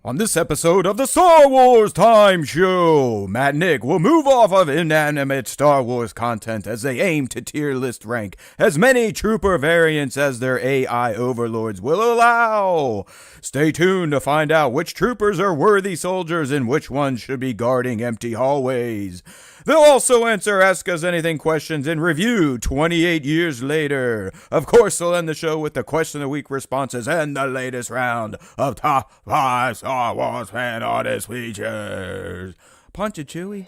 On this episode of the Star Wars Time Show, Matt and Nick will move off of inanimate Star Wars content as they aim to tier list rank as many trooper variants as their AI overlords will allow. Stay tuned to find out which troopers are worthy soldiers and which ones should be guarding empty hallways. They'll also answer Ask Us Anything questions in review 28 years later. Of course, they'll end the show with the Question of the Week responses and the latest round of Top 5 Star Wars Fan Artist Features. Punch it, Chewie.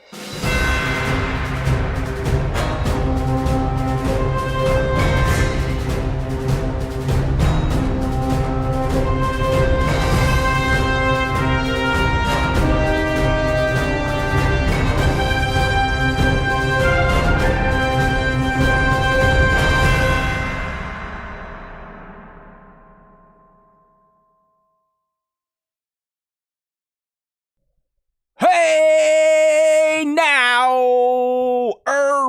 Hey now,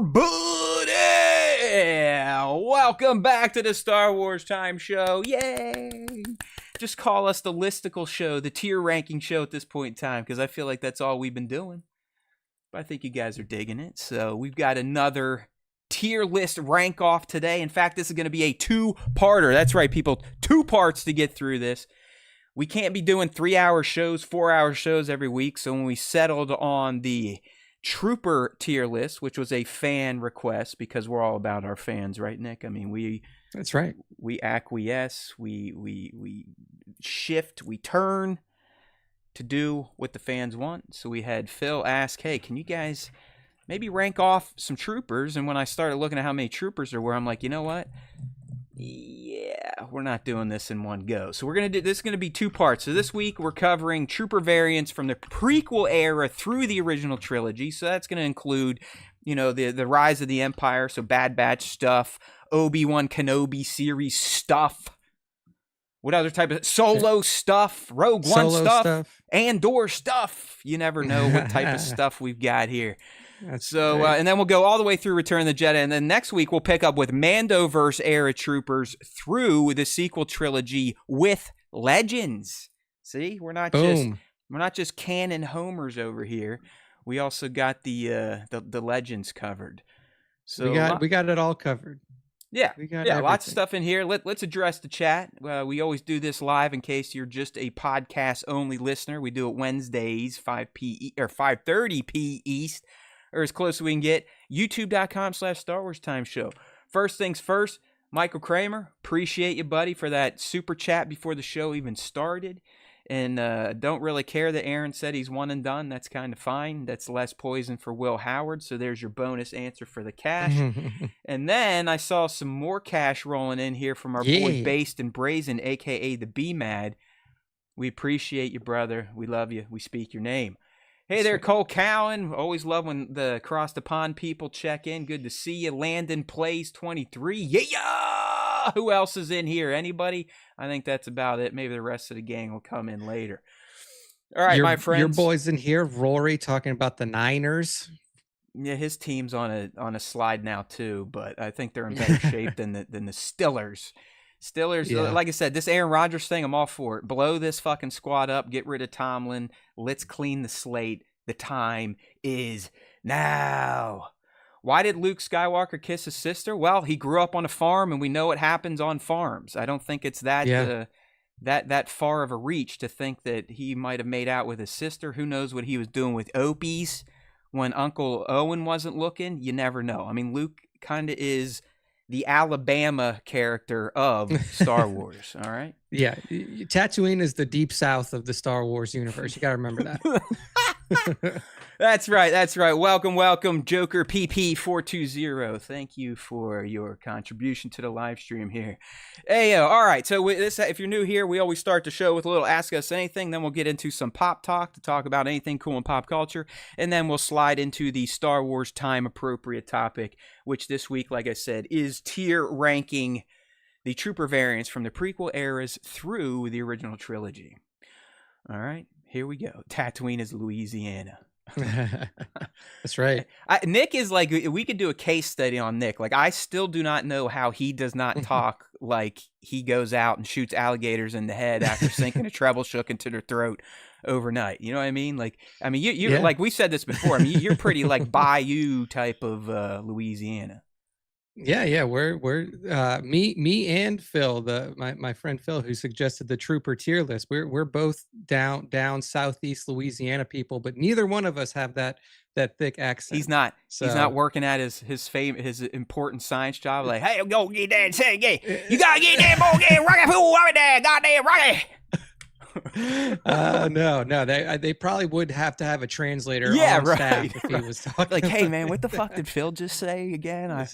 buddy! Welcome back to the Star Wars Time Show. Yay! Just call us the listicle show, the tier ranking show at this point in time, because I feel like that's all we've been doing. But I think you guys are digging it. So we've got another tier list rank off today. In fact, this is going to be a two-parter. That's right, people. 2 parts to get through this. We can't be doing 3-hour shows, 4-hour shows every week. So when we settled on the Trooper tier list, which was a fan request, because we're all about our fans, right, Nick? I mean, that's right. We acquiesce, we shift, we turn to do what the fans want. So we had Phil ask, hey, can you guys maybe rank off some troopers? And when I started looking at how many troopers there were, I'm like, you know what? Yeah, we're not doing this in one go. So we're going to do this is going to be 2 parts. So this week we're covering trooper variants from the prequel era through the original trilogy. So that's going to include, you know, the rise of the Empire, so Bad Batch stuff, Obi-Wan Kenobi series stuff. What other type of Solo stuff, Rogue One stuff, Andor stuff. You never know what type of stuff we've got here. So, and then we'll go all the way through Return of the Jedi, and then next week we'll pick up with Mandoverse era troopers through the sequel trilogy with legends. See, we're not just canon homers over here. We also got the legends covered. So we got it all covered. Yeah, lots of stuff in here. Let's address the chat. We always do this live in case you're just a podcast only listener. We do it Wednesdays, 5:30 p East. Or as close as we can get, youtube.com/Star Wars Time Show. First things first, Michael Kramer, appreciate you, buddy, for that super chat before the show even started. And don't really care that Aaron said he's one and done. That's kind of fine. That's less poison for Will Howard. So there's your bonus answer for the cash. And then I saw some more cash rolling in here from our boy Based and Brazen, a.k.a. the B-Mad. We appreciate you, brother. We love you. We speak your name. Hey there, Cole Cowan. Always love when the Across the Pond people check in. Good to see you. Landon Plays 23. Yeah! Who else is in here? Anybody? I think that's about it. Maybe the rest of the gang will come in later. All right, my friends. Your boys in here. Rory talking about the Niners. Yeah, his team's on a slide now too, but I think they're in better shape than the Stillers. Like I said, this Aaron Rodgers thing, I'm all for it. Blow this fucking squad up. Get rid of Tomlin. Let's clean the slate. The time is now. Why did Luke Skywalker kiss his sister? Well, he grew up on a farm, and we know what happens on farms. I don't think it's that far of a reach to think that he might have made out with his sister. Who knows what he was doing with Opies when Uncle Owen wasn't looking? You never know. I mean, Luke kind of is the Alabama character of Star Wars, all right? Yeah, Tatooine is the deep south of the Star Wars universe. You got to remember that. That's right. Welcome, Joker PP420. Thank you for your contribution to the live stream here. Hey, all right, so if you're new here, we always start the show with a little Ask Us Anything, then we'll get into some pop talk to talk about anything cool in pop culture, and then we'll slide into the Star Wars time-appropriate topic, which this week, like I said, is tier ranking the trooper variants from the prequel eras through the original trilogy. All right, here we go. Tatooine is Louisiana. That's right. Nick is like, we could do a case study on Nick. Like, I still do not know how he does not talk like he goes out and shoots alligators in the head after sinking a treble shook into their throat overnight. You know what I mean? Like, I mean, you're like, we said this before. I mean, you're pretty like Bayou type of Louisiana. Yeah, we're me and Phil, my friend Phil, who suggested the trooper tier list. We're both down southeast Louisiana people, but neither one of us have that thick accent. He's not working at his important science job. Like, hey, go get that and say, you gotta get that boy, get Rocky fool over there, goddamn Rocky. No, they probably would have to have a translator on staff if he was talking. Like, hey man, what the fuck did Phil just say again? I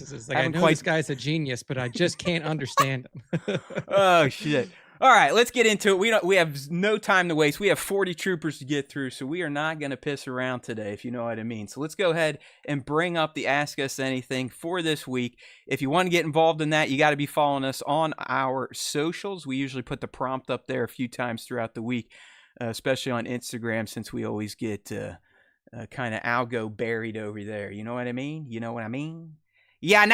know this guy's a genius, but I just can't understand him. Oh shit. All right, let's get into it. We have no time to waste. We have 40 troopers to get through, so we are not going to piss around today, if you know what I mean. So let's go ahead and bring up the Ask Us Anything for this week. If you want to get involved in that, you got to be following us on our socials. We usually put the prompt up there a few times throughout the week, especially on Instagram, since we always get kind of algo buried over there. You know what I mean? You know what I mean? Yeah,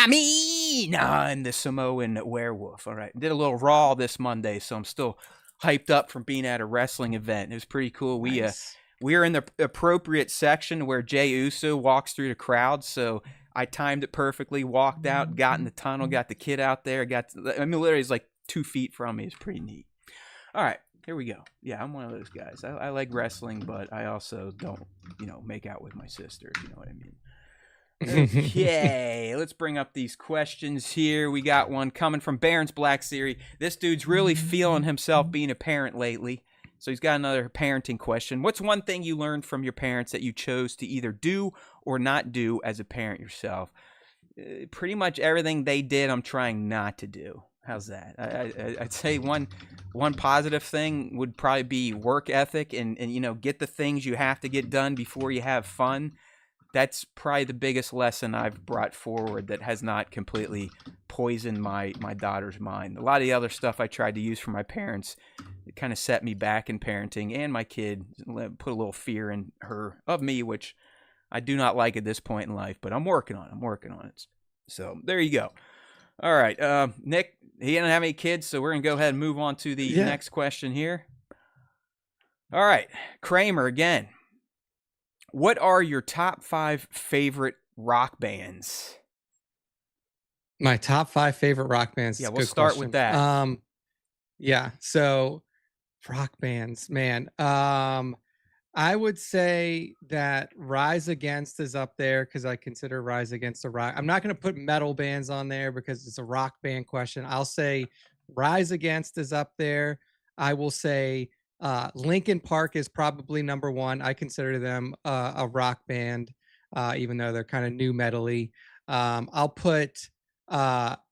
me. I'm the Samoan werewolf. All right. Did a little Raw this Monday, so I'm still hyped up from being at a wrestling event. It was pretty cool. Nice. We are in the appropriate section where Jey Uso walks through the crowd, so I timed it perfectly, walked out, got in the tunnel, got the kid out there, literally it's like 2 feet from me. It's pretty neat. All right. Here we go. Yeah, I'm one of those guys. I like wrestling, but I also don't, make out with my sister, if you know what I mean. Okay, let's bring up these questions here. We got one coming from Baron's Black Series. This dude's really feeling himself being a parent lately. So he's got another parenting question. What's one thing you learned from your parents that you chose to either do or not do as a parent yourself? Pretty much everything they did, I'm trying not to do. How's that? I'd say one positive thing would probably be work ethic and get the things you have to get done before you have fun. That's probably the biggest lesson I've brought forward that has not completely poisoned my daughter's mind. A lot of the other stuff I tried to use for my parents, it kind of set me back in parenting, and my kid put a little fear in her of me, which I do not like at this point in life, but I'm working on it. So there you go. All right. Nick, he didn't have any kids, so we're going to go ahead and move on to the next question here. All right. Kramer again. What are your top 5 favorite rock bands? My top 5 favorite rock bands. Yeah, we'll start with that. Yeah. So rock bands, man. I would say that Rise Against is up there because I consider Rise Against a rock. I'm not going to put metal bands on there because it's a rock band question. I'll say Rise Against is up there. I will say Linkin Park is probably number 1. I consider them a rock band, even though they're kind of new metal-y. I'll put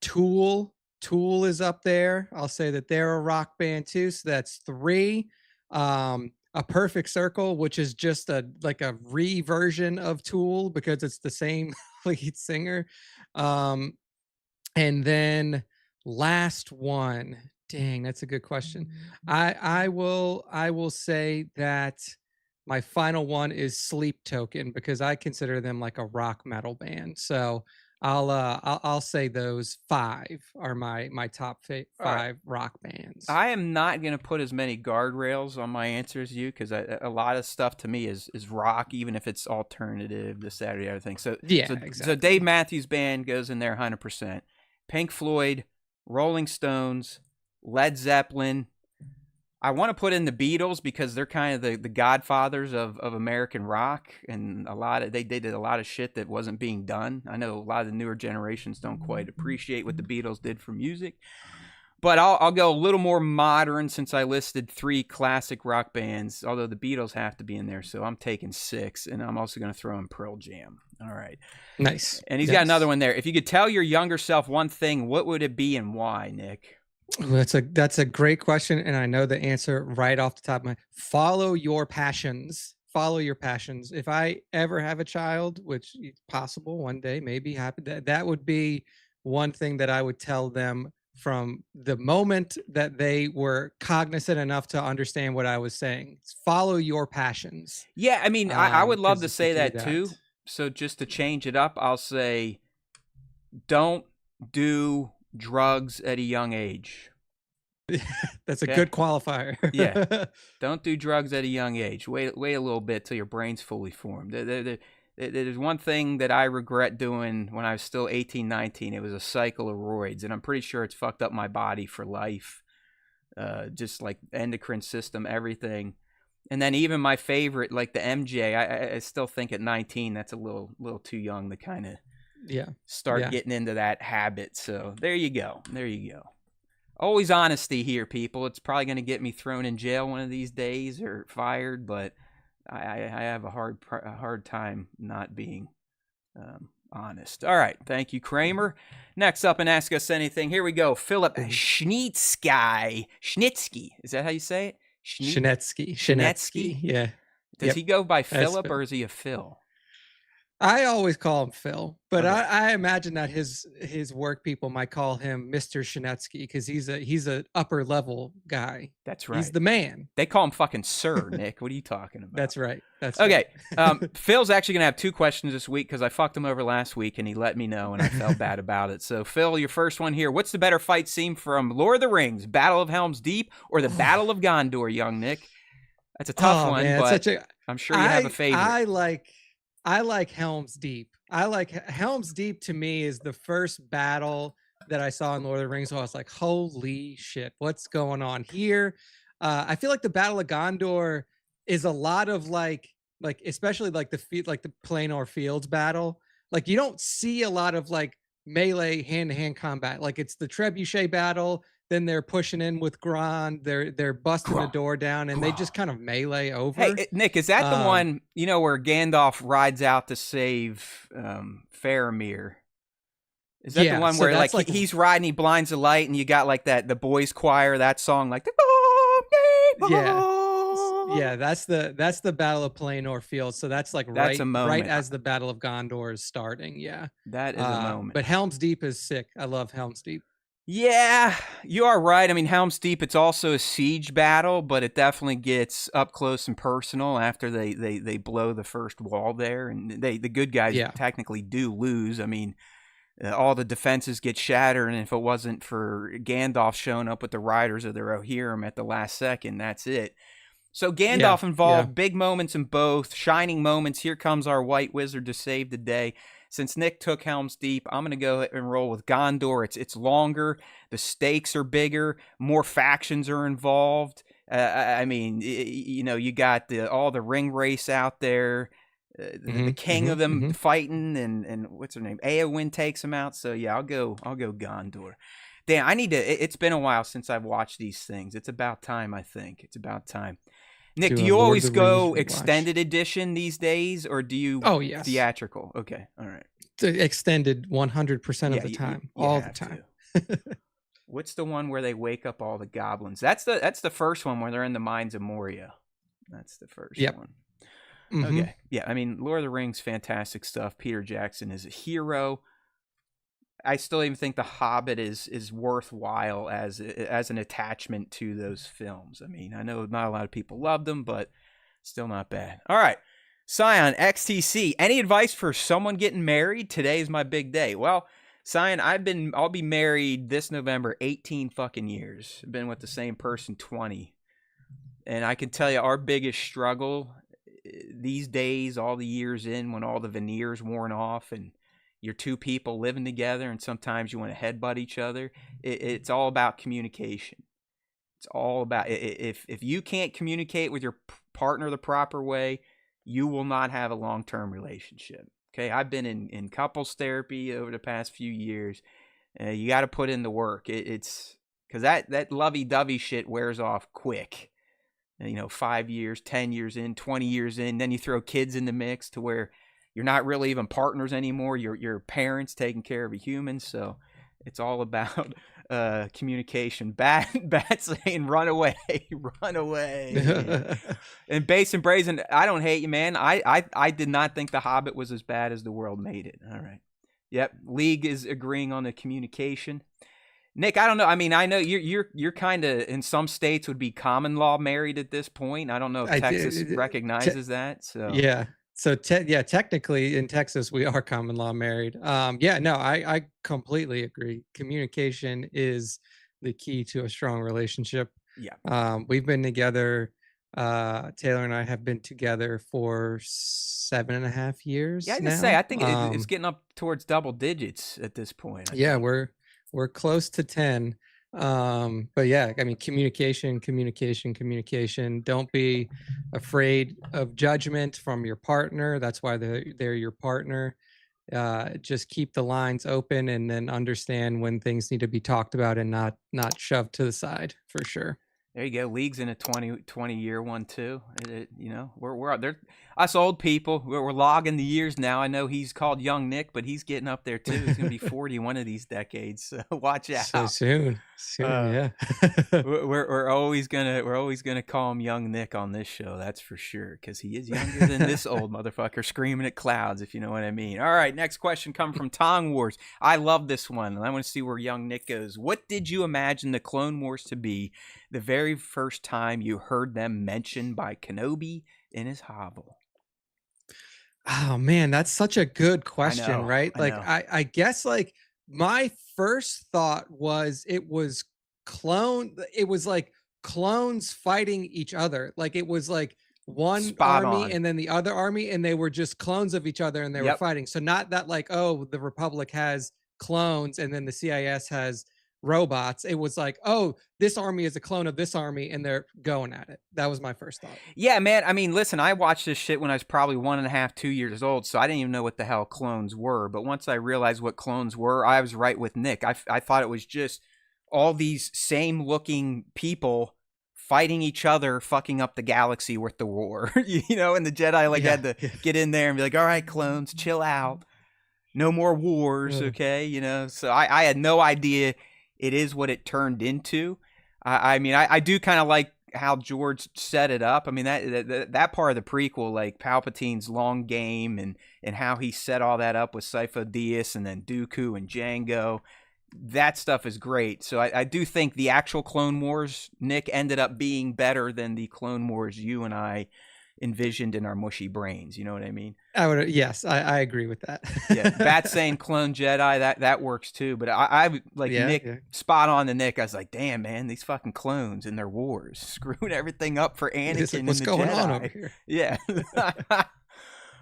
Tool. Tool is up there. I'll say that they're a rock band too. So that's 3. A Perfect Circle, which is just like a re-version of Tool because it's the same lead singer. And then last one. Dang, that's a good question. I will say that my final one is Sleep Token because I consider them like a rock metal band. So I'll say those 5 are my top 5 right. Rock bands. I am not going to put as many guardrails on my answer as you because a lot of stuff to me is rock, even if it's alternative, this, that, or the other thing. So exactly. So Dave Matthews Band goes in there 100%. Pink Floyd, Rolling Stones, Led Zeppelin. I want to put in the Beatles because they're kind of the godfathers of American rock, and they did a lot of shit that wasn't being done. I know a lot of the newer generations don't quite appreciate what the Beatles did for music, but I'll go a little more modern since I listed 3 classic rock bands, although the Beatles have to be in there, so I'm taking 6, and I'm also going to throw in Pearl Jam. All right. Nice. And he's got another one there. If you could tell your younger self one thing, what would it be and why, Nick? That's a great question, and I know the answer right off the top of my head. Follow your passions. Follow your passions. If I ever have a child, which is possible one day, maybe happen, that would be one thing that I would tell them. from the moment that they were cognizant enough to understand what I was saying. Follow your passions. Yeah, I mean, I would love 'Cause to if you say do that too. that, So just to change it up, I'll say don't do drugs at a young age. that's a Okay? good Yeah. qualifier. Don't do drugs at a young age. Wait a little bit till your brain's fully formed. There's one thing that I regret doing when I was still 18, 19. It was a cycle of roids, and I'm pretty sure it's fucked up my body for life. Just like endocrine system, everything. And then even my favorite, like the MJ, I still think at 19 that's a little too young to kind of Yeah. start getting into that habit. So there you go. There you go. Always honesty here, people. It's probably going to get me thrown in jail one of these days or fired, but I have a hard time not being honest. All right. Thank you, Kramer. Next up and Ask Us Anything. Here we go. Philip Schnitzky. Is that how you say it? Shinetsky. Yeah. Does he go by That's Philip Phil. or is he a Phil? I always call him Phil, but Okay. I imagine that his work people might call him Mr. Shinetsky because he's a upper level guy. That's right. He's the man. They call him fucking Sir, Nick. What are you talking about? That's right. That's okay. Right. Phil's actually going to have 2 questions this week because I fucked him over last week and he let me know and I felt bad about it. So, Phil, your first one here. What's the better fight scene from Lord of the Rings, Battle of Helm's Deep, or the Battle of Gondor, young Nick? That's a tough one, man, but I'm sure you have a favorite. I like Helm's Deep. Helm's Deep to me is the first battle that I saw in Lord of the Rings. So I was like, holy shit, what's going on here? I feel like the Battle of Gondor is a lot of like especially like the Planar Fields battle. Like you don't see a lot of like melee hand-to-hand combat. Like it's the trebuchet battle. Then they're pushing in with Grond. They're busting the door down, and they just kind of melee over. Hey, Nick, is that the one where Gandalf rides out to save Faramir? Is that the one where like he's riding, he blinds the light, and you got like the boys' choir, that song, like yeah, that's the Battle of Planar Fields. So that's like right as the Battle of Gondor is starting. Yeah, that is a moment. But Helm's Deep is sick. I love Helm's Deep. Yeah, you are right. I mean, Helm's Deep, it's also a siege battle, but it definitely gets up close and personal after they blow the first wall there, and the good guys technically do lose. I mean, all the defenses get shattered, and if it wasn't for Gandalf showing up with the riders of the Rohirrim at the last second, that's it. So Gandalf involved, big moments in both, shining moments. Here comes our white wizard to save the day. Since Nick took Helm's Deep, I'm going to go and roll with Gondor. It's longer. The stakes are bigger. More factions are involved. I mean, you got all the ring race out there. The king of them fighting, and what's her name? Eowyn takes him out. So yeah, I'll go Gondor. Dan, I need to. It's been a while since I've watched these things. It's about time. I think it's about time. Nick, do you always go extended edition these days, or do you theatrical? Okay, all right. Extended 100% of the time, all the time. What's the one where they wake up all the goblins? That's the first one where they're in the mines of Moria. That's the first one. Okay, yeah. I mean, Lord of the Rings, fantastic stuff. Peter Jackson is a hero. I still even think The Hobbit is worthwhile as an attachment to those films. I mean, I know not a lot of people love them, but still not bad. All right, Scion XTC. Any advice for someone getting married? Today is my big day. Well, Scion, I'll be married this November 18 fucking years. I've been with the same person 20, and I can tell you our biggest struggle these days, all the years in, when all the veneers worn off and you're two people living together and sometimes you want to headbutt each other. It's all about communication. It's all about, if you can't communicate with your partner the proper way, you will not have a long-term relationship. Okay, I've been in couples therapy over the past few years. You got to put in the work. It's because that lovey-dovey shit wears off quick. 5 years, 10 years in, 20 years in, then you throw kids in the mix to where you're not really even partners anymore. You're parents taking care of a human. So it's all about communication. Bat saying, run away, run away. And Base and Brazen, I don't hate you, man. I did not think The Hobbit was as bad as the world made it. All right. Yep. League is agreeing on the communication. Nick, I don't know. I mean, I know you're kind of in some states would be common law married at this point. I don't know if Texas recognizes that. So yeah. So technically in Texas we are common law married. Yeah, no, I completely agree. Communication is the key to a strong relationship. yeah. We've been together. Taylor and I have been together for 7.5 years Yeah, I just say now. I think it's getting up towards double digits at this point. I Yeah, think. we're close to 10. But yeah, I mean, communication. Don't be afraid of judgment from your partner. That's why they're your partner. Just keep the lines open, and then understand when things need to be talked about and not shoved to the side, for sure. There you go. League's in a 20 year one too. You know, we're out there. Us old people, we're logging the years now. I know he's called Young Nick, but he's getting up there too. He's gonna be 40 one of these decades. So watch out. So soon, yeah. We're always gonna call him Young Nick on this show. That's for sure, because he is younger than this old motherfucker screaming at clouds, if you know what I mean. All right, next question come from Tong Wars. I love this one, and I want to see where Young Nick goes. What did you imagine the Clone Wars to be the very first time you heard them mentioned by Kenobi in his hovel? Oh man, that's such a good question, know, right? I Like know. I guess like my first thought was it was like clones fighting each other. Like it was like one Spot army on. and then the other army, and they were just clones of each other and they were Yep. fighting. So not that like, oh, the Republic has clones and then the CIS has robots. It was like, oh, this army is a clone of this army and they're going at it. That was my first thought. Yeah, man. I mean, listen, I watched this shit when I was probably 1.5, 2 years old, so I didn't even know what the hell clones were. But once I realized what clones were, I was right with Nick. I thought it was just all these same looking people fighting each other, fucking up the galaxy with the war. You know, and the Jedi like had to get in there and be like, all right, clones, chill out. No more wars, okay? You know, so I had no idea it is what it turned into. I mean, I do kind of like how George set it up. I mean, that part of the prequel, like Palpatine's long game and how he set all that up with Sifo Dyas and then Dooku and Jango, that stuff is great. So I do think the actual Clone Wars, Nick, ended up being better than the Clone Wars you and I envisioned in our mushy brains. You know what I mean? Yes, I agree with that. Yeah, Bat saying clone Jedi, that works too. But I like Nick, spot on to Nick. I was like, damn man, these fucking clones in their wars screwing everything up for Anakin like, what's and the going Jedi. on over here? Yeah.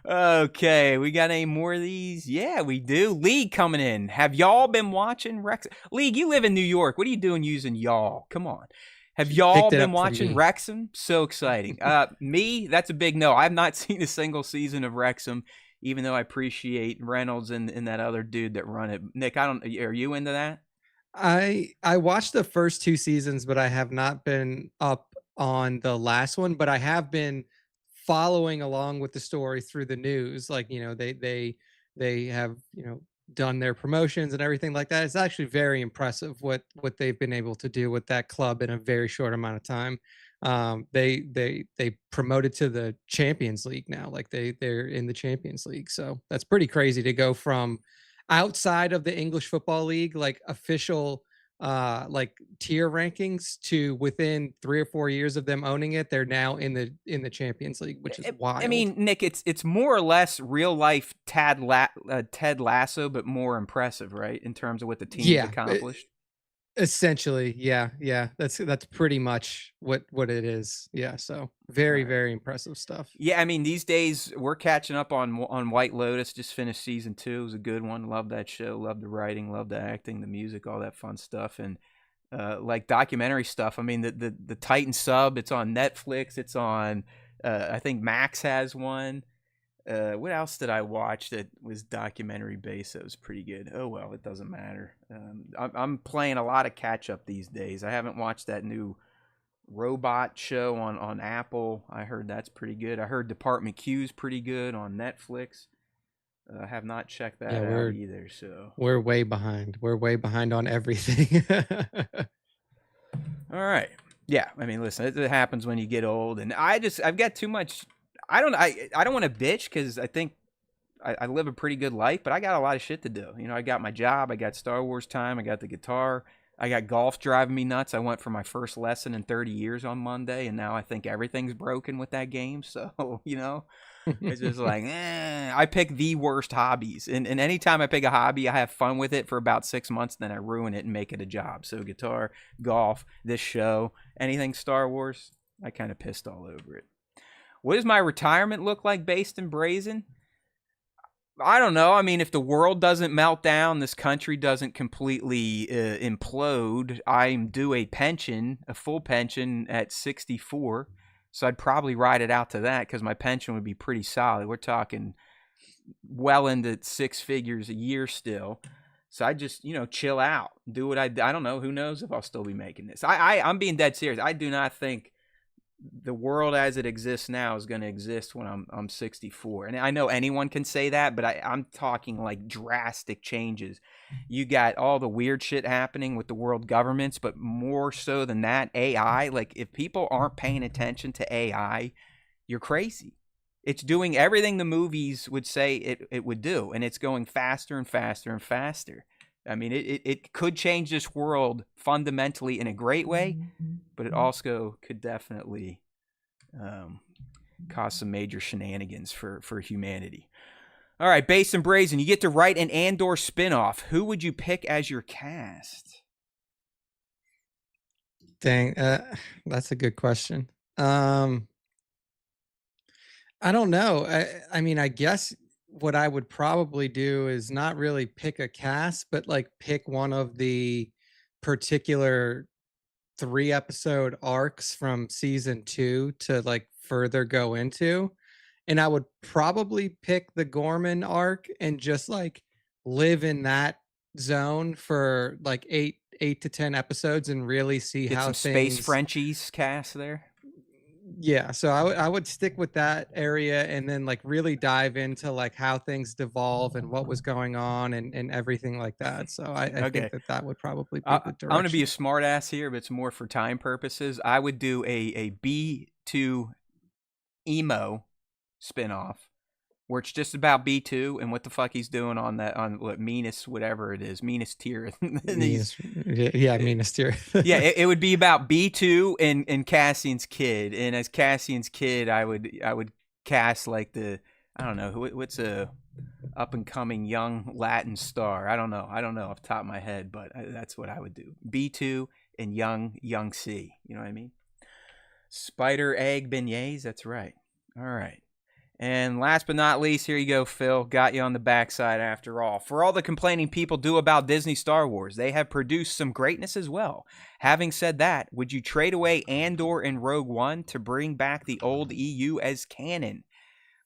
Okay, we got any more of these? Yeah, we do. League coming in. Have y'all been watching Rex? League, you live in New York. What are you doing using y'all? Come on. Have y'all been watching Wrexham? So exciting. Me, that's a big no. I've not seen a single season of Wrexham, even though I appreciate Reynolds and that other dude that run it. Nick, are you into that? I watched the first 2 seasons, but I have not been up on the last one, but I have been following along with the story through the news. Like, you know, they have, you know, done their promotions and everything like that. It's actually very impressive what they've been able to do with that club in a very short amount of time. They promoted to the Champions League now. Like they're in the Champions League. So that's pretty crazy to go from outside of the English Football League, like official like tier rankings, to within 3 or 4 years of them owning it, they're now in the Champions League, which is wild. I mean, Nick, it's more or less real life Ted Lasso, but more impressive, right? In terms of what the team's accomplished. Essentially, yeah. That's pretty much what it is. Yeah, so very impressive stuff. Yeah, I mean, these days we're catching up on White Lotus. Just finished season 2. It was a good one. Love that show. Love the writing. Love the acting, the music, all that fun stuff. And like documentary stuff. I mean, the Titan sub. It's on Netflix. It's on. I think Max has one. What else did I watch that was documentary based that was pretty good? Oh well, it doesn't matter. I'm playing a lot of catch up these days. I haven't watched that new robot show on Apple. I heard that's pretty good. I heard Department Q's pretty good on Netflix. I have not checked that out either. So we're way behind. We're way behind on everything. All right. Yeah. I mean, listen, it happens when you get old, and I've got too much. I don't want to bitch because I think I live a pretty good life, but I got a lot of shit to do. You know, I got my job, I got Star Wars time, I got the guitar, I got golf driving me nuts. I went for my first lesson in 30 years on Monday, and now I think everything's broken with that game. So, it's just like, I pick the worst hobbies. And anytime I pick a hobby, I have fun with it for about 6 months, then I ruin it and make it a job. So guitar, golf, this show, anything Star Wars, I kind of pissed all over it. What does my retirement look like based in Brazen? I don't know. I mean, if the world doesn't melt down, this country doesn't completely implode, I'm due a pension, a full pension at 64. So I'd probably ride it out to that because my pension would be pretty solid. We're talking well into 6 figures a year still. So I just, chill out, do what I don't know. Who knows if I'll still be making this. I'm being dead serious. I do not think the world as it exists now is going to exist when I'm 64. And I know anyone can say that, but I'm talking like drastic changes. You got all the weird shit happening with the world governments, but more so than that, AI. Like, if people aren't paying attention to AI, you're crazy. It's doing everything the movies would say it would do, and it's going faster and faster and faster. I mean, it could change this world fundamentally in a great way, but it also could definitely cause some major shenanigans for humanity. All right, Base and Brazen, you get to write an Andor spinoff. Who would you pick as your cast? Dang, that's a good question. I don't know. I mean, I guess what I would probably do is not really pick a cast, but like pick one of the particular 3-episode arcs from season 2 to like further go into. And I would probably pick the Gorman arc and just like live in that zone for like 8 to 10 episodes and really see Get how some things. Space Frenchies cast there. Yeah, so I would stick with that area and then like really dive into like how things devolve and what was going on and everything like that. So I Okay. think that would probably be the direction. I'm going to be a smart ass here, but it's more for time purposes. I would do a B2 emo spinoff where it's just about B2 and what the fuck he's doing on what meanest, whatever it is, meanest tier. Meanest tier. Yeah, it would be about B2 and Cassian's kid. And as Cassian's kid, I would cast like I don't know, what's a up and coming young Latin star. I don't know off the top of my head, but that's what I would do. B2 and young C. You know what I mean? Spider egg beignets. That's right. All right. And last but not least, here you go, Phil. Got you on the backside after all. For all the complaining people do about Disney Star Wars, they have produced some greatness as well. Having said that, would you trade away Andor and Rogue One to bring back the old EU as canon?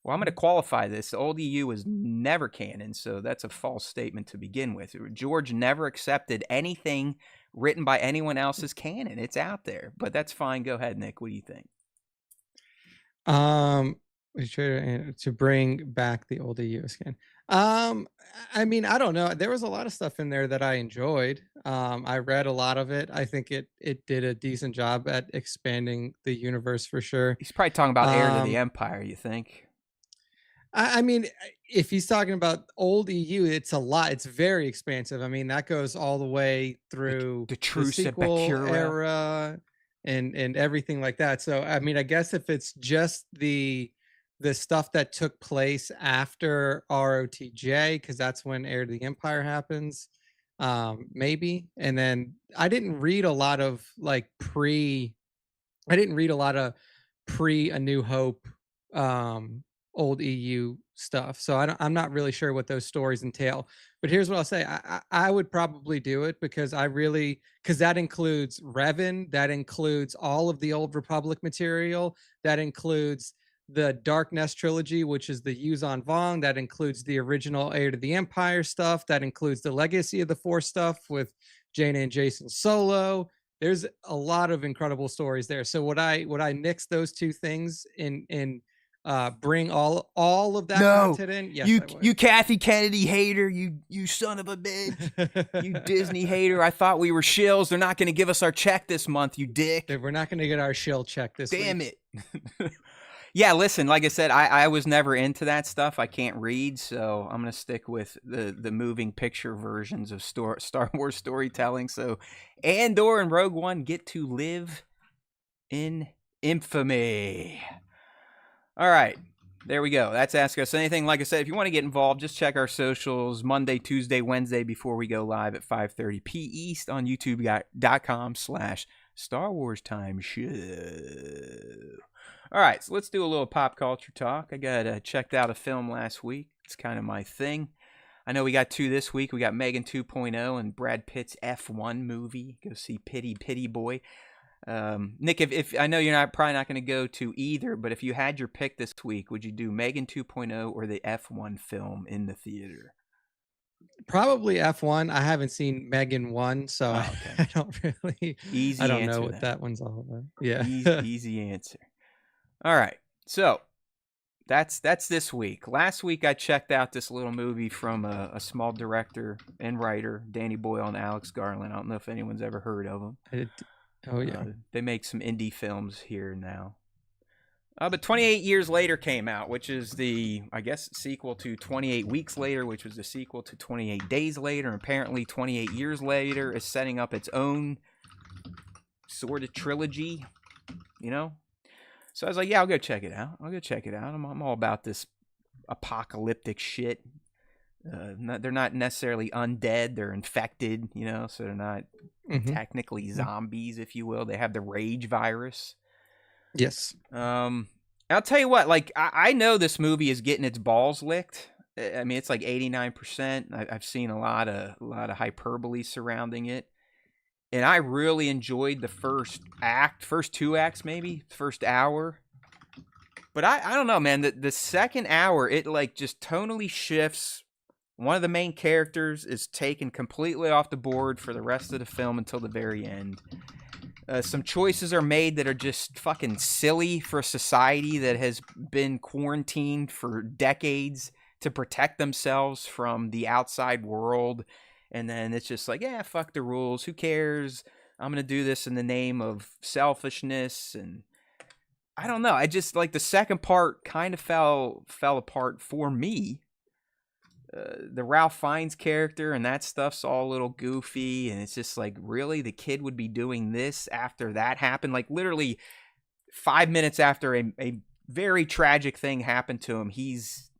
Well, I'm going to qualify this. The old EU was never canon, so that's a false statement to begin with. George never accepted anything written by anyone else as canon. It's out there, but that's fine. Go ahead, Nick. What do you think? To bring back the old EU skin. I mean, I don't know. There was a lot of stuff in there that I enjoyed. I read a lot of it. I think it did a decent job at expanding the universe for sure. He's probably talking about Heir to the Empire, you think? I mean, if he's talking about old EU, it's a lot. It's very expansive. I mean, that goes all the way through the true sequel era and everything like that. So, I mean, I guess if it's just the stuff that took place after ROTJ, because that's when Heir to the Empire happens, maybe. And then I didn't read a lot of pre A New Hope old EU stuff, so I'm not really sure what those stories entail. But here's what I'll say: I would probably do it because that includes Revan, that includes all of the Old Republic material, that includes the Dark Nest trilogy, which is the Yuuzhan Vong, that includes the original Heir to the Empire stuff, that includes the Legacy of the Force stuff with Jaina and Jason Solo. There's a lot of incredible stories there. So would I mix those two things in bring all of that content in? Yes, you Kathy Kennedy hater, you son of a bitch, you Disney hater. I thought we were shills. They're not going to give us our check this month, you dick. We're not going to get our shill check this week. Damn it. Yeah, listen, like I said, I was never into that stuff. I can't read, so I'm gonna stick with the moving picture versions of Star Wars storytelling. So Andor and Rogue One get to live in infamy. All right. There we go. That's Ask Us Anything. Like I said, if you want to get involved, just check our socials Monday, Tuesday, Wednesday before we go live at 5:30 p. East on youtube.com/Star Wars Time Show. All right, so let's do a little pop culture talk. I checked out a film last week. It's kind of my thing. I know we got two this week. We got Megan 2.0 and Brad Pitt's F1 movie. Go see Pity Boy. Nick, if I know you're probably not going to go to either, but if you had your pick this week, would you do Megan 2.0 or the F1 film in the theater? Probably F1. I haven't seen Megan 1, so okay. I don't really. Easy I don't answer know what then. that one's all about. Yeah. Easy answer. All right, so that's this week. Last week I checked out this little movie from a small director and writer, Danny Boyle and Alex Garland. I don't know if anyone's ever heard of them. Oh yeah, they make some indie films here now. But 28 Years Later came out, which is the, I guess, sequel to 28 Weeks Later, which was the sequel to 28 Days Later. And apparently 28 Years Later is setting up its own sort of trilogy, you know? So I was like, yeah, I'll go check it out. I'm all about this apocalyptic shit. They're not necessarily undead. They're infected, you know, so they're not technically zombies, if you will. They have the rage virus. Yes. I'll tell you what, like, I know this movie is getting its balls licked. I mean, it's like 89%. I've seen a lot of hyperbole surrounding it. And I really enjoyed the first two acts, maybe, first hour. But I don't know, man. The second hour, it like just tonally shifts. One of the main characters is taken completely off the board for the rest of the film until the very end. Some choices are made that are just fucking silly for a society that has been quarantined for decades to protect themselves from the outside world. And then it's just like, yeah, fuck the rules. Who cares? I'm going to do this in the name of selfishness. And I don't know. I just like the second part kind of fell apart for me. The Ralph Fiennes character and that stuff's all a little goofy. And it's just like, really? The kid would be doing this after that happened? Like literally 5 minutes after a very tragic thing happened to him, he's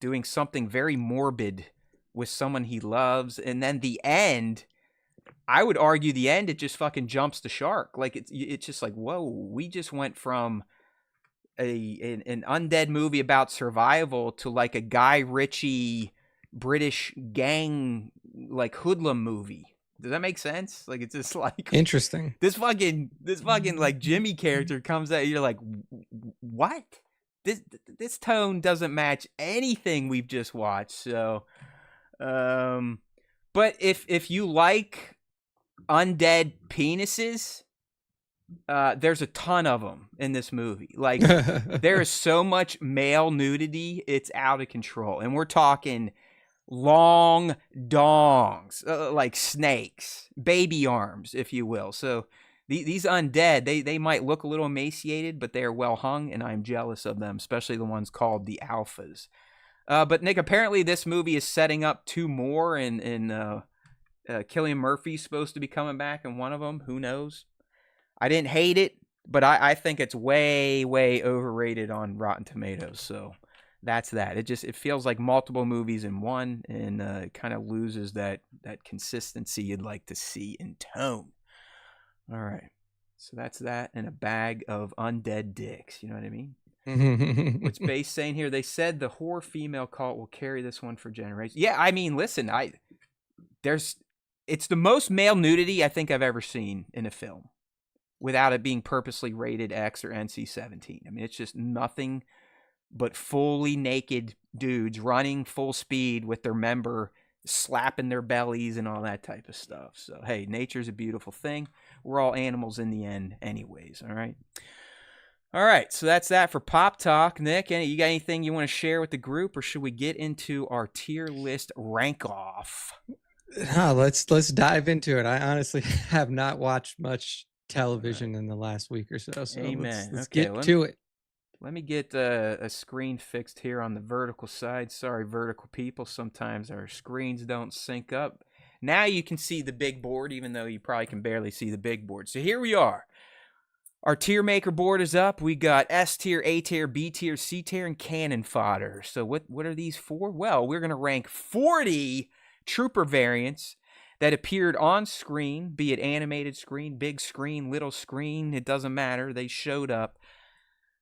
doing something very morbid with someone he loves. And then the end, I would argue the end, it just fucking jumps the shark. Like it's just like, whoa, we just went from an undead movie about survival to like a Guy Ritchie British gang like hoodlum movie. Does that make sense? Like it's just like interesting. This fucking like Jimmy character comes out, you're like, what? This tone doesn't match anything we've just watched. So but if you like undead penises, there's a ton of them in this movie. Like there is so much male nudity, it's out of control. And we're talking long dongs, like snakes, baby arms, if you will. So these undead, they might look a little emaciated, but they are well hung, and I'm jealous of them, especially the ones called the alphas. But Nick, apparently this movie is setting up two more, and Cillian Murphy's supposed to be coming back in one of them. Who knows? I didn't hate it, but I think it's way, way overrated on Rotten Tomatoes. So that's that. It feels like multiple movies in one, and it kind of loses that consistency you'd like to see in tone. All right. So that's that, and a bag of undead dicks. You know what I mean? What's Base saying here? They said the whore female cult will carry this one for generations. Yeah, I mean, listen, it's the most male nudity I think I've ever seen in a film without it being purposely rated X or NC-17. I mean, it's just nothing but fully naked dudes running full speed with their member slapping their bellies and all that type of stuff. So, hey, nature's a beautiful thing. We're all animals in the end anyways, all right? All right, so that's that for Pop Talk. Nick, you got anything you want to share with the group, or should we get into our tier list rank off? Let's dive into it. I honestly have not watched much television in the last week or so. So Amen. let's get to it. Let me get a screen fixed here on the vertical side. Sorry, vertical people. Sometimes our screens don't sync up. Now you can see the big board, even though you probably can barely see the big board. So here we are. Our tier maker board is up. We got S tier, A tier, B tier, C tier, and cannon fodder. So what are these for? Well, we're going to rank 40 trooper variants that appeared on screen, be it animated screen, big screen, little screen. It doesn't matter. They showed up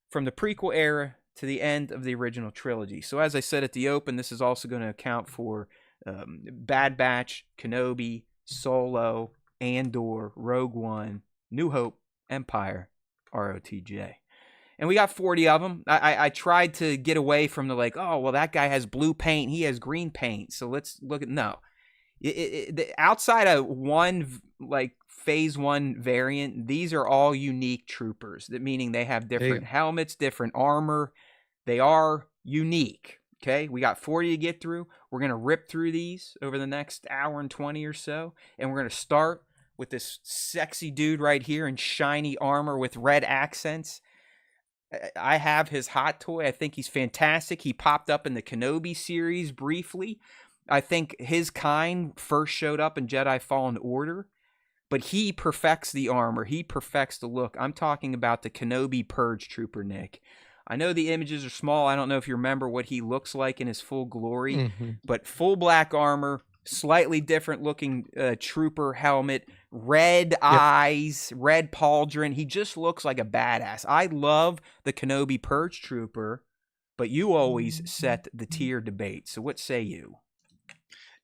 from the prequel era to the end of the original trilogy. So as I said at the open, this is also going to account for Bad Batch, Kenobi, Solo, Andor, Rogue One, New Hope, Empire, ROTJ. And we got 40 of them. I tried to get away from the like, oh, well, that guy has blue paint. He has green paint. So let's look at, no. Outside of one, like, phase 1 variant, these are all unique troopers, that meaning they have different helmets, different armor. They are unique. Okay, we got 40 to get through. We're going to rip through these over the next hour and 20 or so. And we're going to start with this sexy dude right here in shiny armor with red accents. I have his hot toy. I think he's fantastic. He popped up in the Kenobi series briefly. I think his kind first showed up in Jedi Fallen Order. But he perfects the armor. He perfects the look. I'm talking about the Kenobi Purge Trooper, Nick. I know the images are small. I don't know if you remember what he looks like in his full glory. But full black armor, slightly different looking trooper helmet, red eyes, red pauldron. He just looks like a badass. I love the Kenobi Purge Trooper, but you always set the tier debate. So what say you?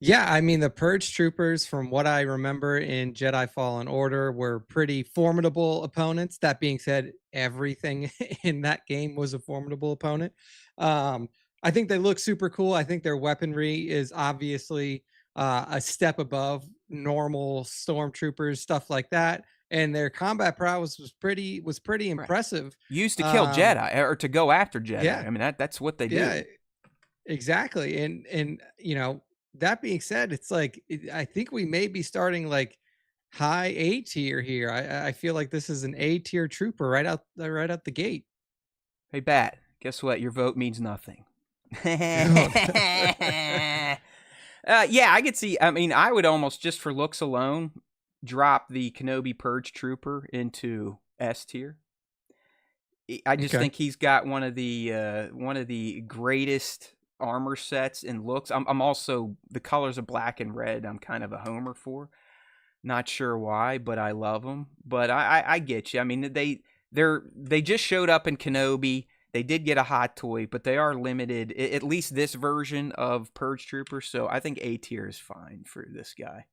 Yeah, I mean, the Purge Troopers, from what I remember in Jedi Fallen Order, were pretty formidable opponents. That being said, everything in that game was a formidable opponent. I think they look super cool. I think their weaponry is obviously a step above normal stormtroopers, stuff like that. And their combat prowess was pretty impressive. Used to kill Jedi, or to go after Jedi. Yeah. I mean, that's what they do. Yeah, exactly. And you know, that being said, it's like, I think we may be starting like high A tier here. I feel like this is an A tier trooper right out the gate. Hey, Bat, guess what? Your vote means nothing. Yeah, I could see. I mean, I would almost, just for looks alone, drop the Kenobi Purge Trooper into S tier. I just think he's got one of the greatest armor sets and looks. I'm also, the colors of black and red, I'm kind of a homer for. Not sure why, but I love them. But I get you. I mean, they just showed up in Kenobi. They did get a hot toy, but they are limited, at least this version of Purge Trooper. So I think A tier is fine for this guy.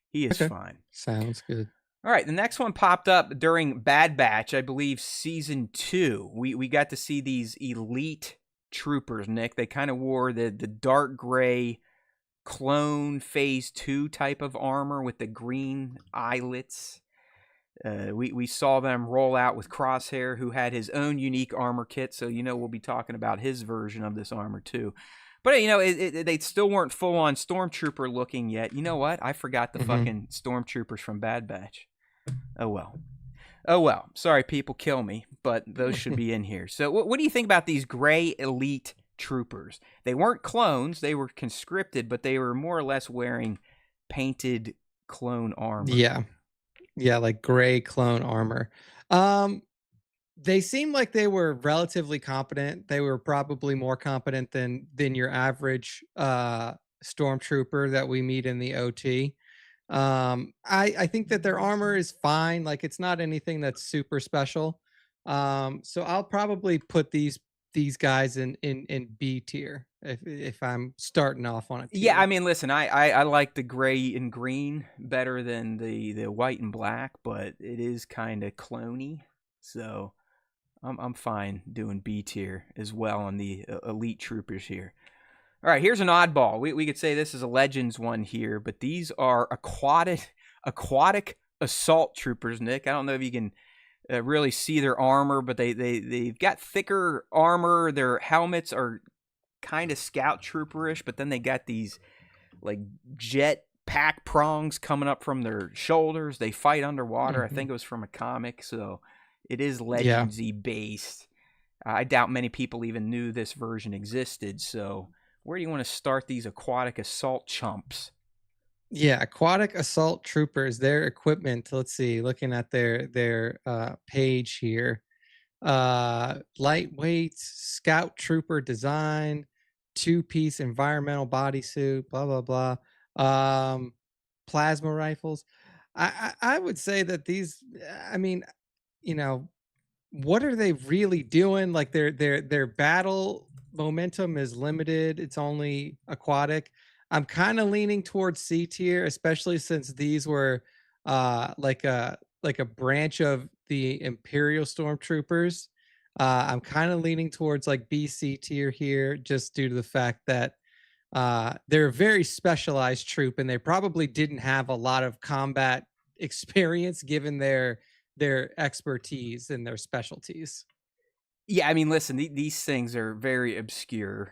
He is fine. Sounds good. All right, the next one popped up during Bad Batch, I believe season 2. We got to see these elite troopers, Nick. They kind of wore the dark gray clone phase 2 type of armor with the green eyelets. We saw them roll out with Crosshair, who had his own unique armor kit, so we'll be talking about his version of this armor too. But they still weren't full on Stormtrooper looking yet. You know what? I forgot the fucking Stormtroopers from Bad Batch. Oh well. Sorry, people, kill me, but those should be in here. So what do you think about these gray elite troopers? They weren't clones, they were conscripted, but they were more or less wearing painted clone armor. Yeah, like gray clone armor. They seemed like they were relatively competent. They were probably more competent than your average stormtrooper that we meet in the OT. I think that their armor is fine. Like, it's not anything that's super special. So I'll probably put these guys in B tier if I'm starting off on a tier. Yeah, I mean, listen, I like the gray and green better than the white and black, but it is kind of cloney. So I'm fine doing B tier as well on the elite troopers here. All right, here's an oddball. We could say this is a Legends one here, but these are aquatic assault troopers, Nick. I don't know if you can really see their armor, but they've got thicker armor. Their helmets are kind of scout trooperish, but then they got these like jet pack prongs coming up from their shoulders. They fight underwater. I think it was from a comic, so it is Legendsy based. I doubt many people even knew this version existed. So, where do you want to start these aquatic assault chumps? Yeah, aquatic assault troopers, their equipment. Let's see, looking at their page here. Lightweight scout trooper design, two-piece environmental bodysuit, blah blah blah. Plasma rifles. I would say that these, I mean, you know, what are they really doing? Like their battle momentum is limited. It's only aquatic. I'm kind of leaning towards C tier, especially since these were like a branch of the Imperial Stormtroopers. I'm kind of leaning towards like BC tier here, just due to the fact that they're a very specialized troop, and they probably didn't have a lot of combat experience given their expertise and their specialties. Yeah, I mean, listen, these things are very obscure.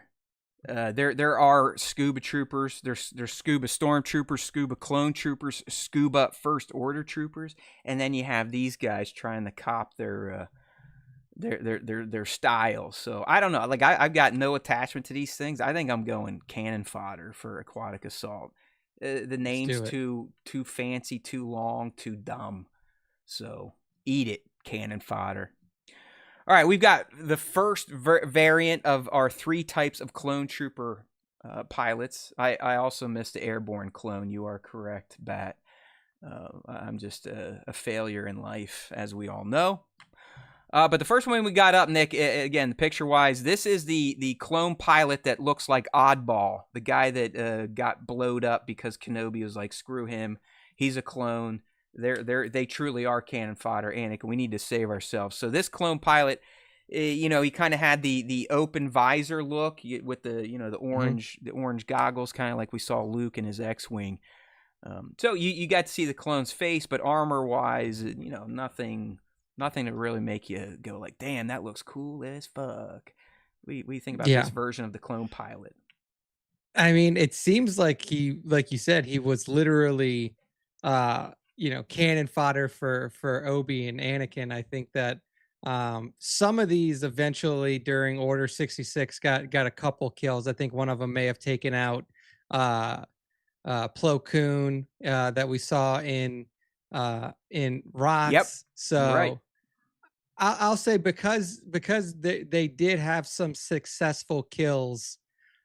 There are scuba troopers, there's scuba stormtroopers, scuba clone troopers, scuba first order troopers, and then you have these guys trying to cop their style. So I don't know. Like I've got no attachment to these things. I think I'm going cannon fodder for aquatic assault. The Let's name's do it. too fancy, too long, too dumb. So eat it, cannon fodder. All right, we've got the first variant of our 3 types of clone trooper pilots. I also missed the airborne clone. You are correct, Bat. I'm just a failure in life, as we all know. But the first one we got up, Nick, again, picture-wise, this is the clone pilot that looks like Oddball, the guy that got blowed up because Kenobi was like, screw him, he's a clone. They truly are cannon fodder, Anakin. We need to save ourselves. So this clone pilot, he kind of had the open visor look with the Mhm. the orange goggles, kind of like we saw Luke in his X-wing. So you got to see the clone's face, but armor wise, nothing to really make you go like, damn, that looks cool as fuck. We think about this Yeah. version of the clone pilot. I mean, it seems like like you said, he was literally, cannon fodder for Obi and Anakin. I think that some of these eventually during Order 66 got a couple kills. I think one of them may have taken out uh Plo Koon that we saw in Yep, Rocks. you're right. So I'll say because they did have some successful kills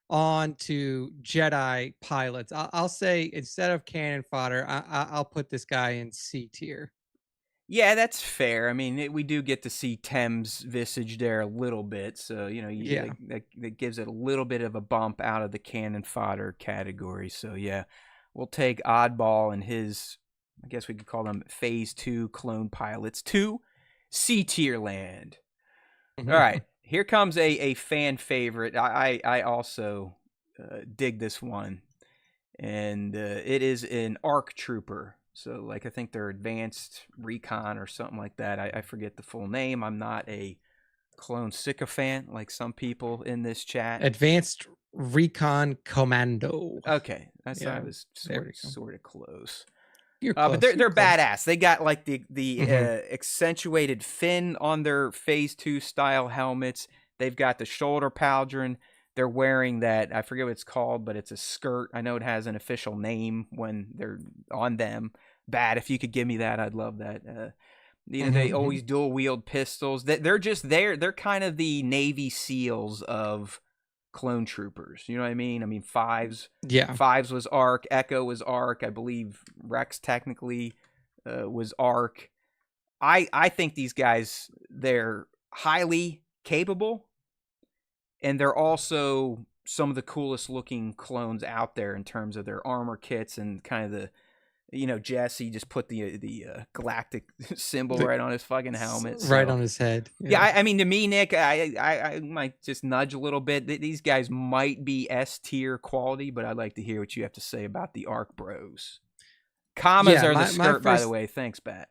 onto Jedi pilots. I'll say instead of cannon fodder, I'll put this guy in C tier. Yeah, that's fair. I mean, we do get to see Tem's visage there a little bit, so Yeah. that gives it a little bit of a bump out of the cannon fodder category. So yeah, we'll take Oddball and his, I guess we could call them Phase 2 clone pilots to C tier land. All right, here comes a fan favorite. I also dig this one, and it is an ARC trooper. So, like, I think they're advanced recon or something like that. I forget the full name. I'm not a clone sycophant like some people in this chat. Advanced Recon Commando. Okay, I Yeah. was There we go. sort of close. You're But close. You're they're close. badass. They got like the Hmm. accentuated fin on their Phase 2 style helmets. They've got the shoulder pauldron. They're wearing that, I forget what it's called, but it's a skirt. I know it has an official name when they're on them. Bad. If you could give me that, I'd love that. They Hmm. always dual wield pistols. They're just there. They're kind of the Navy SEALs of clone troopers. You know what I mean? I mean, Yeah. Fives was Arc, Echo was Arc. I believe Rex technically was Arc. I think these guys, they're highly capable, and they're also some of the coolest looking clones out there in terms of their armor kits and kind of the, Jesse just put the galactic symbol The, right on his fucking helmet. right So on his head. yeah, Yeah. I mean, to me, Nick, I might just nudge a little bit. These guys might be S tier quality, but I'd like to hear what you have to say about the Arc Bros. Commas Yeah. are the My skirt, by the first. way. Thanks, Bat.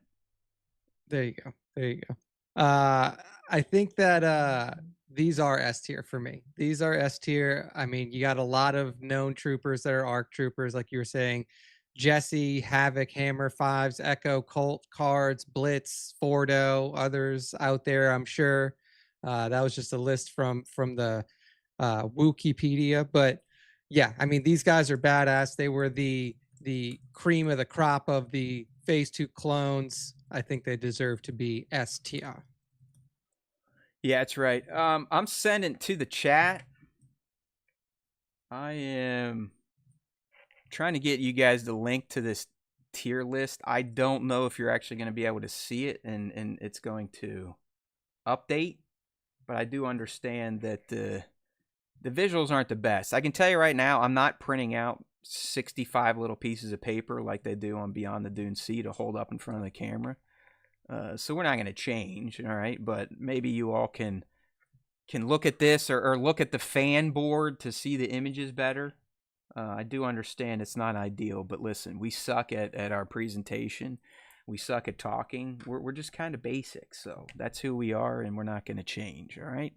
There you go. There you go. I think that these are S tier for me. These are S tier. I mean, you got a lot of known troopers that are ARC troopers, like you were saying. Jesse, Havoc, Hammer, Fives, Echo, Colt, Cards, Blitz, Fordo, others out there, I'm sure. That was just a list from the Wikipedia. But yeah, I mean, these guys are badass. They were the cream of the crop of the Phase 2 clones. I think they deserve to be S tier. Yeah, that's right. I'm sending to the chat. I am trying to get you guys the link to this tier list. I don't know if you're actually going to be able to see it and it's going to update, but I do understand that the visuals aren't the best. I can tell you right now, I'm not printing out 65 little pieces of paper like they do on Beyond the Dune Sea to hold up in front of the camera. So we're not going to change, all right? But maybe you all can look at this or look at the fan board to see the images better. I do understand it's not ideal, but listen, we suck at our presentation. We suck at talking. We're just kind of basic, so that's who we are, and we're not going to change, all right?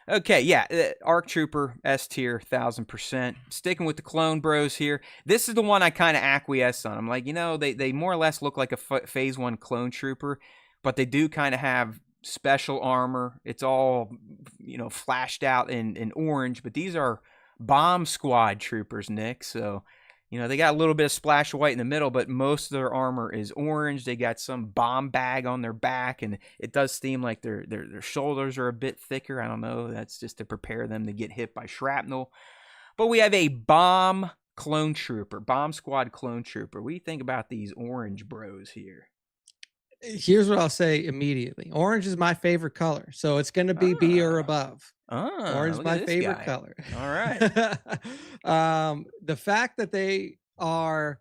Okay, yeah, ARC Trooper, S tier, 1000%. Sticking with the clone bros here. This is the one I kind of acquiesce on. I'm like, they more or less look like a Phase 1 clone trooper, but they do kind of have special armor. It's all, flashed out in orange, but these are bomb squad troopers, Nick. So, they got a little bit of splash of white in the middle, but most of their armor is orange. They got some bomb bag on their back, and it does seem like their shoulders are a bit thicker. I don't know. That's just to prepare them to get hit by shrapnel. But we have a bomb clone trooper, bomb squad clone trooper. What do you think about these orange bros here? Here's what I'll say immediately. Orange is my favorite color, so it's going to be B or above. Orange is my favorite color. All right. The fact that they are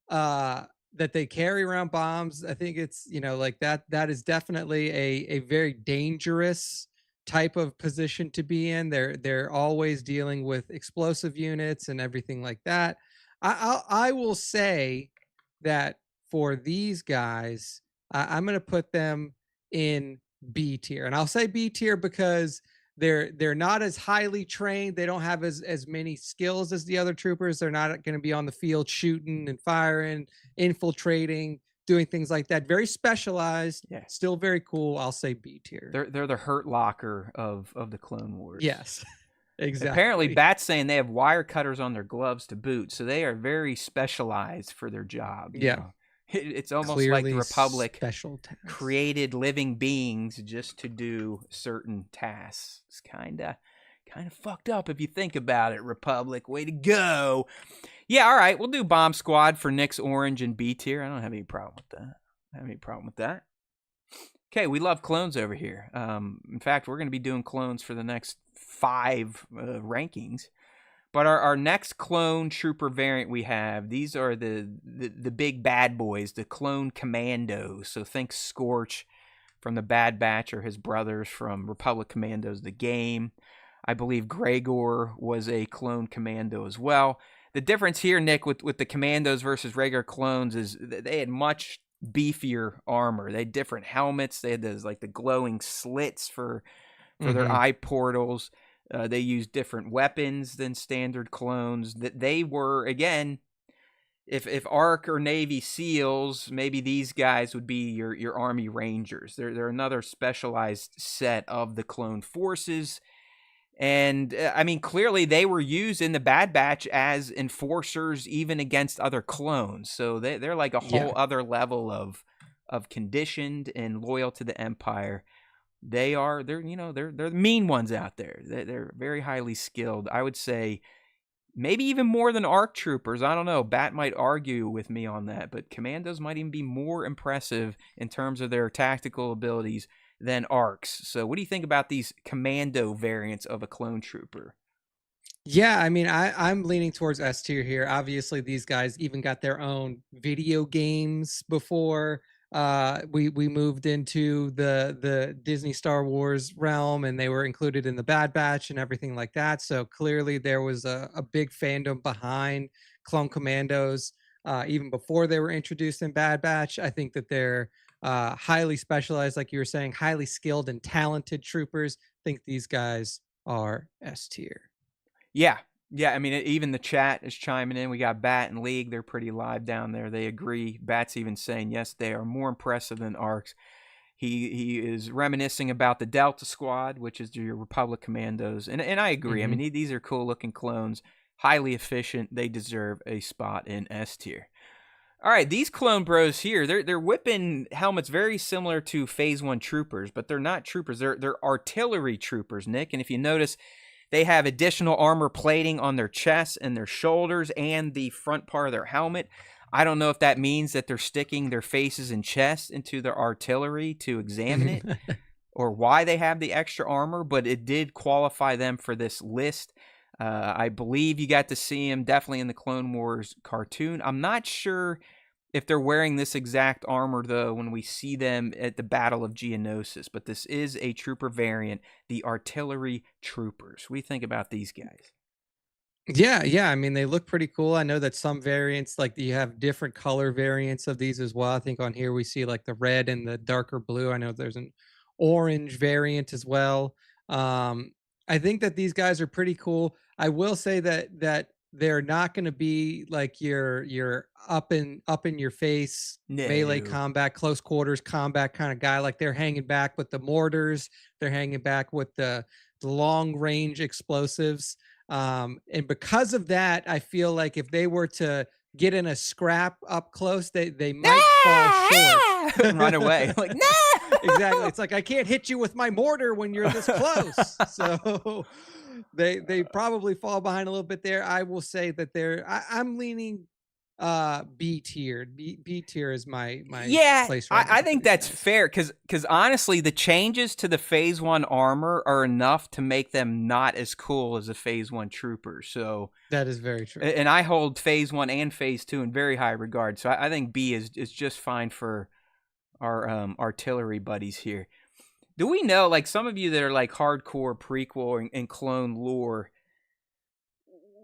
that they carry around bombs, I think it's like that is definitely a very dangerous type of position to be in. They're always dealing with explosive units and everything like that. I will say that for these guys, I'm going to put them in B tier, and I'll say B tier because they're not as highly trained. They don't have as many skills as the other troopers. They're not going to be on the field shooting and firing, infiltrating, doing things like that. Very specialized. Yeah. Still very cool. I'll say B tier. They're the Hurt Locker of the Clone Wars. Yes. Exactly. Apparently, Bat's saying they have wire cutters on their gloves to boot, so they are very specialized for their job. Yeah. It's almost Clearly like the Republic created living beings just to do certain tasks. It's kind of fucked up if you think about it, Republic. Way to go. Yeah, all right. We'll do Bomb Squad for Nick's orange and B tier. I don't have any problem with that. Okay, we love clones over here. In fact, we're going to be doing clones for the next 5 rankings. But our next clone trooper variant we have, these are the big bad boys, the clone commandos. So think Scorch from the Bad Batch or his brothers from Republic Commandos, the game. I believe Gregor was a clone commando as well. The difference here, Nick, with the commandos versus regular clones is they had much beefier armor. They had different helmets. They had those like the glowing slits for their eye portals. They used different weapons than standard clones. That they were, again, if ARC or Navy SEALs, maybe these guys would be your Army Rangers. They're another specialized set of the clone forces. And, I mean, clearly they were used in the Bad Batch as enforcers even against other clones. So they're like a whole other level of conditioned and loyal to the Empire. They're the mean ones out there. They're very highly skilled. I would say maybe even more than ARC troopers. I don't know. Bat might argue with me on that, but commandos might even be more impressive in terms of their tactical abilities than ARCs. So what do you think about these commando variants of a clone trooper? Yeah, I mean, I'm leaning towards S tier here. Obviously, these guys even got their own video games before we moved into the Disney Star Wars realm, and they were included in the Bad Batch and everything like that. So clearly there was a big fandom behind clone commandos even before they were introduced in Bad Batch. I think that they're highly specialized, like you were saying, highly skilled and talented troopers. I think these guys are S tier. Yeah. I mean, even the chat is chiming in. We got Bat and League. They're pretty live down there. They agree. Bat's even saying, yes, they are more impressive than ARCs. He is reminiscing about the Delta Squad, which is your Republic Commandos, and I agree. I mean, these are cool looking clones, highly efficient. They deserve a spot in S tier. All right, these clone bros here, they're whipping helmets very similar to Phase 1 troopers, but they're not troopers. They're artillery troopers, Nick. And if you notice, they have additional armor plating on their chests and their shoulders and the front part of their helmet. I don't know if that means that they're sticking their faces and chests into their artillery to examine it or why they have the extra armor, but it did qualify them for this list. I believe you got to see him definitely in the Clone Wars cartoon. I'm not sure if they're wearing this exact armor, though, when we see them at the Battle of Geonosis, but this is a trooper variant, the Artillery Troopers. What do you think about these guys? Yeah. I mean, they look pretty cool. I know that some variants, like you have different color variants of these as well. I think on here we see like the red and the darker blue. I know there's an orange variant as well. I think that these guys are pretty cool. I will say that they're not going to be like your up in your face melee combat, close quarters combat kind of guy. Like they're hanging back with the mortars, they're hanging back with the long range explosives. And because of that, I feel like if they were to get in a scrap up close, they might fall short and run away. Like, no! Exactly. It's like, I can't hit you with my mortar when you're this close. So they probably fall behind a little bit there. I will say that I'm leaning B tier. B tier is my place right now. I think that's fair because honestly, the changes to the Phase 1 armor are enough to make them not as cool as the Phase 1 troopers. So that is very true. And I hold Phase 1 and Phase 2 in very high regard. So I think B is just fine for our artillery buddies here. Do we know, like some of you that are like hardcore prequel and clone lore,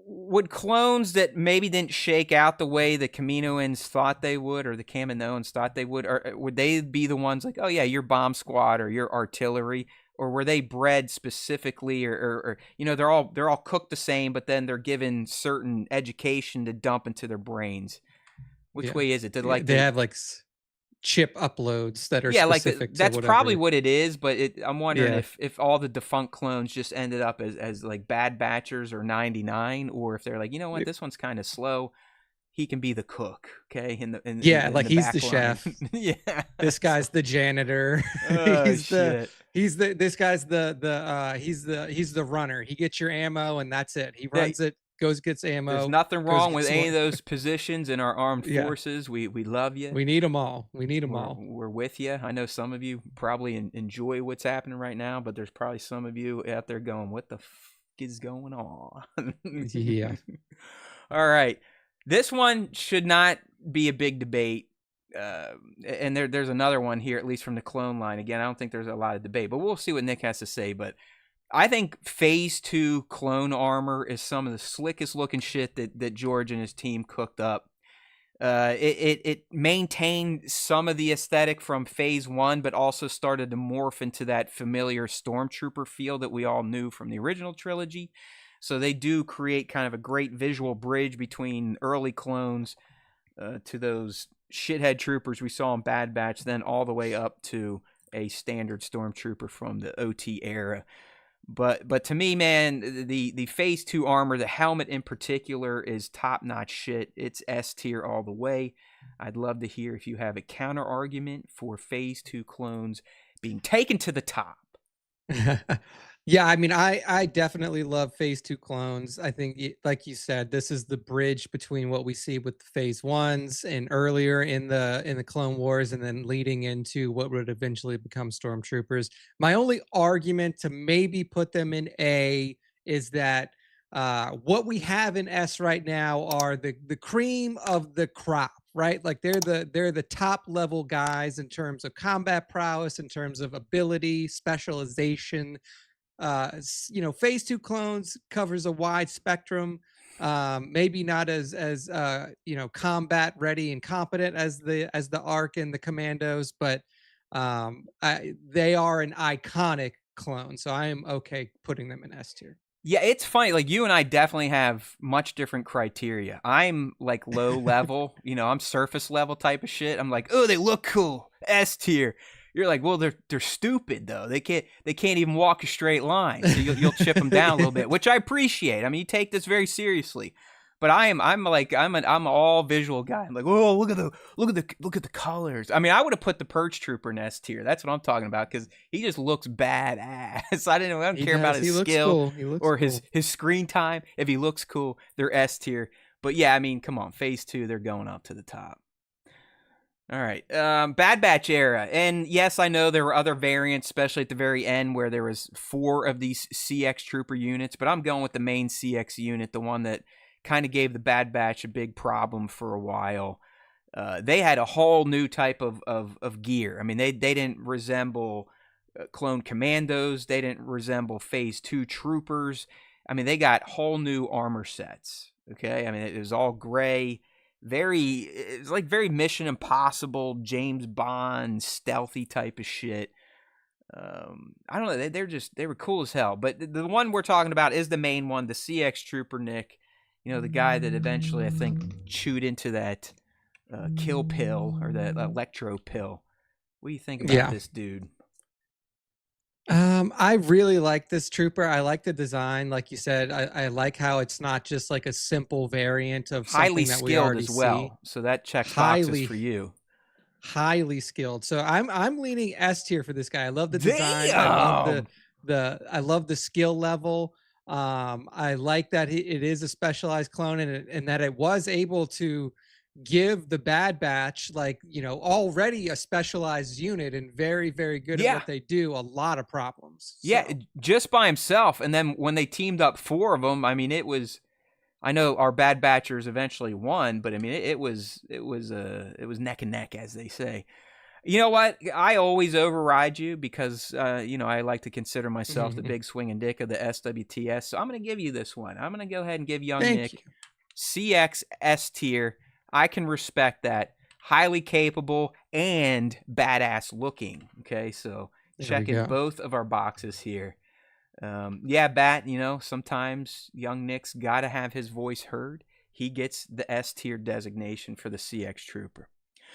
would clones that maybe didn't shake out the way the Kaminoans thought they would, or the Kaminoans thought they would, or would they be the ones like, oh yeah, your bomb squad or your artillery, or were they bred specifically, or you know, they're all cooked the same, but then they're given certain education to dump into their brains? Which way is it? Did like they have like chip uploads that are specific like that's to probably what it is, but I'm wondering if all the defunct clones just ended up as like Bad Batchers or 99, or if they're like, you know what, this one's kind of slow, he can be the cook, okay? He's the chef. Yeah, this guy's the janitor. He's the runner. He gets your ammo and that's it. He runs it, gets ammo. There's nothing wrong with any of those positions in our armed forces. We love you. We need them all. We're with you. I know some of you probably enjoy what's happening right now, but there's probably some of you out there going, what the is going on? Yeah. All right. This one should not be a big debate. And there's another one here, at least from the clone line. Again, I don't think there's a lot of debate, but we'll see what Nick has to say. But I think Phase 2 clone armor is some of the slickest looking shit that George and his team cooked up. It maintained some of the aesthetic from Phase 1, but also started to morph into that familiar Stormtrooper feel that we all knew from the original trilogy. So they do create kind of a great visual bridge between early clones to those shithead troopers we saw in Bad Batch, then all the way up to a standard Stormtrooper from the OT era. But to me, man, the Phase 2 armor, the helmet in particular, is top-notch shit. It's S tier all the way. I'd love to hear if you have a counter argument for Phase 2 clones being taken to the top. Yeah, I mean, I definitely love Phase 2 clones. I think, like you said, this is the bridge between what we see with the Phase 1s and earlier in the Clone Wars, and then leading into what would eventually become Stormtroopers. My only argument to maybe put them in A is that what we have in S right now are the cream of the crop, right? Like they're the top level guys in terms of combat prowess, in terms of ability, specialization. Phase 2 clones covers a wide spectrum, maybe not as combat ready and competent as the ARC and the Commandos, but they are an iconic clone, so I am okay putting them in S tier. Yeah, it's funny. Like, you and I definitely have much different criteria. I'm like low level, I'm surface level type of shit. I'm like, oh, they look cool, S tier. You're like, well, they're stupid though. They can't even walk a straight line. So you'll chip them down a little bit, which I appreciate. I mean, you take this very seriously. But I'm an all visual guy. I'm like, oh, look at the colors. I mean, I would have put the Purge Trooper in S tier. That's what I'm talking about, because he just looks badass. I don't care about his skill or his screen time. If he looks cool, they're S tier. But yeah, I mean, come on, Phase 2, they're going up to the top. All right, Bad Batch era, and yes, I know there were other variants, especially at the very end where there was 4 of these CX Trooper units. But I'm going with the main CX unit, the one that kind of gave the Bad Batch a big problem for a while. They had a whole new type of gear. I mean, they didn't resemble clone commandos. They didn't resemble Phase 2 troopers. I mean, they got whole new armor sets. Okay, I mean, it was all gray. It was like very Mission Impossible, James Bond, stealthy type of shit. I don't know. They were cool as hell. But the one we're talking about is the main one, the CX Trooper, Nick. You know, the guy that eventually, I think, chewed into that kill pill or that electro pill. What do you think about this dude? I really like this trooper. I like the design. Like you said, I like how it's not just like a simple variant of highly something that we skilled already as well. see. So that checks boxes for you. Highly skilled. So I'm leaning S tier for this guy. I love the design. Damn! I love the skill level. I like that it is a specialized clone, and that it was able to give the Bad Batch, like, you know, already a specialized unit and very, very good at what they do, a lot of problems. Yeah, just by himself. And then when they teamed up 4 of them, I mean, I know our Bad Batchers eventually won, but I mean, it was neck and neck, as they say. You know what? I always override you because, you know, I like to consider myself the big swinging dick of the SWTS. So I'm going to give you this one. I'm going to go ahead and give young Nick CX S tier. I can respect that. Highly capable and badass looking. Okay, so checking both of our boxes here. Yeah, Bat, you know, sometimes young Nick's got to have his voice heard. He gets the S tier designation for the CX Trooper.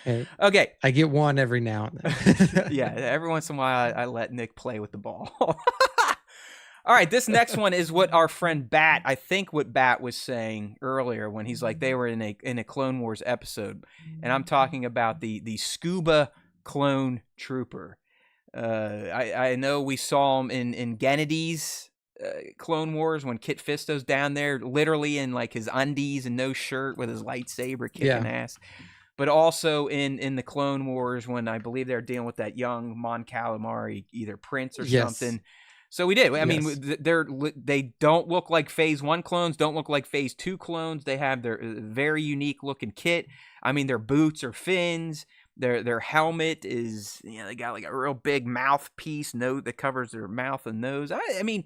Hey, okay. I get one every now and then. Yeah, every once in a while I let Nick play with the ball. All right, this next one is what our friend Bat, I think what Bat was saying earlier when he's like they were in a Clone Wars episode, and I'm talking about the Scuba Clone Trooper. I know we saw him in Gennedy's Clone Wars when Kit Fisto's down there, literally in like his undies and no shirt with his lightsaber kicking ass. But also in the Clone Wars when I believe they're dealing with that young Mon Calamari, either prince or something. So we did. I mean, they don't look like Phase 1 clones, don't look like Phase 2 clones. They have their very unique looking kit. I mean, their boots are fins. Their helmet is, you know, they got like a real big mouthpiece that covers their mouth and nose. I mean,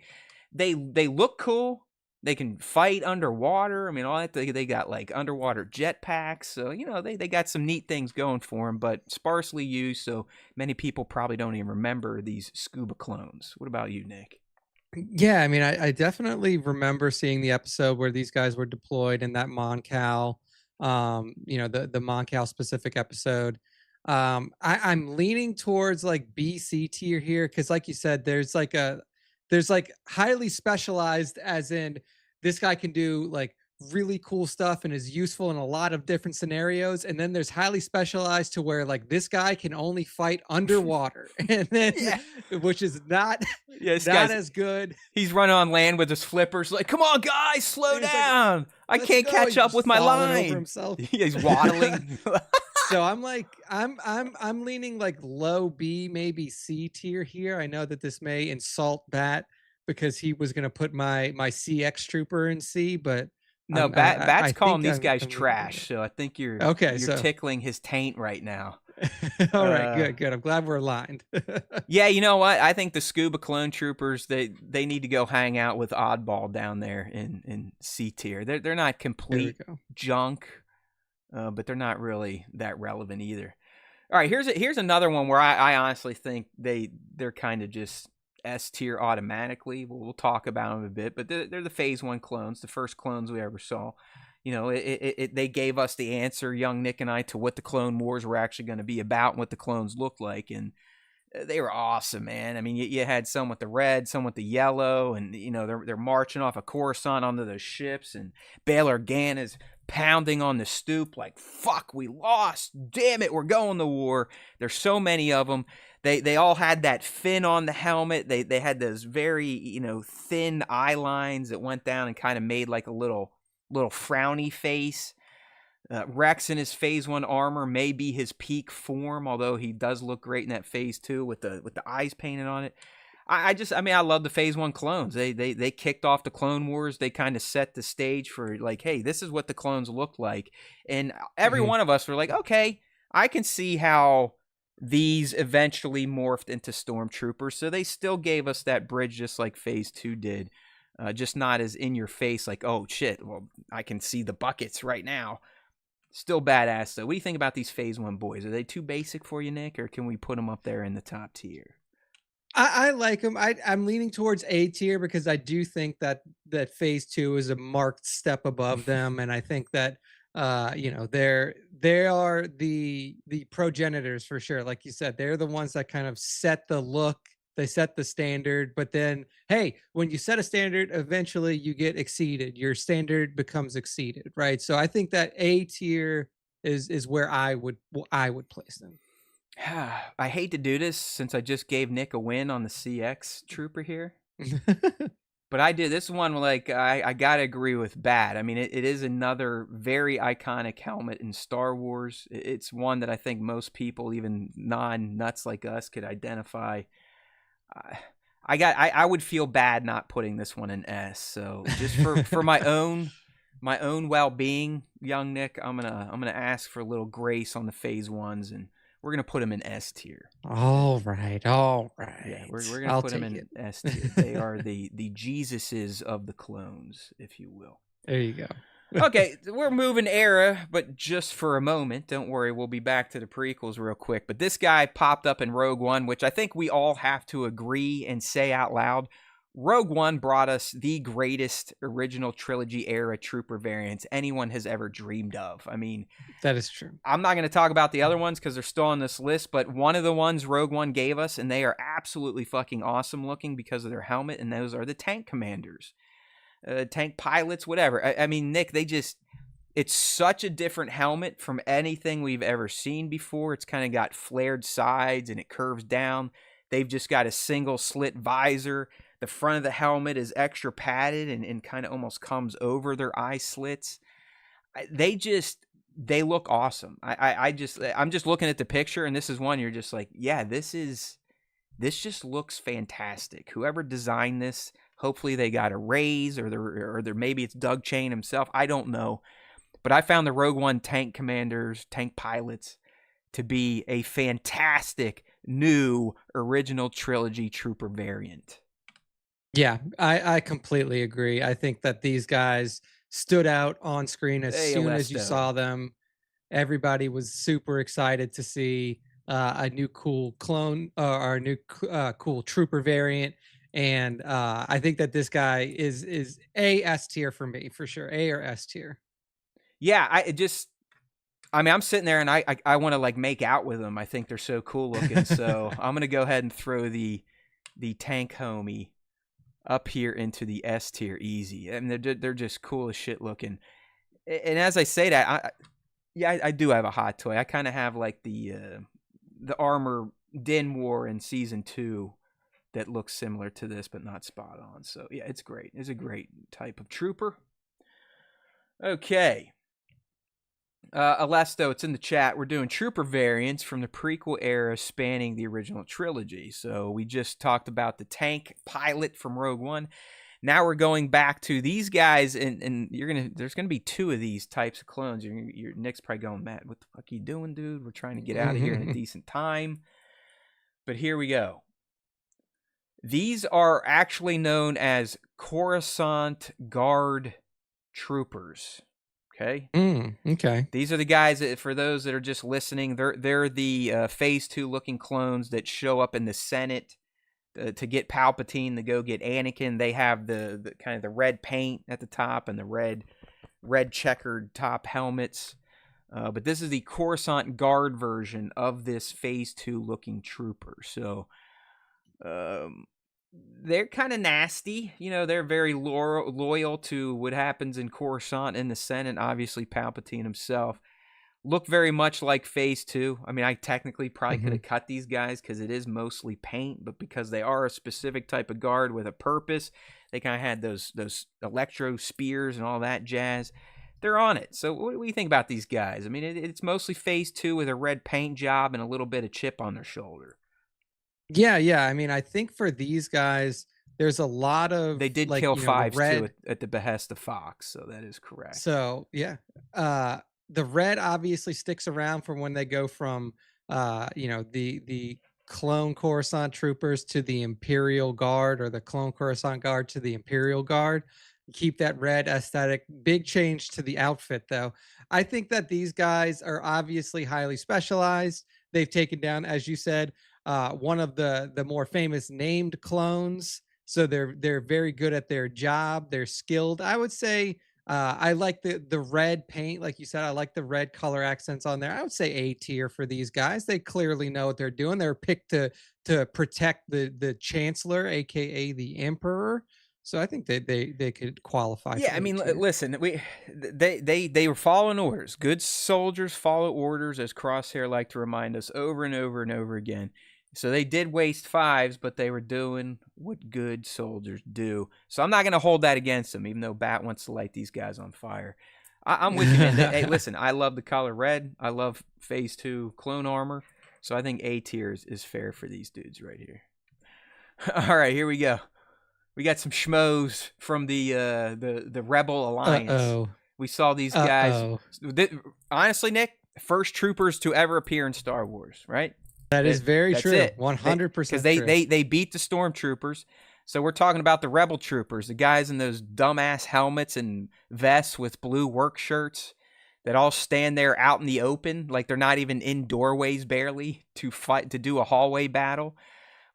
they look cool. They can fight underwater. I mean, all that. They got like underwater jetpacks. So, you know, they got some neat things going for them, but sparsely used. So many people probably don't even remember these scuba clones. What about you, Nick? Yeah, I mean, I definitely remember seeing the episode where these guys were deployed in that Mon Cal, you know, the Mon Cal specific episode. I'm leaning towards like BC tier here because, like you said, there's like highly specialized, as in this guy can do like really cool stuff and is useful in a lot of different scenarios. And then there's highly specialized to where like this guy can only fight underwater, and then which is not as good. He's running on land with his flippers, like, come on, guys, slow down. Like, I can't catch up with my line. Over himself. He's waddling. So I'm like, I'm leaning like low B, maybe C tier here. I know that this may insult Bat because he was going to put my CX Trooper in C, but no, Bat's calling these guys trash. So I think you're tickling his taint right now. All right, good. I'm glad we're aligned. Yeah, you know what? I think the Scuba Clone Troopers, they need to go hang out with Oddball down there in C tier. They're not complete junk. But they're not really that relevant either. All right, here's another one where I honestly think they're kind of just S tier automatically. We'll talk about them a bit, but they're the Phase 1 clones, the first clones we ever saw. You know, they gave us the answer, young Nick and I, to what the Clone Wars were actually going to be about and what the clones looked like. And They were awesome, man. I mean, you had some with the red, some with the yellow, and they're marching off of Coruscant onto those ships, and Bail Organa is pounding on the stoop like, "Fuck, we lost! Damn it, we're going to war." There's so many of them. They all had that fin on the helmet. They had those very thin eye lines that went down and kind of made like a little frowny face. Rex in his Phase 1 armor may be his peak form, although he does look great in that Phase 2 with the eyes painted on it. I love the Phase 1 clones. They kicked off the Clone Wars. They kind of set the stage for like, hey, this is what the clones look like. And every one of us were like, okay, I can see how these eventually morphed into Stormtroopers. So they still gave us that bridge just like Phase 2 did. Just not as in your face like, oh shit, well, I can see the buckets right now. Still badass, though. What do you think about these Phase 1 boys? Are they too basic for you, Nick, or can we put them up there in the top tier? I like them. I'm leaning towards A tier because I do think that Phase 2 is a marked step above them, and I think that they are the progenitors for sure. Like you said, they're the ones that kind of set the look. They set the standard, but then, hey, when you set a standard, eventually you get exceeded. Your standard becomes exceeded, right? So I think that A tier is where I would place them. I hate to do this since I just gave Nick a win on the CX Trooper here. But I did this one, like, I gotta agree with Bad. I mean, it is another very iconic helmet in Star Wars. It's one that I think most people, even non-nuts like us, could identify. I would feel bad not putting this one in S. So just for my own well-being, young Nick, I'm gonna ask for a little grace on the Phase 1s, and we're gonna put them in S tier. All right. Yeah, we're gonna put them in S tier. They are the Jesuses of the clones, if you will. There you go. Okay, we're moving era, but just for a moment. Don't worry, we'll be back to the prequels real quick. But this guy popped up in Rogue One, which I think we all have to agree and say out loud. Rogue One brought us the greatest original trilogy era trooper variants anyone has ever dreamed of. I mean, that is true. I'm not going to talk about the other ones because they're still on this list, but one of the ones Rogue One gave us, and they are absolutely fucking awesome looking because of their helmet, and those are the tank commanders. Tank pilots, whatever. I mean, Nick, it's such a different helmet from anything we've ever seen before. It's kind of got flared sides and it curves down. They've just got a single slit visor. The front of the helmet is extra padded and kind of almost comes over their eye slits. They look awesome. I'm just looking at the picture, and this is one you're just like, yeah, this just looks fantastic. Whoever designed this, hopefully they got a raise, or maybe it's Doug Chain himself. I don't know. But I found the Rogue One tank commanders, tank pilots, to be a fantastic new original trilogy trooper variant. Yeah, I completely agree. I think that these guys stood out on screen as soon as you saw them. Everybody was super excited to see a new cool clone or a new cool trooper variant. And I think that this guy is A S tier for me, for sure. A or S tier. Yeah, I'm sitting there and I want to like make out with them. I think they're so cool looking. So I'm gonna go ahead and throw the tank homie up here into the S tier easy. And they're just cool as shit looking. And as I say that, I do have a hot toy. I kind of have like the armor Din War in season 2 that looks similar to this, but not spot on. So yeah, it's great. It's a great type of trooper. Okay. Alesto, it's in the chat. We're doing trooper variants from the prequel era spanning the original trilogy. So we just talked about the tank pilot from Rogue One. Now we're going back to these guys, and there's gonna be 2 of these types of clones. Your Nick's probably going, Matt, what the fuck are you doing, dude? We're trying to get out of here in a decent time. But here we go. These are actually known as Coruscant Guard troopers. Okay. Okay. These are the guys that, for those that are just listening, they're the Phase 2 looking clones that show up in the Senate to get Palpatine, to go get Anakin. They have the kind of the red paint at the top and the red checkered top helmets. But this is the Coruscant Guard version of this Phase 2 looking trooper. So they're kind of nasty. You know, they're very loyal to what happens in Coruscant in the Senate. Obviously, Palpatine himself. Look very much like Phase 2. I mean, I technically probably could have cut these guys because it is mostly paint, but because they are a specific type of guard with a purpose, they kind of had those electro spears and all that jazz. They're on it. So what do you think about these guys? I mean, it's mostly Phase 2 with a red paint job and a little bit of chip on their shoulder. Yeah. I mean, I think for these guys, there's a lot of They did like, kill the Fives red. too at the behest of Fox, so that is correct. So yeah, the red obviously sticks around from when they go from the clone Coruscant troopers to the Imperial Guard, or the clone Coruscant Guard to the Imperial Guard. Keep that red aesthetic. Big change to the outfit, though. I think that these guys are obviously highly specialized. They've taken down, as you said, one of the more famous named clones. So they're very good at their job. They're skilled. I would say I like the red paint, like you said. I like the red color accents on there. I would say A tier for these guys. They clearly know what they're doing. They're picked to protect the Chancellor, aka the Emperor. So I think they could qualify. Yeah, for I mean, A tier. listen, they were following orders. Good soldiers follow orders, as Crosshair liked to remind us over and over and over again. So they did waste Fives, but they were doing what good soldiers do. So I'm not going to hold that against them, even though Bat wants to light these guys on fire. I'm with you, man. Hey, listen, I love the color red. I love Phase 2 clone armor. So I think A tier is fair for these dudes right here. All right, here we go. We got some schmoes from the Rebel Alliance. We saw these guys. Honestly, Nick, first troopers to ever appear in Star Wars, right? That is very true. 100%. Because they beat the Stormtroopers. So we're talking about the Rebel troopers, the guys in those dumbass helmets and vests with blue work shirts that all stand there out in the open, like they're not even in doorways barely to do a hallway battle.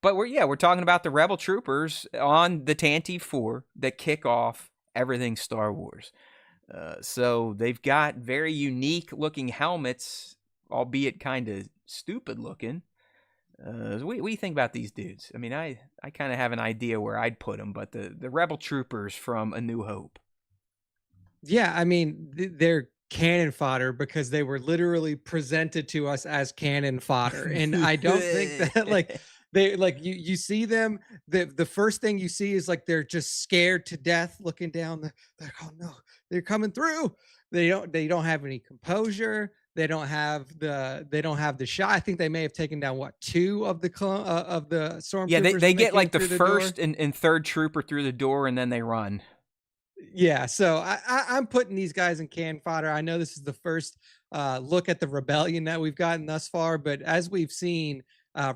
But we're talking about the Rebel troopers on the Tantive 4 that kick off everything Star Wars. So they've got very unique looking helmets, albeit kind of stupid looking. What do you think about these dudes? I mean, I kind of have an idea where I'd put them, but the Rebel troopers from A New Hope. Yeah, I mean, they're cannon fodder because they were literally presented to us as cannon fodder. And I don't think that like they like you see them, the first thing you see is like they're just scared to death looking down like, oh no, they're coming through. They don't have any composure. They don't have the shot. I think they may have taken down two of the stormtroopers. Yeah, they get like the first door. and third trooper through the door, and then they run. Yeah, so I'm putting these guys in can fodder. I know this is the first look at the rebellion that we've gotten thus far, but as we've seen,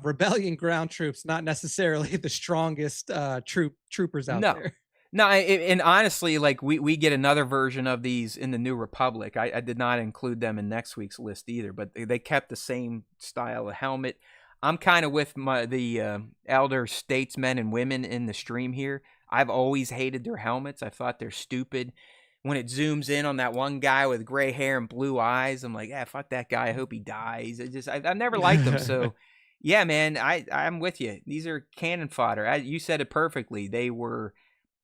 rebellion ground troops not necessarily the strongest troopers out there. No, and honestly, like we get another version of these in the New Republic. I did not include them in next week's list either, but they kept the same style of helmet. I'm kind of with the elder statesmen and women in the stream here. I've always hated their helmets. I thought they're stupid. When it zooms in on that one guy with gray hair and blue eyes, I'm like, fuck that guy. I hope he dies. I've never liked them. So, yeah, man, I'm with you. These are cannon fodder. You said it perfectly. They were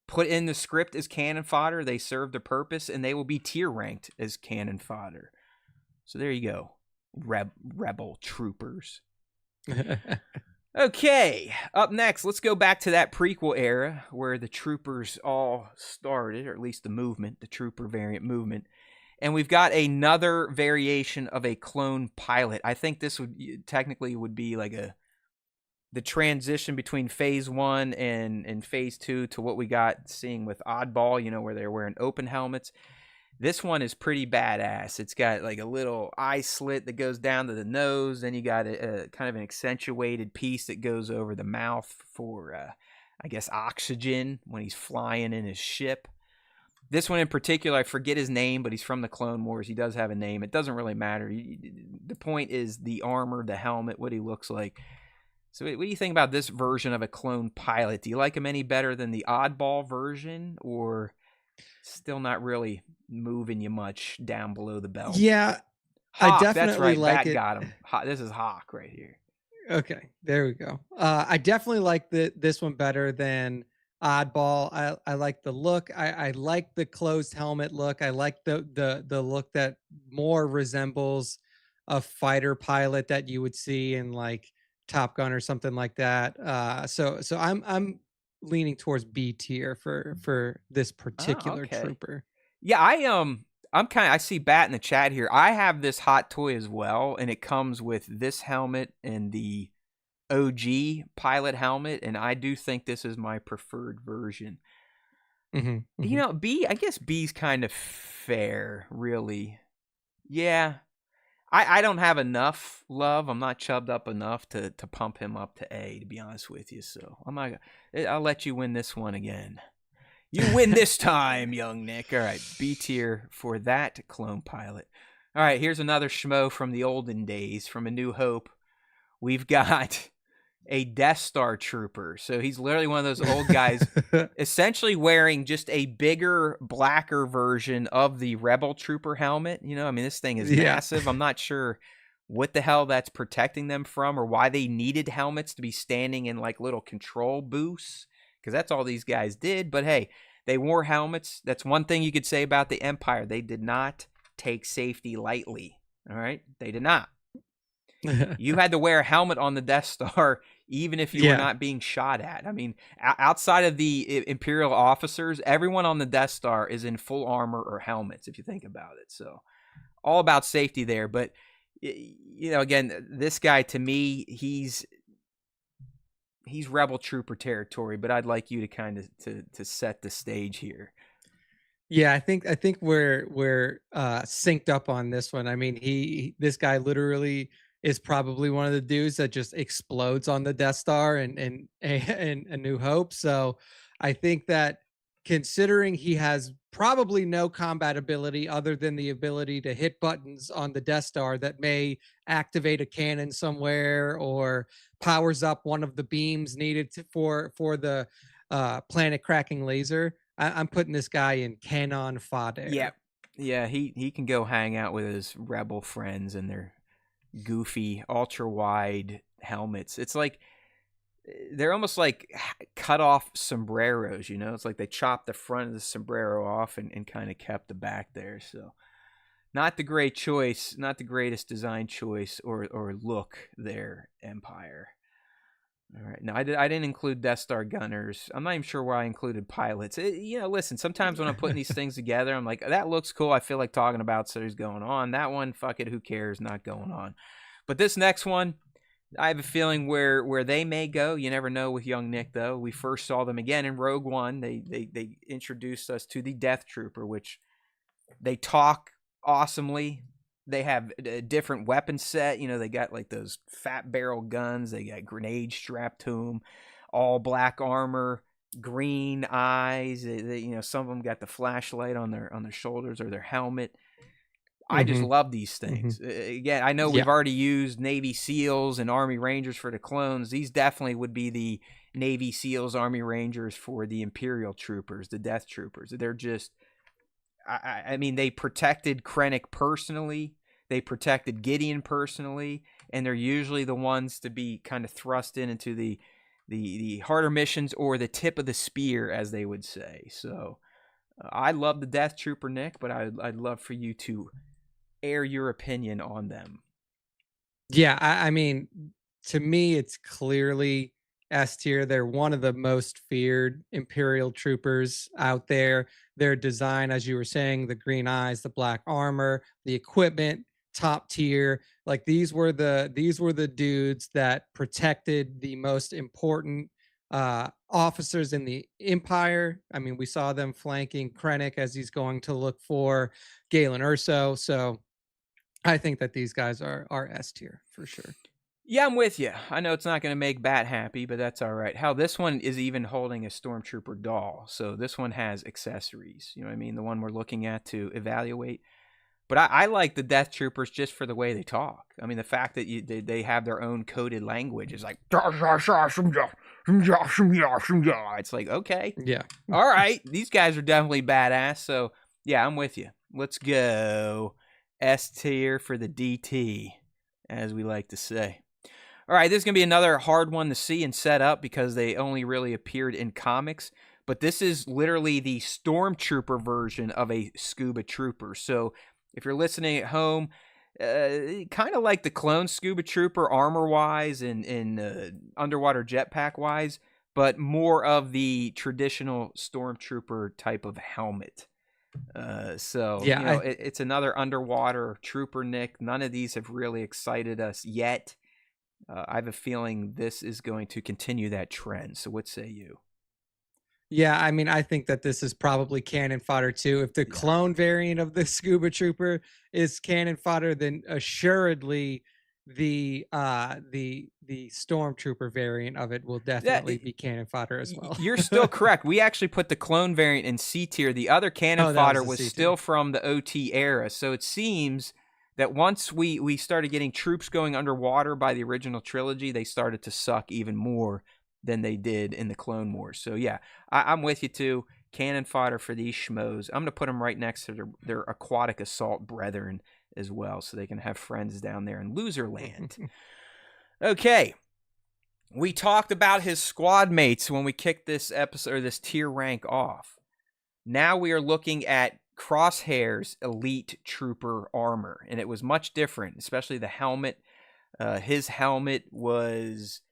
put in the script as cannon fodder. They served a purpose, and they will be tier ranked as cannon fodder. So there you go, Rebel troopers. Okay, up next, let's go back to that prequel era where the troopers all started, or at least the movement, the trooper variant movement. And we've got another variation of a clone pilot. I think this would be like the transition between Phase 1 and Phase 2 to what we got seeing with Oddball, where they're wearing open helmets. This one is pretty badass. It's got like a little eye slit that goes down to the nose. Then you got a kind of an accentuated piece that goes over the mouth for, I guess, oxygen when he's flying in his ship. This one in particular, I forget his name, but he's from the Clone Wars. He does have a name. It doesn't really matter. The point is the armor, the helmet, what he looks like. So what do you think about this version of a clone pilot? Do you like him any better than the Oddball version, or still not really moving you much down below the belt? Yeah, Hawk, that's definitely right. like Bat it. got him. This is Hawk right here. Okay, there we go. I definitely like this one better than Oddball. I like the look. I like the closed helmet look. I like the look that more resembles a fighter pilot that you would see in like Top Gun or something like that. So I'm leaning towards B tier for this Oh, particular okay. trooper. Yeah, I see Bat in the chat here. I have this hot toy as well, and it comes with this helmet and the OG pilot helmet, and I do think this is my preferred version. Hmm. You know, I guess B's kind of fair, really. Yeah. I don't have enough love. I'm not chubbed up enough to pump him up to A, to be honest with you. So I'll let you win this one again. You win this time, young Nick. All right, B tier for that clone pilot. All right, here's another schmo from the olden days, from A New Hope. We've got a Death Star trooper. So he's literally one of those old guys essentially wearing just a bigger, blacker version of the Rebel trooper helmet. You know, I mean, this thing is massive. I'm not sure what the hell that's protecting them from or why they needed helmets to be standing in like little control booths, because that's all these guys did. But hey, they wore helmets. That's one thing you could say about the Empire. They did not take safety lightly. All right? They did not. You had to wear a helmet on the Death Star even if you were not being shot at. I mean, outside of the Imperial officers, everyone on the Death Star is in full armor or helmets, if you think about it. So all about safety there. But, you know, again, this guy, to me, he's Rebel Trooper territory, but I'd like you to kind of to set the stage here. Yeah, I think we're synced up on this one. I mean, this guy literally is probably one of the dudes that just explodes on the Death Star and A New Hope. So I think that, considering he has probably no combat ability other than the ability to hit buttons on the Death Star that may activate a cannon somewhere or powers up one of the beams needed for the planet cracking laser, I'm putting this guy in canon fodder. Yeah, he can go hang out with his Rebel friends and their goofy ultra wide helmets. It's like they're almost like cut off sombreros, you know. It's like they chopped the front of the sombrero off and kind of kept the back there. So not the great choice, not the greatest design choice or look there, Empire. All right. No, I didn't include Death Star gunners. I'm not even sure why I included pilots. You know, listen, sometimes when I'm putting these things together, I'm like, that looks cool. I feel like talking about, so there's going on. That one, fuck it, who cares? Not going on. But this next one, I have a feeling where they may go. You never know with young Nick, though. We first saw them again in Rogue One. They introduced us to the Death Trooper, which they talk awesomely. They have a different weapon set. You know, they got like those fat barrel guns. They got grenades strapped to them, all black armor, green eyes. They, you know, some of them got the flashlight on their shoulders or their helmet. I just love these things. Again, I know we've already used Navy SEALs and Army Rangers for the clones. These definitely would be the Navy SEALs, Army Rangers for the Imperial Troopers, the Death Troopers. They're just, I mean, they protected Krennic personally. They protected Gideon personally, and they're usually the ones to be kind of thrust into the harder missions or the tip of the spear, as they would say. So I love the Death Trooper, Nick, but I'd love for you to air your opinion on them. Yeah, I mean, to me, it's clearly S tier. They're one of the most feared Imperial troopers out there. Their design, as you were saying, the green eyes, the black armor, the equipment, top tier. Like these were the dudes that protected the most important officers in the Empire. I mean, we saw them flanking Krennic as he's going to look for Galen Erso. So I think that these guys are S tier for sure. Yeah, I'm with you. I know it's not going to make Bat happy, but that's all right. Hell, this one is even holding a Stormtrooper doll. So this one has accessories. You know what I mean? The one we're looking at to evaluate. But I like the Death Troopers just for the way they talk. I mean, the fact that they have their own coded language is like, it's like, okay. Yeah. All right. These guys are definitely badass. So, yeah, I'm with you. Let's go. S tier for the DT, as we like to say. All right, this is going to be another hard one to see and set up because they only really appeared in comics. But this is literally the Stormtrooper version of a Scuba Trooper. So if you're listening at home, kind of like the clone Scuba Trooper armor-wise and underwater jetpack-wise, but more of the traditional Stormtrooper type of helmet. Yeah, It's another underwater trooper, Nick. None of these have really excited us yet. I have a feeling this is going to continue that trend. So what say you? Yeah, I mean, I think that this is probably cannon fodder too. If the clone variant of the Scuba Trooper is cannon fodder, then assuredly the Stormtrooper variant of it will definitely be cannon fodder as well. You're still correct. We actually put the clone variant in C tier. The other cannon fodder was still from the OT era. So it seems that once we started getting troops going underwater by the original trilogy, they started to suck even more than they did in the Clone Wars. So yeah, I'm with you too. Cannon fodder for these schmoes. I'm going to put them right next to their aquatic assault brethren as well, so they can have friends down there in loser land. Okay. We talked about his squad mates when we kicked this episode or this tier rank off. Now we are looking at Crosshair's elite trooper armor, and it was much different, especially the helmet. His helmet was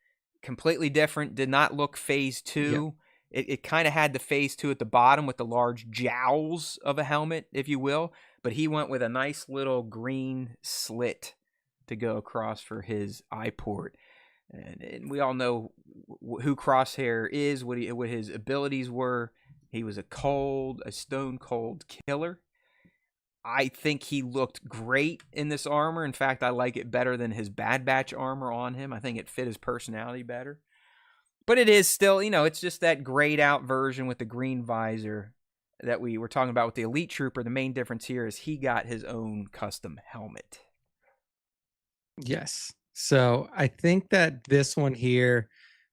completely different, did not look phase 2. Yep. It kind of had the phase 2 at the bottom with the large jowls of a helmet, if you will, but he went with a nice little green slit to go across for his eye port. And we all know who Crosshair is, what his abilities were. He was a stone cold killer. I think he looked great in this armor. In fact, I like it better than his Bad Batch armor on him. I think it fit his personality better. But it is still, it's just that grayed out version with the green visor that we were talking about with the Elite Trooper. The main difference here is he got his own custom helmet. Yes. So I think that this one here,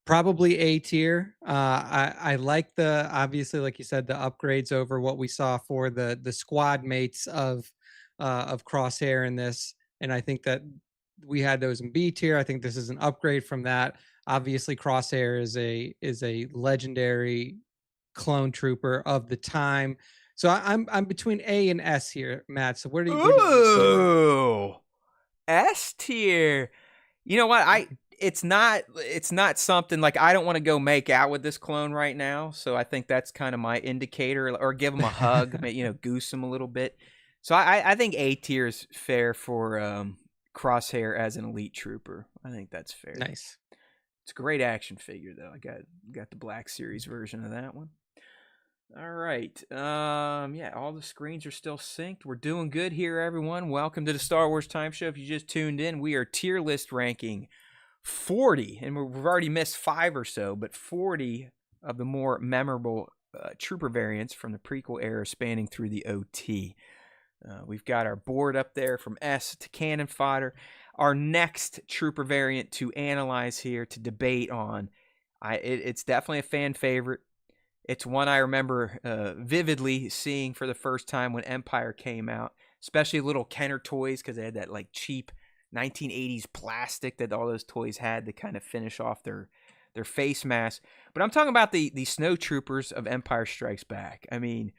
probably A tier. I like obviously, like you said, the upgrades over what we saw for the squad mates of Crosshair in this, and I think that we had those in B tier. I think this is an upgrade from that. Obviously, Crosshair is a legendary clone trooper of the time. So I'm between A and S here, Matt. So where do you S tier? You know what? It's not something like I don't want to go make out with this clone right now. So I think that's kind of my indicator, or give him a hug, goose him a little bit. So I think A tier is fair for Crosshair as an elite trooper. I think that's fair. Nice. It's a great action figure though. I got the Black Series version of that one. All right. All the screens are still synced. We're doing good here, everyone. Welcome to the Star Wars Time Show. If you just tuned in, we are tier list ranking 40, and we've already missed 5 or so, but 40 of the more memorable trooper variants from the prequel era spanning through the OT. We've got our board up there from S to cannon fodder. Our next trooper variant to analyze here, to debate on, it's definitely a fan favorite. It's one I remember vividly seeing for the first time when Empire came out, especially little Kenner toys, because they had that like cheap 1980s plastic that all those toys had to kind of finish off their face mask. But I'm talking about the snow troopers of Empire Strikes Back. I mean,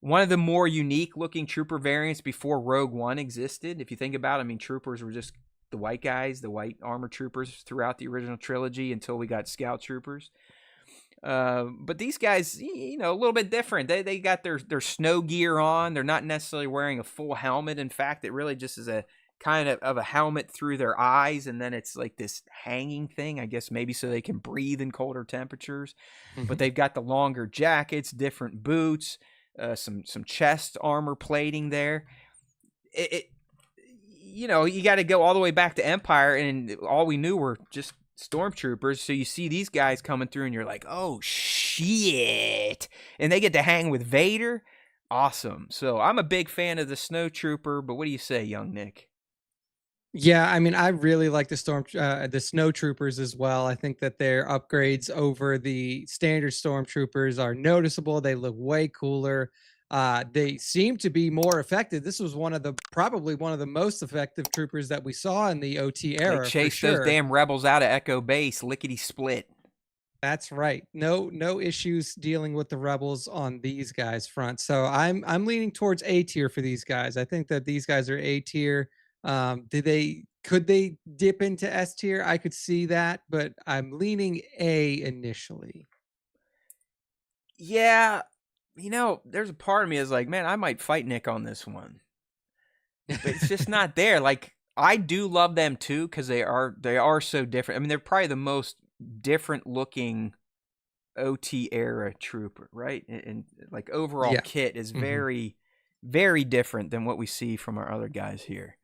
one of the more unique looking trooper variants before Rogue One existed. If you think about it, I mean, troopers were just the white guys, the white armor troopers throughout the original trilogy until we got scout troopers. But these guys, a little bit different. They got their snow gear on. They're not necessarily wearing a full helmet. In fact, it really just is a kind of a helmet through their eyes, and then it's like this hanging thing, I guess maybe so they can breathe in colder temperatures. Mm-hmm. But they've got the longer jackets, different boots, some chest armor plating there. You got to go all the way back to Empire, and all we knew were just stormtroopers. So you see these guys coming through, and you're like, oh shit! And they get to hang with Vader. Awesome. So I'm a big fan of the snow trooper. But what do you say, young Nick? Yeah, I mean, I really like the snow troopers as well. I think that their upgrades over the standard stormtroopers are noticeable. They look way cooler. They seem to be more effective. This was probably one of the most effective troopers that we saw in the OT They era for chased those sure. damn rebels out of Echo Base, lickety split. That's right. No issues dealing with the rebels on these guys' front. So I'm leaning towards A tier for these guys. I think that these guys are A tier. Could they dip into S tier? I could see that, but I'm leaning A initially. Yeah, there's a part of me is like, man, I might fight Nick on this one, but it's just not there. Like, I do love them too because they are so different. I mean, they're probably the most different looking OT era trooper, right? And like overall kit is very, very different than what we see from our other guys here.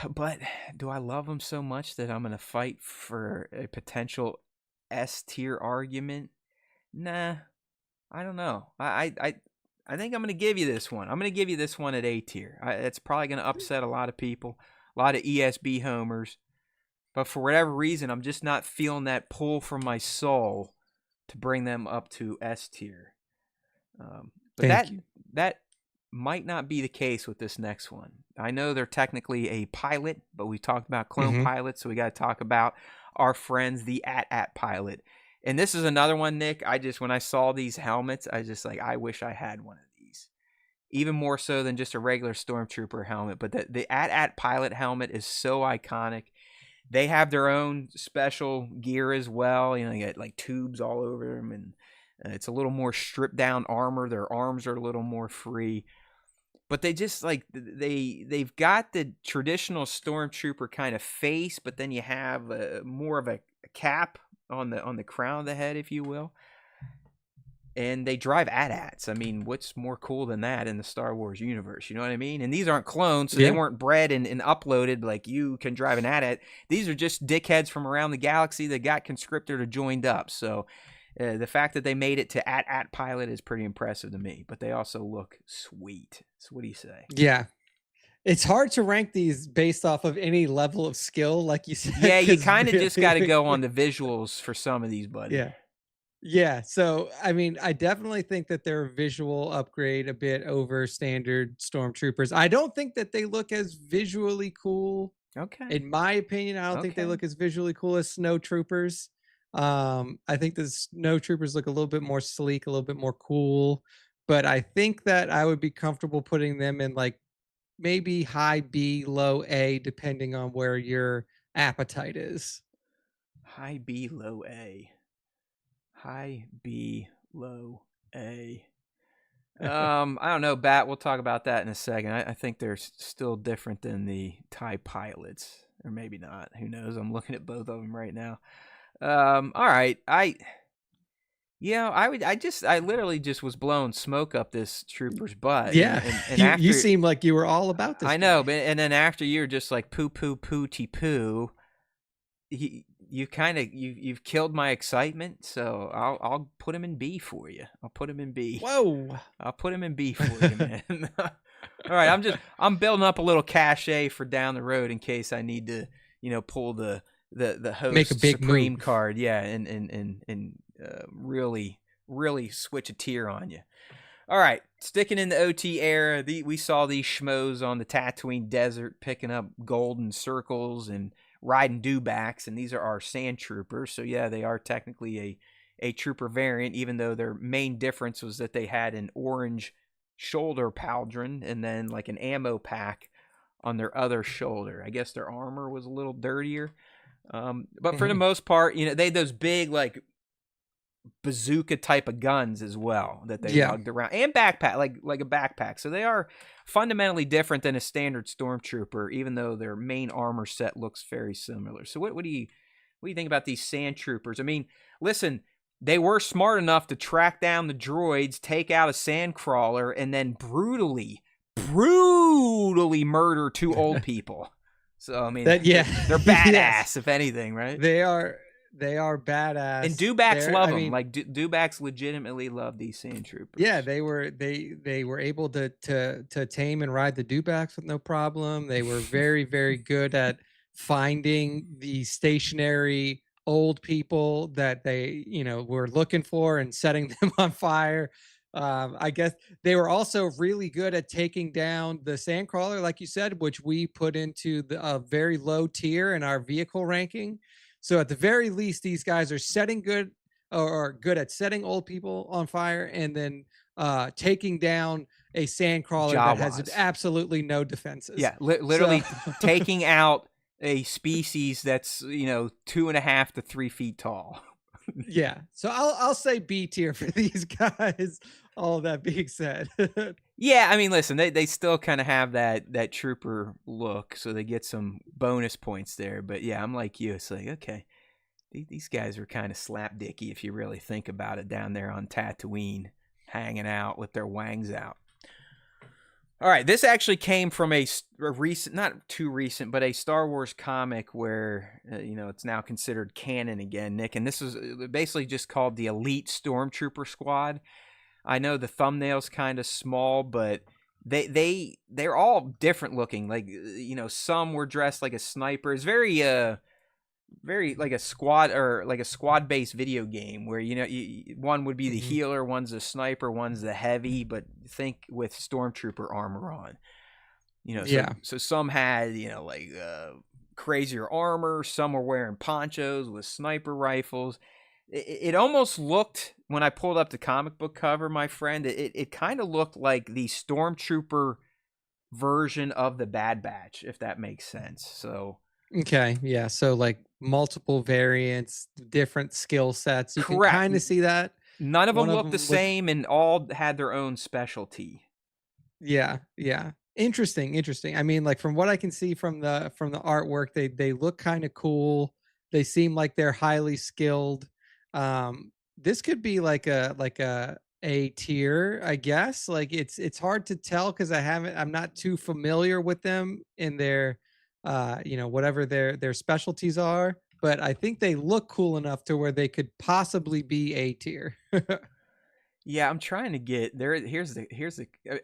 But do I love them so much that I'm going to fight for a potential S tier argument? Nah, I don't know. I think I'm going to give you this one. I'm going to give you this one at A tier. It's probably going to upset a lot of people, a lot of ESB homers. But for whatever reason, I'm just not feeling that pull from my soul to bring them up to S tier. But that might not be the case with this next one. I know they're technically a pilot, but we talked about clone pilots, so we got to talk about our friends, the AT-AT pilot. And this is another one, Nick. When I saw these helmets, I wish I had one of these. Even more so than just a regular Stormtrooper helmet. But the AT-AT pilot helmet is so iconic. They have their own special gear as well. They got like tubes all over them, and it's a little more stripped down armor. Their arms are a little more free. But they just they've got the traditional Stormtrooper kind of face, but then you have more of a cap on the crown of the head, if you will. And they drive AT-ATs. I mean, what's more cool than that in the Star Wars universe? You know what I mean? And these aren't clones, so they weren't bred and uploaded like you can drive an AT-AT. These are just dickheads from around the galaxy that got conscripted or joined up. So the fact that they made it to AT-AT pilot is pretty impressive to me. But they also look sweet. So what do you say? Yeah. It's hard to rank these based off of any level of skill, like you said. Yeah, you kind of just got to go on the visuals for some of these, buddy. Yeah. So, I mean, I definitely think that they're a visual upgrade a bit over standard Stormtroopers. I don't think that they look as visually cool. Okay. In my opinion, I don't think they look as visually cool as Snow Troopers. I think the Snow Troopers look a little bit more sleek, a little bit more cool. But I think that I would be comfortable putting them in like maybe high B, low A, depending on where your appetite is. High B, low A. High B, low A. I don't know, Bat. We'll talk about that in a second. I think they're still different than the TIE pilots, or maybe not. Who knows? I'm looking at both of them right now. All right. I literally just was blowing smoke up this trooper's butt. Yeah, and after, you seem like you were all about this. I know, but and then after you're just like poo poo poo-ty poo. You've killed my excitement, so I'll put him in B for you. I'll put him in B. Whoa! I'll put him in B for you, man. All right, I'm building up a little cachet for down the road in case I need to, pull the host make a big supreme move. card, yeah, and really switch a tier on you. All right, sticking in the OT era, we saw these schmoes on the Tatooine desert picking up golden circles and riding dewbacks, and these are our sand troopers. So yeah, they are technically a trooper variant, even though their main difference was that they had an orange shoulder pauldron and then like an ammo pack on their other shoulder. I guess their armor was a little dirtier, but for the most part, they had those big like bazooka type of guns as well that they lugged around, and backpack like a backpack. So they are fundamentally different than a standard Stormtrooper, even though their main armor set looks very similar. So what do you think about these sand troopers? I mean, listen, they were smart enough to track down the droids, take out a sand crawler, and then brutally murder two old people. So I mean, they're badass, yes. If anything, right? They are badass, and dewbacks love them. Like dewbacks legitimately love these sand troopers. Yeah, they were able to tame and ride the dewbacks with no problem. They were very, very good at finding the stationary old people that they were looking for and setting them on fire. I guess they were also really good at taking down the sandcrawler, like you said, which we put into the very low tier in our vehicle ranking. So at the very least, these guys are setting good or good at setting old people on fire, and then taking down a sandcrawler that has Jawas. absolutely no defenses. Yeah, So literally taking out a species that's 2.5 to 3 feet tall. yeah, so I'll say B tier for these guys. All that being said, Yeah, I mean, listen, they still kind of have that trooper look, so they get some bonus points there. But yeah, I'm like you. It's like, okay, these guys are kind of slapdicky if you really think about it down there on Tatooine, hanging out with their wangs out. All right, this actually came from a recent, not too recent, but a Star Wars comic where it's now considered canon again, Nick. And this is basically just called the Elite Stormtrooper Squad. I know the thumbnail's kind of small, but they're all different looking. Like some were dressed like a sniper. It's very like a squad or like a squad based video game where one would be the healer, one's the sniper, one's the heavy, but think with stormtrooper armor on. So some had like crazier armor, some were wearing ponchos with sniper rifles. It almost looked, when I pulled up the comic book cover, my friend, it kind of looked like the stormtrooper version of the Bad Batch, if that makes sense. So okay, yeah. So like multiple variants, different skill sets. You can correct. kind of see that. None of them One of looked the them with same, and all had their own specialty. yeah, yeah. Interesting, interesting. I mean, like from what I can see from the artwork, they look kind of cool. They seem like they're highly skilled. This could be like a tier, I guess. Like it's hard to tell because I'm not too familiar with them in their whatever their specialties are, but I think they look cool enough to where they could possibly be A tier. Yeah, I'm trying to get there. Here's the.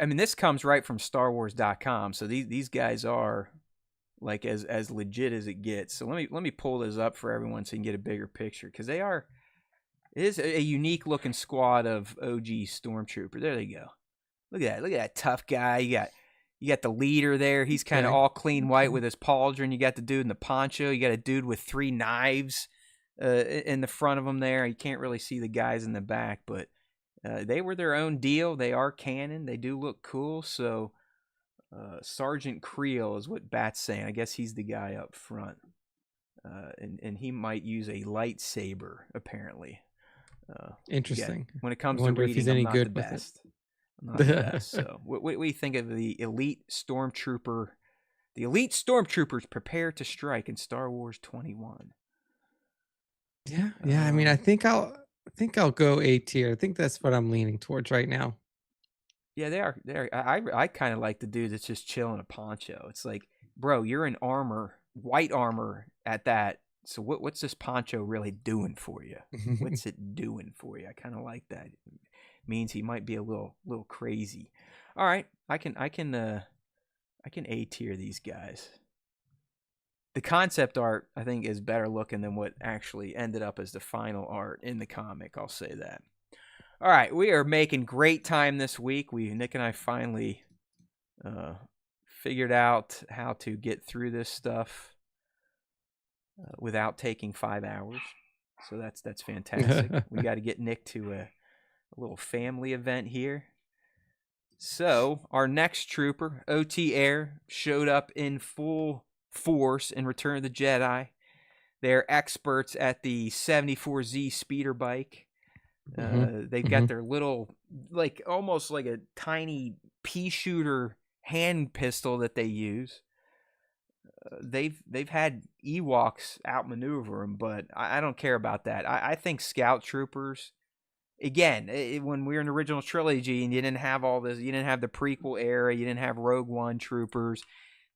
I mean, this comes right from StarWars.com, so these guys are like as legit as it gets. So let me pull this up for everyone so you can get a bigger picture, because they are. It is a unique looking squad of OG Stormtrooper. There they go. Look at that. Look at that tough guy. You got the leader there. He's kind of Okay. all clean white with his pauldron. You got the dude in the poncho. You got a dude with 3 knives in the front of him there. You can't really see the guys in the back, but they were their own deal. They are canon. They do look cool. So Sergeant Creel is what Bat's saying. I guess he's the guy up front. And he might use a lightsaber, apparently. Interesting. When it comes I to wonder if reading, he's I'm any not good the with it. best. I'm not the best. So what do you think of the Elite Stormtrooper? The Elite Stormtroopers prepare to strike in Star Wars 21. Yeah, yeah. I mean, I think I'll go A tier. I think that's what I'm leaning towards right now. Yeah, they are. I kind of like the dude that's just chilling a poncho. It's like, bro, you're in armor, white armor at that. So what's this poncho really doing for you? What's it doing for you? I kind of like that. It means he might be a little crazy. All right, I can A tier these guys. The concept art, I think, is better looking than what actually ended up as the final art in the comic. I'll say that. All right, we are making great time this week. Nick and I finally figured out how to get through this stuff without taking 5 hours. So that's fantastic. We got to get Nick to a little family event here. So our next trooper, OT Air, showed up in full force in Return of the Jedi. They're experts at the 74Z speeder bike. They've got their little, like almost like a tiny pea shooter hand pistol that they use. They've had Ewoks outmaneuver them, but I don't care about that. I think Scout Troopers, again, when we were in the original trilogy and you didn't have all this, you didn't have the prequel era, you didn't have Rogue One troopers.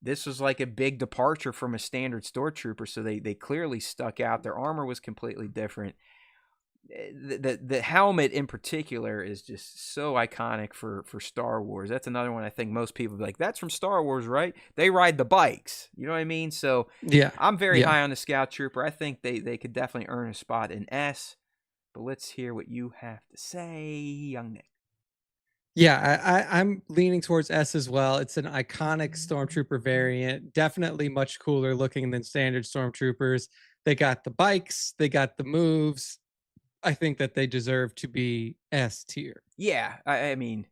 This was like a big departure from a standard stormtrooper, so they clearly stuck out. Their armor was completely different. The helmet in particular is just so iconic for Star Wars. That's another one I think most people be like, that's from Star Wars, right? They ride the bikes. You know what I mean? So Yeah, I'm very yeah. high on the Scout Trooper. I think they could definitely earn a spot in S. But let's hear what you have to say, young Nick. Yeah, I'm leaning towards S as well. It's an iconic Stormtrooper variant, definitely much cooler looking than standard Stormtroopers. They got the bikes, they got the moves. I think that they deserve to be S tier. Yeah, I mean,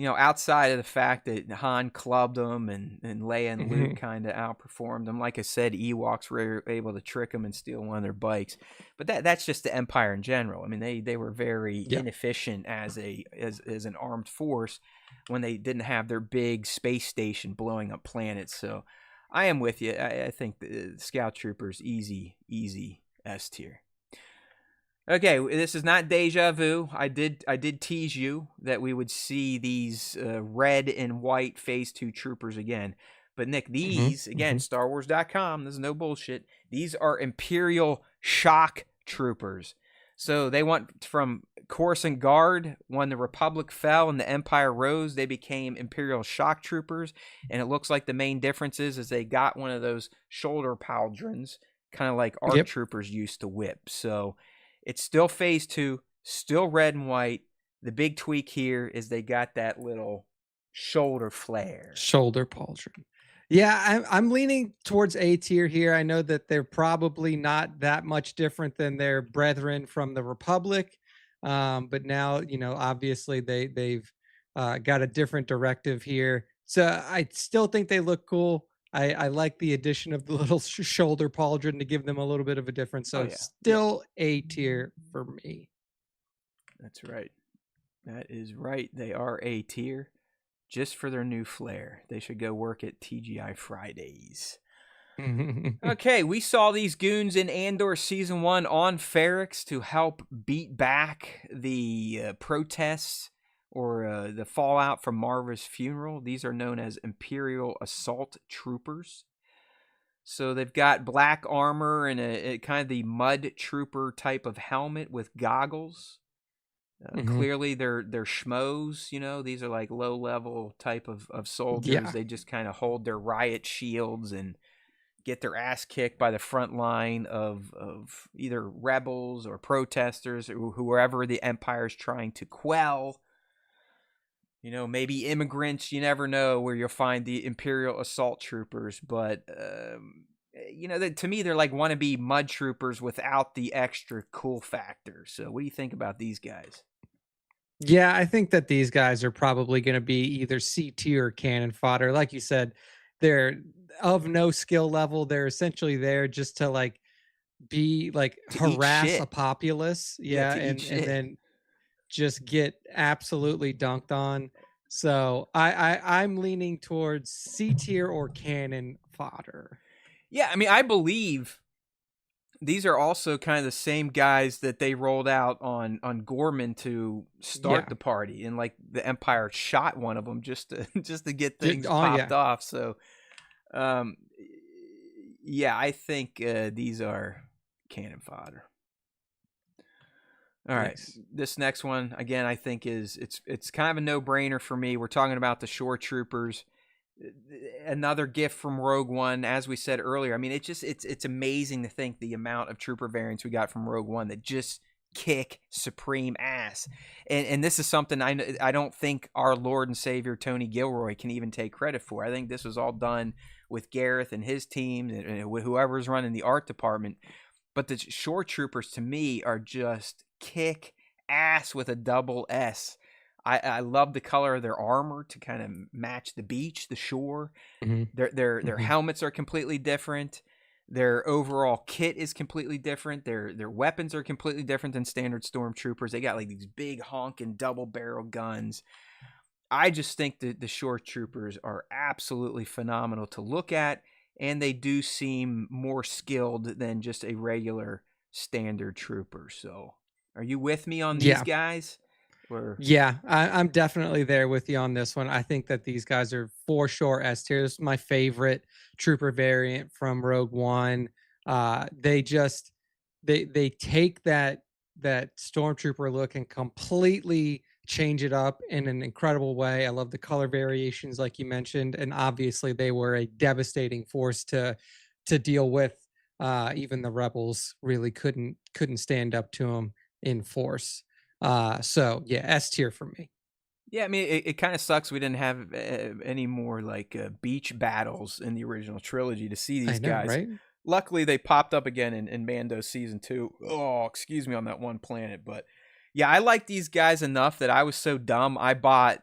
outside of the fact that Han clubbed them and Leia and Luke Mhm. kind of outperformed them, like I said, Ewoks were able to trick them and steal one of their bikes. But that's just the Empire in general. I mean, they were very Yeah. inefficient as an armed force when they didn't have their big space station blowing up planets. So I am with you. I think the Scout Troopers easy S tier. Okay, this is not deja vu. I did tease you that we would see these red and white Phase 2 troopers again. But Nick, Mhm, these again, mhm. StarWars.com. This is no bullshit. These are Imperial shock troopers. So they went from Coruscant Guard when the Republic fell and the Empire rose. They became Imperial shock troopers, and it looks like the main difference is they got one of those shoulder pauldrons, kind of like ARC Yep. troopers used to whip. So it's still Phase 2, still red and white. The big tweak here is they got that little shoulder flare. Shoulder pauldron. Yeah, I'm leaning towards A tier here. I know that they're probably not that much different than their brethren from the Republic, but now obviously they've got a different directive here. So I still think they look cool. I like the addition of the little shoulder pauldron to give them a little bit of a difference. Oh So yeah, yeah, still A tier for me. that's right. That is right. They are A tier just for their new flair. They should go work at TGI Fridays. Okay, we saw these goons in Andor Season 1 on Ferrix to help beat back the protests or the fallout from Marva's funeral. These are known as Imperial Assault Troopers. So they've got black armor and a kind of the mud trooper type of helmet with goggles. Mhm. Clearly, they're schmoes. These are like low level type of soldiers. Yeah. They just kind of hold their riot shields and get their ass kicked by the front line of either rebels or protesters or whoever the Empire's trying to quell. Maybe immigrants. You never know where you'll find the Imperial Assault Troopers, but to me they're like wannabe mud troopers without the extra cool factor. So, what do you think about these guys? Yeah, I think that these guys are probably going to be either C tier or cannon fodder. Like you said, they're of no skill level. They're essentially there just to like be like To eat harass a shit. populace. Yeah, Yeah, to eat and shit. then just get absolutely dunked on. So I'm leaning towards C tier or cannon fodder. Yeah, I mean, I believe these are also kind of the same guys that they rolled out on Gorman to start Yeah. the party, and like the Empire shot one of them just to just to get things Oh popped yeah. off. So, um, yeah, I think these are cannon fodder. All right, Nice. this next one again, I think it's kind of a no brainer for me. We're talking about the Shore Troopers, another gift from Rogue One, as we said earlier. I mean, it's amazing to think the amount of trooper variants we got from Rogue One that just kick supreme ass. And this is something I don't think our Lord and Savior Tony Gilroy can even take credit for. I think this was all done with Gareth and his team and with whoever's running the art department. But the Shore Troopers to me are just kick ass with a double S. I love the color of their armor to kind of match the beach, the shore. Hmm. Their Hmm. helmets are completely different. Their overall kit is completely different. Their weapons are completely different than standard stormtroopers. They got like these big honking double barrel guns. I just think that the shore troopers are absolutely phenomenal to look at, and they do seem more skilled than just a regular standard trooper. So, are you with me on these Yeah. guys? Or Yeah, I'm definitely there with you on this one. I think that these guys are for sure S tier. This is my favorite trooper variant from Rogue One. They just they take that stormtrooper look and completely change it up in an incredible way. I love the color variations, like you mentioned, and obviously they were a devastating force to deal with. Even the rebels really couldn't stand up to them in force. So yeah, S tier for me. Yeah, I mean, it kind of sucks we didn't have any more like beach battles in the original trilogy to see I these know, guys. right? Luckily, they popped up again in Mando season 2. Oh, excuse me, on that one planet. But yeah, I like these guys enough that I was so dumb. I bought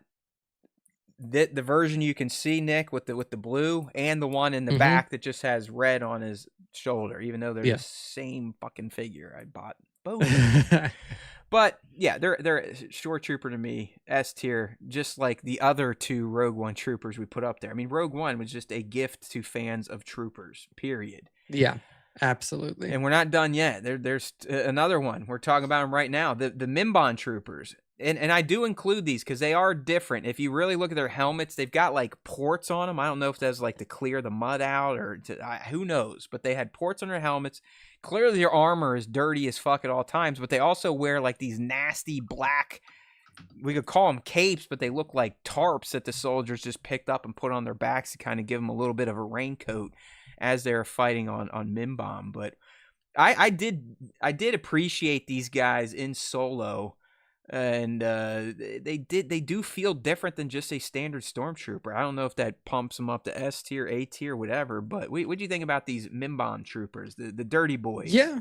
the version you can see, Nick, with the blue, and the one in the Mm-hmm. back that just has red on his shoulder. Even though they're Yeah. the same fucking figure, I bought both of them. But yeah, they're shore trooper to me, S tier, just like the other two Rogue One troopers we put up there. I mean, Rogue One was just a gift to fans of troopers, period. Yeah, absolutely. And we're not done yet. There's another one. We're talking about them right now. The Mimban troopers. And I do include these because they are different. If you really look at their helmets, they've got like ports on them. I don't know if that's like to clear the mud out or who knows. But they had ports on their helmets. Clearly their armor is dirty as fuck at all times. But they also wear like these nasty black, we could call them capes, but they look like tarps that the soldiers just picked up and put on their backs to kind of give them a little bit of a raincoat as they're fighting on Mimban. But I did appreciate these guys in Solo, and they do feel different than just a standard stormtrooper. I don't know if that pumps them up to S tier, A tier, whatever. But what do you think about these Mimban troopers, the dirty boys? Yeah.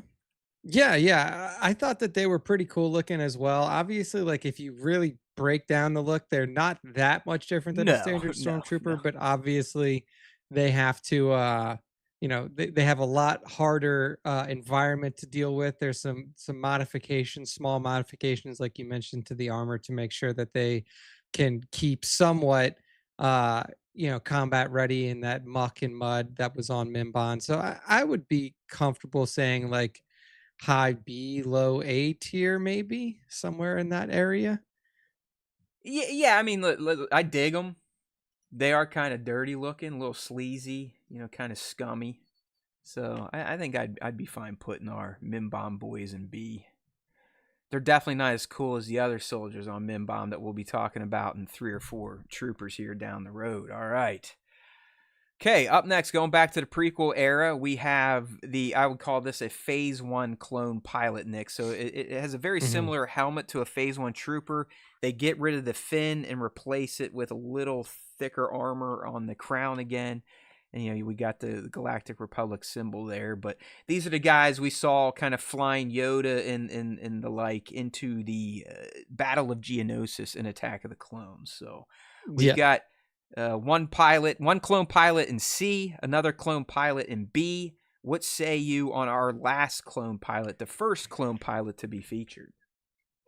I thought that they were pretty cool looking as well. Obviously, like if you really break down the look, they're not that much different than a standard stormtrooper, but obviously they have to they have a lot harder environment to deal with. There's some modifications, small modifications, like you mentioned, to the armor to make sure that they can keep somewhat combat ready in that muck and mud that was on Mimban. So I would be comfortable saying like high B, low A tier, maybe somewhere in that area. Yeah. I mean, I dig them. They are kind of dirty looking, a little sleazy, kind of scummy. So I think I'd be fine putting our Mimban boys in B. They're definitely not as cool as the other soldiers on Mimban that we'll be talking about in 3 or 4 troopers here down the road. All right. Okay, up next, going back to the prequel era, we have I would call this a Phase 1 clone pilot, Nick. So it has a very similar helmet to a Phase 1 trooper. They get rid of the fin and replace it with a little thicker armor on the crown again. And, we got the Galactic Republic symbol there. But these are the guys we saw kind of flying Yoda and the like into the Battle of Geonosis in Attack of the Clones. So we've got one clone pilot in C, another clone pilot in B. What say you on our last clone pilot, the first clone pilot to be featured?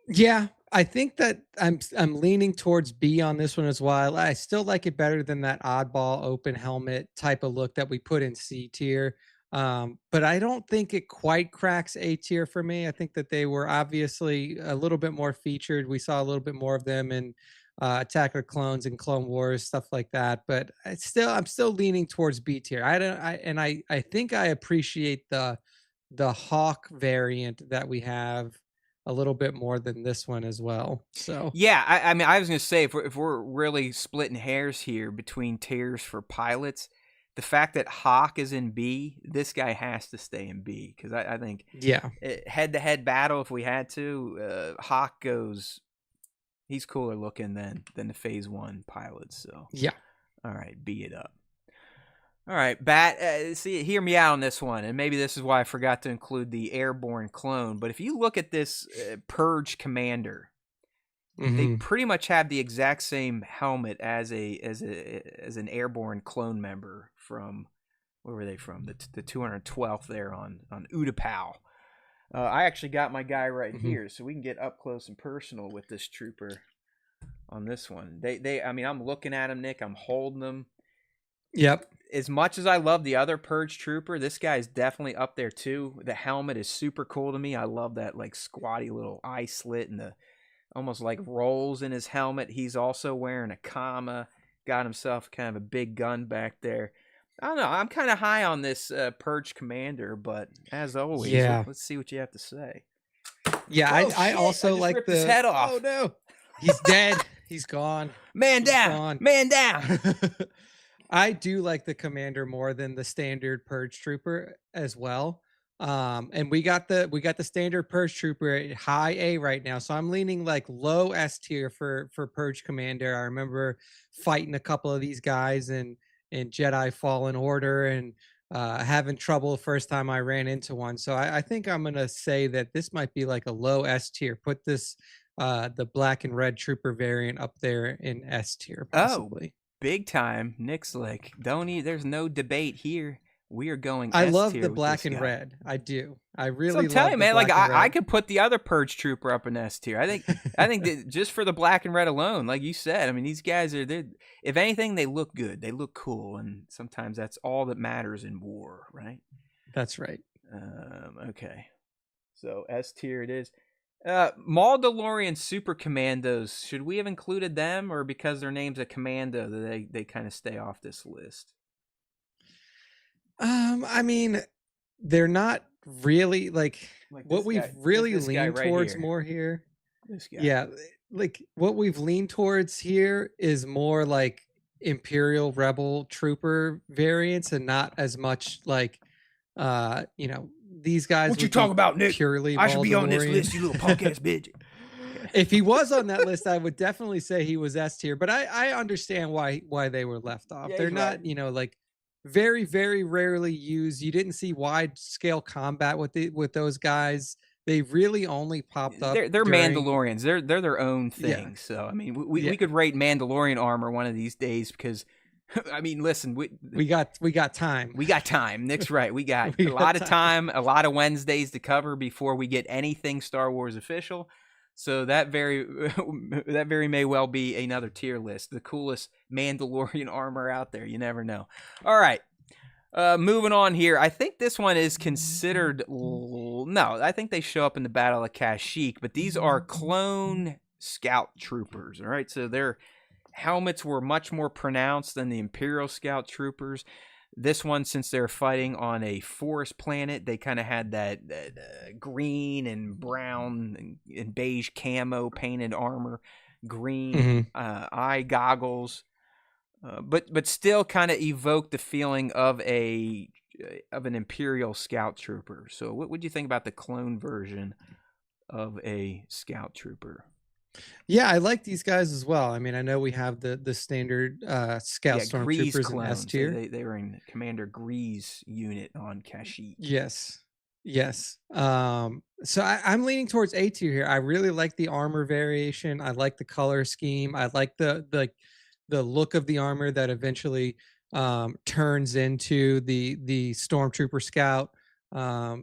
Yeah, I think that I'm leaning towards B on this one as well. I still like it better than that oddball open helmet type of look that we put in C tier. But I don't think it quite cracks A tier for me. I think that they were obviously a little bit more featured. We saw a little bit more of them in Attack of the Clones and Clone Wars, stuff like that. But I'm still leaning towards B tier. I think I appreciate the Hawk variant that we have a little bit more than this one as well. So yeah, I mean, I was gonna say if we're really splitting hairs here between tiers for pilots, the fact that Hawk is in B, this guy has to stay in B because I think head-to-head battle if we had to, Hawk goes. He's cooler looking than the Phase 1 pilots. So yeah, all right, B it up. All right, Bat, hear me out on this one, and maybe this is why I forgot to include the airborne clone, but if you look at this Purge commander, they pretty much have the exact same helmet as an airborne clone member from, where were they from? The 212th there on Utapau. I actually got my guy right here, so we can get up close and personal with this trooper on this one. I mean, I'm looking at him, Nick, I'm holding him. Yep. As much as I love the other Purge trooper, this guy's definitely up there too. The helmet is super cool to me. I love that like squatty little eye slit and the almost like rolls in his helmet. He's also wearing a comma, got himself kind of a big gun back there. I don't know. I'm kind of high on this Purge commander, but as always, let's see what you have to say. Yeah, I also like ripped his head off. Oh no, he's dead. He's gone. Man down. Man down. I do like the commander more than the standard Purge trooper as well. And we got the standard purge trooper at high A right now, so I'm leaning like low S tier for purge commander. I remember fighting a couple of these guys in Jedi Fallen Order, and having trouble the first time I ran into one. So I think I'm gonna say that this might be like a low S tier. Put this the black and red trooper variant up there in S tier Oh, possibly. big time, Nick Slick. Don't need. There's no debate here. We are going I S love tier the with this black and guy. red. I do. I So I'm really telling love you, the man. Like black and I red. could put the other purge trooper up in S tier. I think that just for the black and red alone, like you said, I mean, these guys are. If anything, they look good. They look cool, and sometimes that's all that matters in war, right? That's right. Okay. So S tier it is. Mandalorian Super Commandos. Should we have included them, or because their name's a commando, they kind of stay off this list? I mean, they're not really like Like what this we've guy, really this guy leaned right towards here. more here. This guy. Yeah, like what we've leaned towards here is more like Imperial Rebel Trooper variants, and not as much like these guys What you would talking be about, Nick? purely I should be on this Mandalorian. list, you little punk ass bitch. If he was on that list, I would definitely say he was S tier, but I understand why they were left off. Yeah, They're he's right. not, like very, very rarely used. You didn't see wide scale combat with those guys. They really only popped up They're during Mandalorians. They're their own yeah. thing. So I mean, Yeah. we could rate Mandalorian armor one of these days because, I mean, listen, We got time. we got time. Nick's right. We got We a got lot of time, a lot of Wednesdays to cover before we get anything Star Wars official. So that very may well be another tier list. The coolest Mandalorian armor out there. You never know. All right. Moving on here. I think this one is considered. No, I think they show up in the Battle of Kashyyyk, but these are clone scout troopers. All right. So their helmets were much more pronounced than the Imperial scout troopers. This one, since they're fighting on a forest planet, they kind of had that green and brown and beige camo painted armor, green eye goggles, but still kind of evoked the feeling of an Imperial scout trooper. So, what would you think about the clone version of a scout trooper? Yeah, I like these guys as well. I mean, I know we have the standard scout Grease stormtroopers in S clones. tier. They were in Commander Grease unit on Kashyyyk. Yes. Yes. So I'm leaning towards A tier here. I really like the armor variation. I like the color scheme. I like the look of the armor that eventually turns into the stormtrooper scout.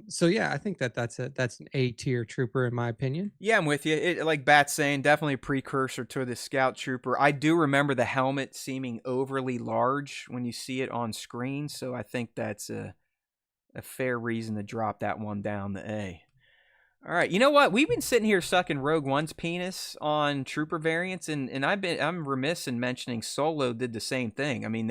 So yeah, I think that's an A tier trooper in my opinion. Yeah, I'm with you. Like Bat's saying, definitely a precursor to the Scout Trooper. I do remember the helmet seeming overly large when you see it on screen, so I think that's a fair reason to drop that one down to A. All right, you know what? We've been sitting here sucking Rogue One's penis on trooper variants, and I'm remiss in mentioning Solo did the same thing. I mean,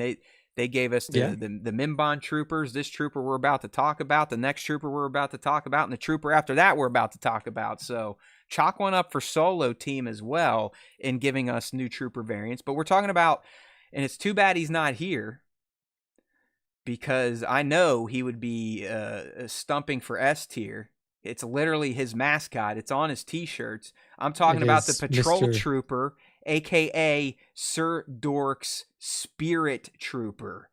they gave us the Mimban troopers, this trooper we're about to talk about, the next trooper we're about to talk about, and the trooper after that we're about to talk about. So chalk one up for Solo team as well in giving us new trooper variants. But we're talking about, and it's too bad he's not here, because I know he would be stumping for S tier. It's literally his mascot. It's on his T-shirts. I'm talking about the Patrol Mr. Trooper, a.k.a. Sir Dork's Spirit Trooper.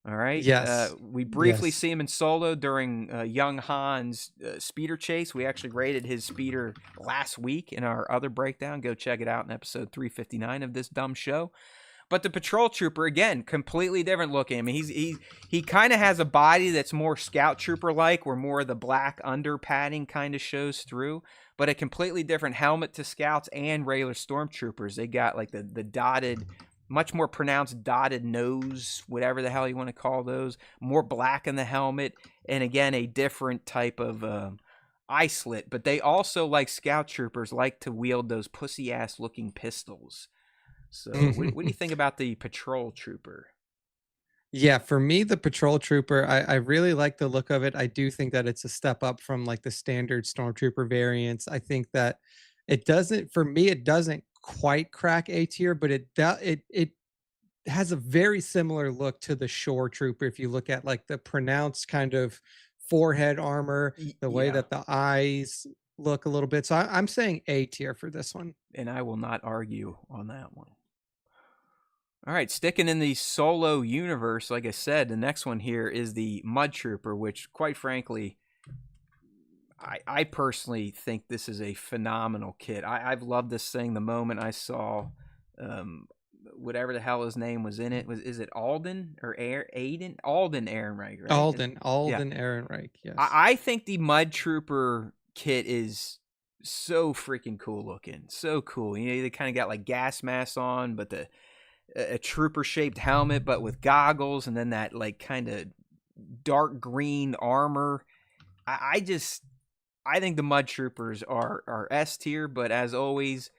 All right? Yes. We briefly see him in Solo during young Han's speeder chase. We actually rated his speeder last week in our other breakdown. Go check it out in episode 359 of this dumb show. But the Patrol Trooper, again, completely different looking. I mean, he kind of has a body that's more Scout Trooper-like, where more of the black under padding kind of shows through. But a completely different helmet to Scouts and regular Stormtroopers. They got like the dotted, much more pronounced dotted nose, whatever the hell you want to call those. More black in the helmet. And again, a different type of eye slit. But they also, like Scout Troopers, like to wield those pussy-ass looking pistols. So what do you think about the Patrol Trooper? Yeah, for me, the Patrol Trooper, I really like the look of it. I do think that it's a step up from like the standard Stormtrooper variants. I think that it doesn't quite crack A tier, but it has a very similar look to the Shore Trooper. If you look at like the pronounced kind of forehead armor, the way Yeah, that the eyes look a little bit. So I'm saying A tier for this one. and I will not argue on that one. All right, sticking in the Solo universe, like I said, the next one here is the Mud Trooper, which, quite frankly, I personally think this is a phenomenal kit. I've loved this thing the moment I saw um, whatever the hell his name was in it. Is it Alden or Aiden? Alden Ehrenreich, right? Yeah. Alden Ehrenreich, I, yes. I think the Mud Trooper kit is so freaking cool looking. So cool. You know, they kind of got like gas masks on, but a trooper shaped helmet, but with goggles, and then that like kind of dark green armor. I think the Mud Troopers are S tier, but as always,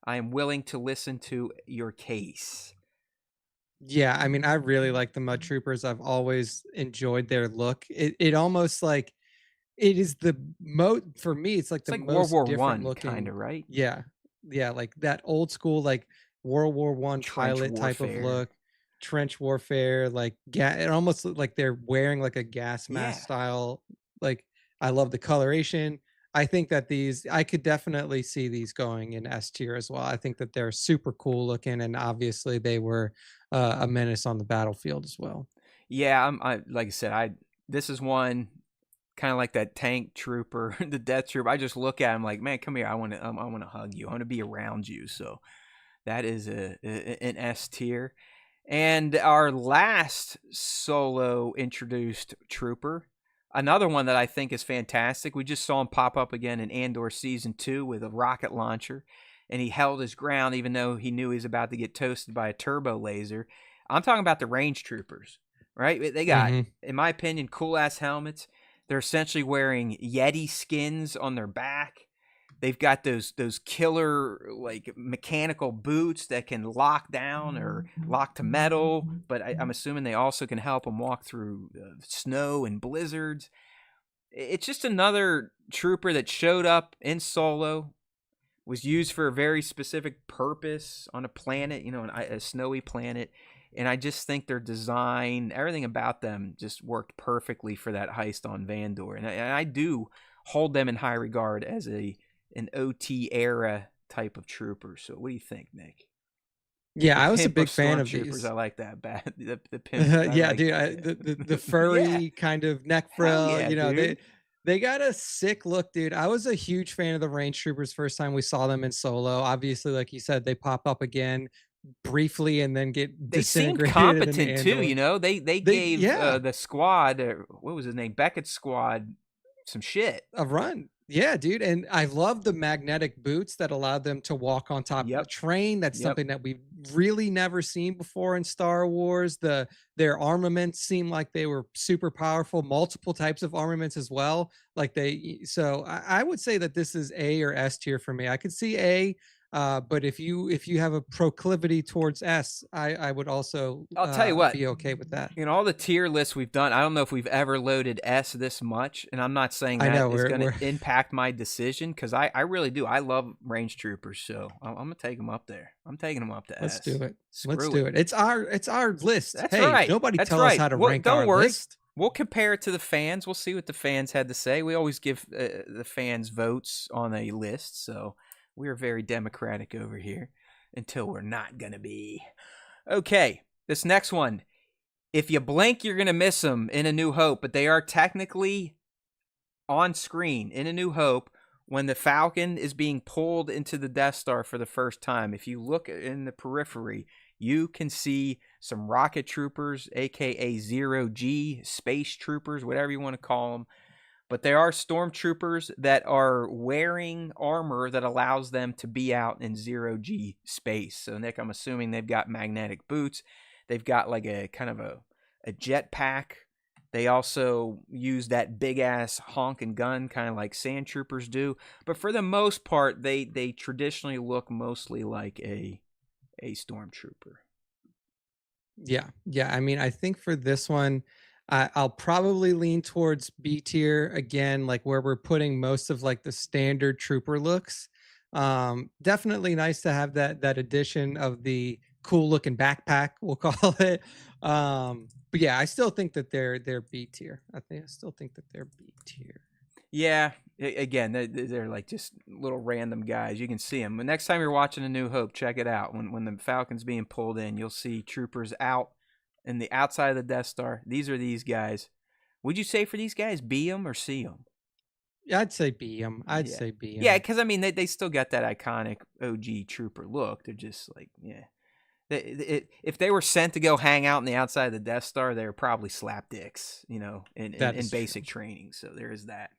I am willing to listen to your case. Yeah, I mean, I really like the Mud Troopers. I've always enjoyed their look. It almost like it is the for me, it's like It's the like World most War different One, kind looking. of, right? Yeah. Yeah, like that old school like World War I Trench pilot type of warfare. look, trench warfare, like it almost looked like they're wearing like a gas mask Yeah. style. Like I love the coloration. I think that I could definitely see these going in S tier as well. I think that they're super cool looking, and obviously they were a menace on the battlefield as well. Yeah, I like I said, this is one kind of like that tank trooper, the death trooper. I just look at him like, man, come here. I want to hug you. I want to be around you. So that is an S tier. And our last solo introduced trooper, another one that I think is fantastic. We just saw him pop up again in Andor season 2 with a rocket launcher, and he held his ground even though he knew he was about to get toasted by a turbo laser. I'm talking about the range troopers, right? They got, Hmm. in my opinion, cool ass helmets. They're essentially wearing Yeti skins on their back. They've got those killer like mechanical boots that can lock down or lock to metal, but I'm assuming they also can help them walk through snow and blizzards. It's just another trooper that showed up in Solo, was used for a very specific purpose on a planet, you know, a snowy planet. And I just think their design, everything about them just worked perfectly for that heist on Vandor. And I do hold them in high regard as an OT era type of trooper. So what do you think, Nick? Yeah, The I was a pimp of big fan of stormtroopers. I these. like that. Bad. The pimp. I Yeah, like dude, that. the Yeah. furry kind of neck Hell frill, yeah, dude. they got a sick look, dude. I was a huge fan of the range troopers first time we saw them in Solo. Obviously, like you said, they pop up again briefly and then get They seemed disintegrated in competent too. Andor. You know, they They gave yeah, the squad, what was his name, Beckett's squad, some shit. a run. Yeah, dude. And I love the magnetic boots that allowed them to walk on top of a Yep. train. That's Yep. something that we've really never seen before in Star Wars. Their armaments seem like they were super powerful, multiple types of armaments as well. So I would say that this is A or S tier for me. I could see A. But if you have a proclivity towards S, I would also I'll tell you what. be okay with that. In all the tier lists we've done, I don't know if we've ever loaded S this much, and I'm not saying I that know is going to we're impact my decision because I really do. I love range troopers, so I'm going to take them up there. I'm taking them up to let's do S. it. Let's Screw do it. it. It's our list. That's Hey, right. nobody That's tell us right. how to Well, rank don't our worry. list. We'll compare it to the fans. We'll see what the fans had to say. We always give the fans votes on a list, so we're very democratic over here until we're not going to be. Okay, this next one. If you blink, you're going to miss them in A New Hope, but they are technically on screen in A New Hope when the Falcon is being pulled into the Death Star for the first time. If you look in the periphery, you can see some rocket troopers, aka Zero G, space troopers, whatever you want to call them. But there are stormtroopers that are wearing armor that allows them to be out in zero G space. So, Nick, I'm assuming they've got magnetic boots. They've got like a kind of a jetpack. They also use that big ass honking gun, kind of like sand troopers do. But for the most part, they traditionally look mostly like a stormtrooper. Yeah, yeah. I mean, I think for this one, I'll probably lean towards B tier again, like where we're putting most of like the standard trooper looks. Definitely nice to have that addition of the cool looking backpack, we'll call it. But yeah, I still think that they're B tier. I still think that they're B tier. Yeah, again, they're like just little random guys. You can see them. The next time you're watching A New Hope, check it out. When the Falcon's being pulled in, you'll see troopers out in the outside of the Death Star. These are these guys. Would you say for these guys, B them or C them? Yeah, I'd say B them. I'd Yeah, say B them. yeah, because I mean they still got that iconic OG trooper look. They're just like if they were sent to go hang out on the outside of the Death Star, they were probably slapdicks, in basic training. So there is that.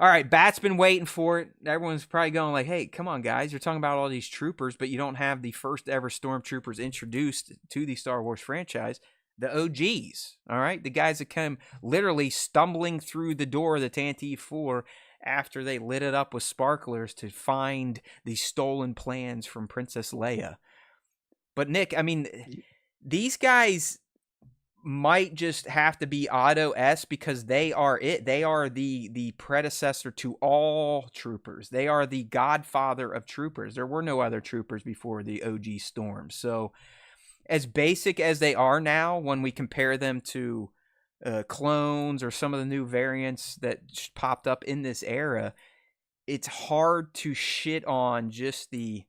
All right, Bat's been waiting for it. Everyone's probably going like, hey, come on, guys. You're talking about all these troopers, but you don't have the first ever stormtroopers introduced to the Star Wars franchise, the OGs, all right? The guys that come literally stumbling through the door of the Tantive 4 after they lit it up with sparklers to find the stolen plans from Princess Leia. But, Nick, I mean, these guys might just have to be Auto S because they are it. They are the predecessor to all troopers. They are the godfather of troopers. There were no other troopers before the OG Storms. So as basic as they are now, when we compare them to clones or some of the new variants that popped up in this era, it's hard to shit on just the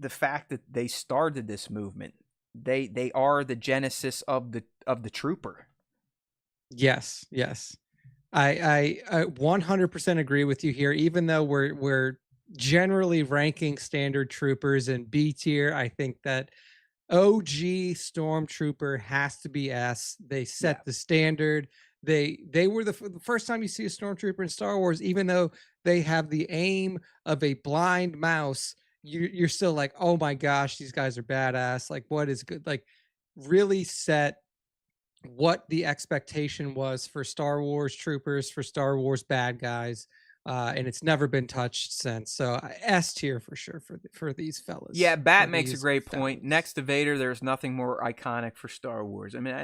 fact that they started this movement. They are the genesis of the trooper. Yes. I 100% agree with you here. Even though we're generally ranking standard troopers in B tier, I think that OG Stormtrooper has to be S. They set the standard. They were the first time you see a Stormtrooper in Star Wars, even though they have the aim of a blind mouse, you're still like, oh my gosh, these guys are badass. Like, what is good? Like, really set what the expectation was for Star Wars troopers, for Star Wars bad guys. And it's never been touched since. So S tier for sure for these fellas. Yeah, Bat makes a great point. Next to Vader, there's nothing more iconic for Star Wars. I mean,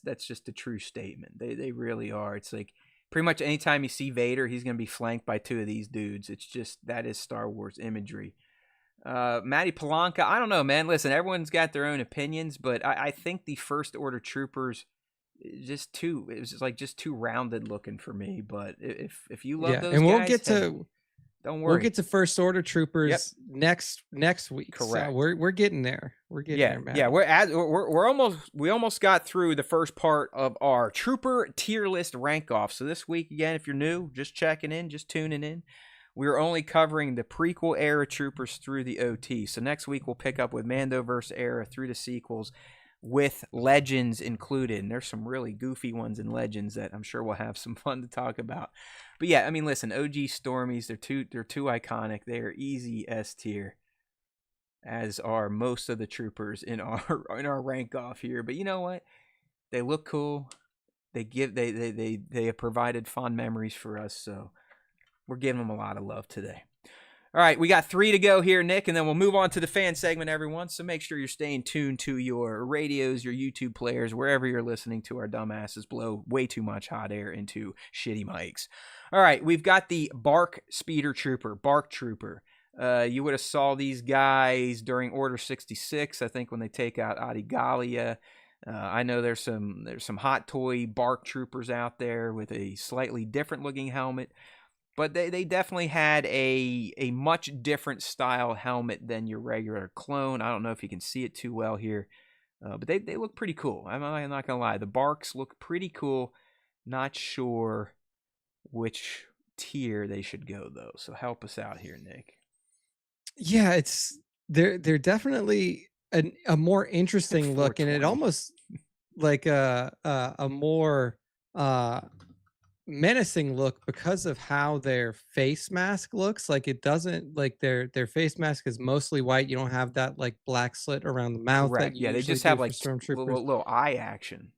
that's just a true statement. They really are. It's like pretty much anytime you see Vader, he's going to be flanked by two of these dudes. It's just that is Star Wars imagery. Matty Polanka, I don't know, man. Listen, everyone's got their own opinions, but I think the First Order troopers it was just too rounded looking for me. But if you love those and we'll guys, get to don't worry. We'll get to First Order troopers next week. Correct. So we're getting there. We're getting there, man. Yeah, we almost got through the first part of our trooper tier list rank off. So this week again, if you're new, just checking in, just tuning in, we're only covering the prequel era troopers through the OT. So next week we'll pick up with Mandoverse era through the sequels, with Legends included. And there's some really goofy ones in Legends that I'm sure we'll have some fun to talk about. But yeah, I mean, listen, OG Stormies, they're too iconic. They are easy S tier, as are most of the troopers in our rank off here. But you know what? They look cool. They have provided fond memories for us, so we're giving them a lot of love today. All right, we got 3 to go here, Nick, and then we'll move on to the fan segment, everyone. So make sure you're staying tuned to your radios, your YouTube players, wherever you're listening to our dumbasses blow way too much hot air into shitty mics. All right, we've got the Bark Speeder Trooper, Bark Trooper. You would have saw these guys during Order 66, I think, when they take out Adigalia. I know there's some hot toy Bark Troopers out there with a slightly different looking helmet. But they definitely had a much different style helmet than your regular clone. I don't know if you can see it too well here, but they look pretty cool. I'm not going to lie. The Barks look pretty cool. Not sure which tier they should go, though. So help us out here, Nick. Yeah, they're definitely a more interesting look, and it almost like a more menacing look because of how their face mask looks. Like, it doesn't, like, their face mask is mostly white. You don't have that like black slit around the mouth. Correct. That They just have like Stormtroopers. little eye action.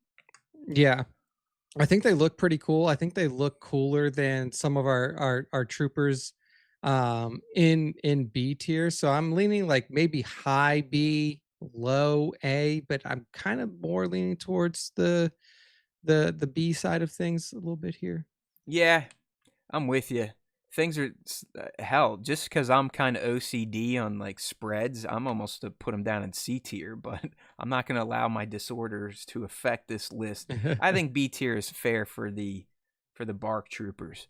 Yeah, I think they look pretty cool. I think they look cooler than some of our troopers in B tier. So I'm leaning like maybe high B, low A, but I'm kind of more leaning towards the B side of things a little bit here. Yeah, I'm with you. things are hell. Just because I'm kind of OCD on like spreads, I'm almost to put them down in C tier. But I'm not going to allow my disorders to affect this list. I think B tier is fair for the Bark Troopers.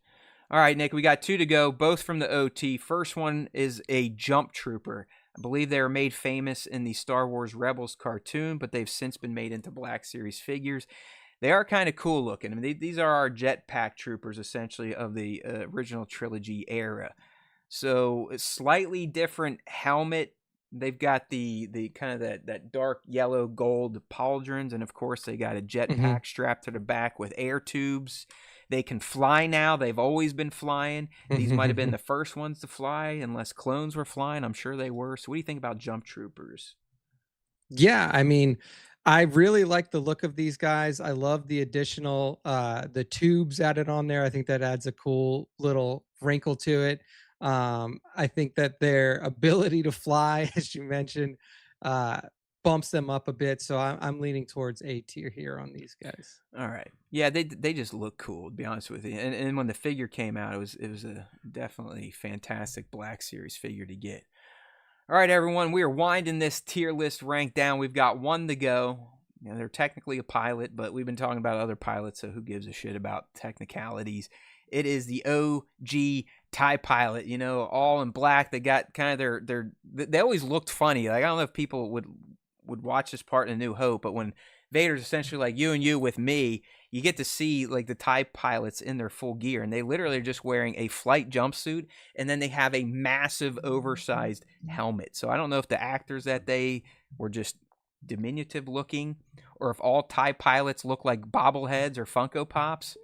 All right, Nick, we got 2 to go, both from the OT. First one is a Jump Trooper. I believe they were made famous in the Star Wars Rebels cartoon, but they've since been made into Black Series figures. They are kind of cool looking. I mean, these are our jetpack troopers, essentially, of the original trilogy era. So, a slightly different helmet. They've got the kind of that dark yellow gold pauldrons, and of course, they got a jetpack strapped to the back with air tubes. They can fly now. They've always been flying. These might have been the first ones to fly, unless clones were flying. I'm sure they were. So, what do you think about Jump Troopers? Yeah, I mean, I really like the look of these guys. I love the additional the tubes added on there. I think that adds a cool little wrinkle to it. I think that their ability to fly, as you mentioned, uh, bumps them up a bit. So I'm leaning towards A tier here on these guys. All right. Yeah, they just look cool, to be honest with you. And when the figure came out, it was a definitely fantastic Black Series figure to get. All right, everyone, we are winding this tier list rank down. We've got 1 to go. You know, they're technically a pilot, but we've been talking about other pilots, so who gives a shit about technicalities? It is the OG TIE pilot, you know, all in black. They got kind of they always looked funny. Like, I don't know if people would watch this part in A New Hope, but when Vader's essentially like, you and you with me, you get to see like the TIE pilots in their full gear, and they literally are just wearing a flight jumpsuit, and then they have a massive oversized helmet. So I don't know if the actors that they were just diminutive looking, or if all TIE pilots look like bobbleheads or Funko Pops.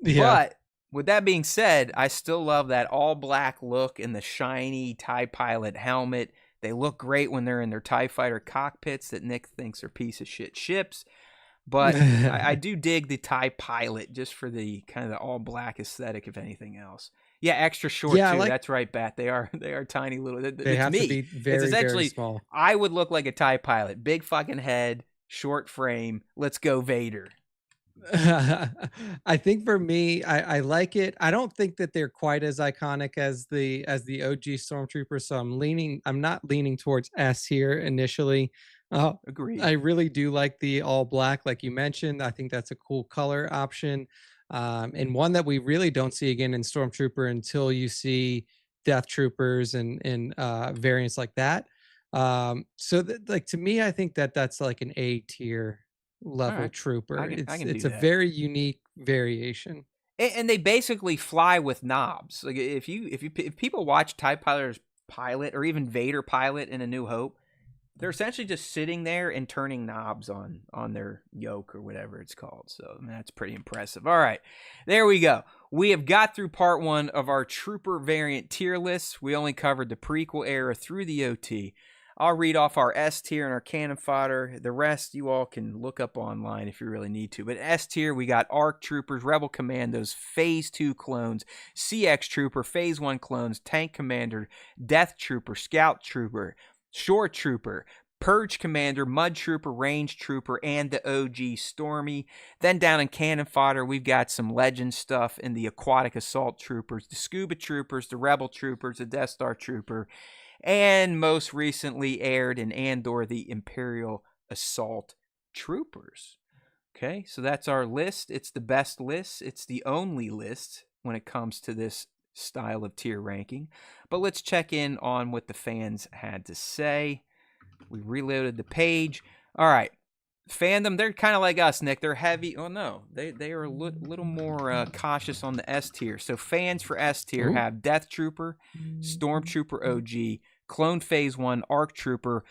Yeah. But with that being said, I still love that all black look and the shiny TIE pilot helmet. They look great when they're in their TIE fighter cockpits that Nick thinks are piece of shit ships. But I do dig the TIE pilot just for the kind of the all black aesthetic, if anything else. Yeah, extra short too. That's right, Bat. They are tiny little. They have to be very, very small. I would look like a TIE pilot. Big fucking head, short frame. Let's go Vader. I think for me, I like it. I don't think that they're quite as iconic as the OG Stormtroopers, so I'm not leaning towards S here initially. Agreed. I really do like the all black, like you mentioned. I think that's a cool color option, and one that we really don't see again in Stormtrooper until you see Death Troopers and variants like that. So like to me, I think that that's like an A tier level trooper. It's a very unique variation. And they basically fly with knobs. Like if people watch TIE Pilot's pilot or even Vader pilot in A New Hope, they're essentially just sitting there and turning knobs on their yoke or whatever it's called. So I mean, that's pretty impressive. All right, there we go. We have got through part 1 of our trooper variant tier list. We only covered the prequel era through the OT. I'll read off our S tier and our cannon fodder. The rest you all can look up online if you really need to. But S tier, we got ARC Troopers, Rebel Commandos, Phase 2 clones, CX Trooper, Phase 1 clones, Tank Commander, Death Trooper, Scout Trooper, Shore Trooper, Purge Commander, Mud Trooper, Range Trooper, and the OG Stormy. Then down in cannon fodder, we've got some legend stuff in the Aquatic Assault Troopers, the Scuba Troopers, the Rebel Troopers, the Death Star Trooper, and most recently aired in Andor, the Imperial Assault Troopers. Okay, so that's our list. It's the best list. It's the only list when it comes to this style of tier ranking. But let's check in on what the fans had to say. We reloaded the page. All right. Fandom, they're kind of like us, Nick. They're heavy. Oh, no. They are a little more cautious on the S tier. So fans for S tier have Death Trooper, Stormtrooper OG, Clone Phase 1, ARC Trooper,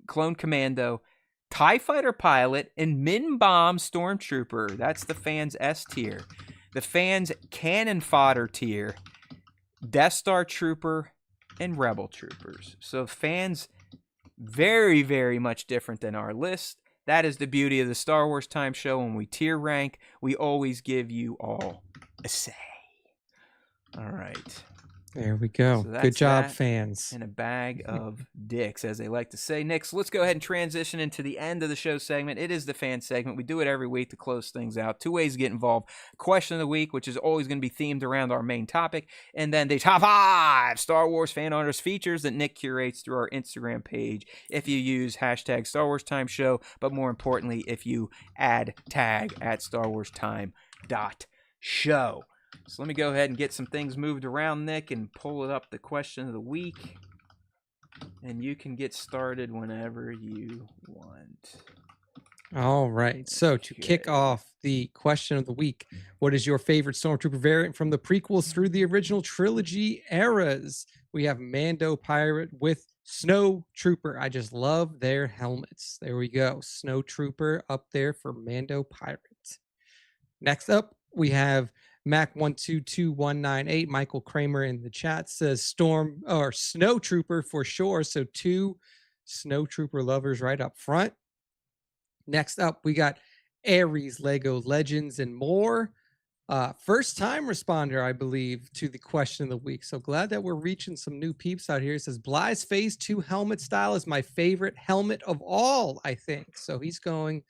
Clone Commando, TIE Fighter Pilot, and Min Bomb Stormtrooper. That's the fans' S tier. The fans' Cannon Fodder tier, Death Star Trooper, and Rebel Troopers. So fans, very, very much different than our list. That is the beauty of the Star Wars Time Show. When we tier rank, we always give you all a say. All right. There we go. So that's Good job, that. fans. In a bag of dicks, as they like to say. Nick, so let's go ahead and transition into the end of the show segment. It is the fan segment. We do it every week to close things out. 2 ways to get involved. Question of the week, which is always going to be themed around our main topic. And then the top 5 Star Wars fan honors features that Nick curates through our Instagram page if you use hashtag Star Wars Time Show, but more importantly, if you add tag at StarWarsTime.show. So let me go ahead and get some things moved around, Nick, and pull it up the question of the week. And you can get started whenever you want. All right. So to kick off the question of the week, what is your favorite Stormtrooper variant from the prequels through the original trilogy eras? We have Mando Pirate with Snow Trooper. I just love their helmets. There we go. Snow Trooper up there for Mando Pirate. Next up, we have Mac122198. Michael Kramer in the chat says Snow Trooper for sure. So 2 Snow Trooper lovers right up front. Next up, we got Aries, Lego Legends, and more. First time responder, I believe, to the question of the week. So glad that we're reaching some new peeps out here. It says Bly's Phase 2 helmet style is my favorite helmet of all, I think. So he's going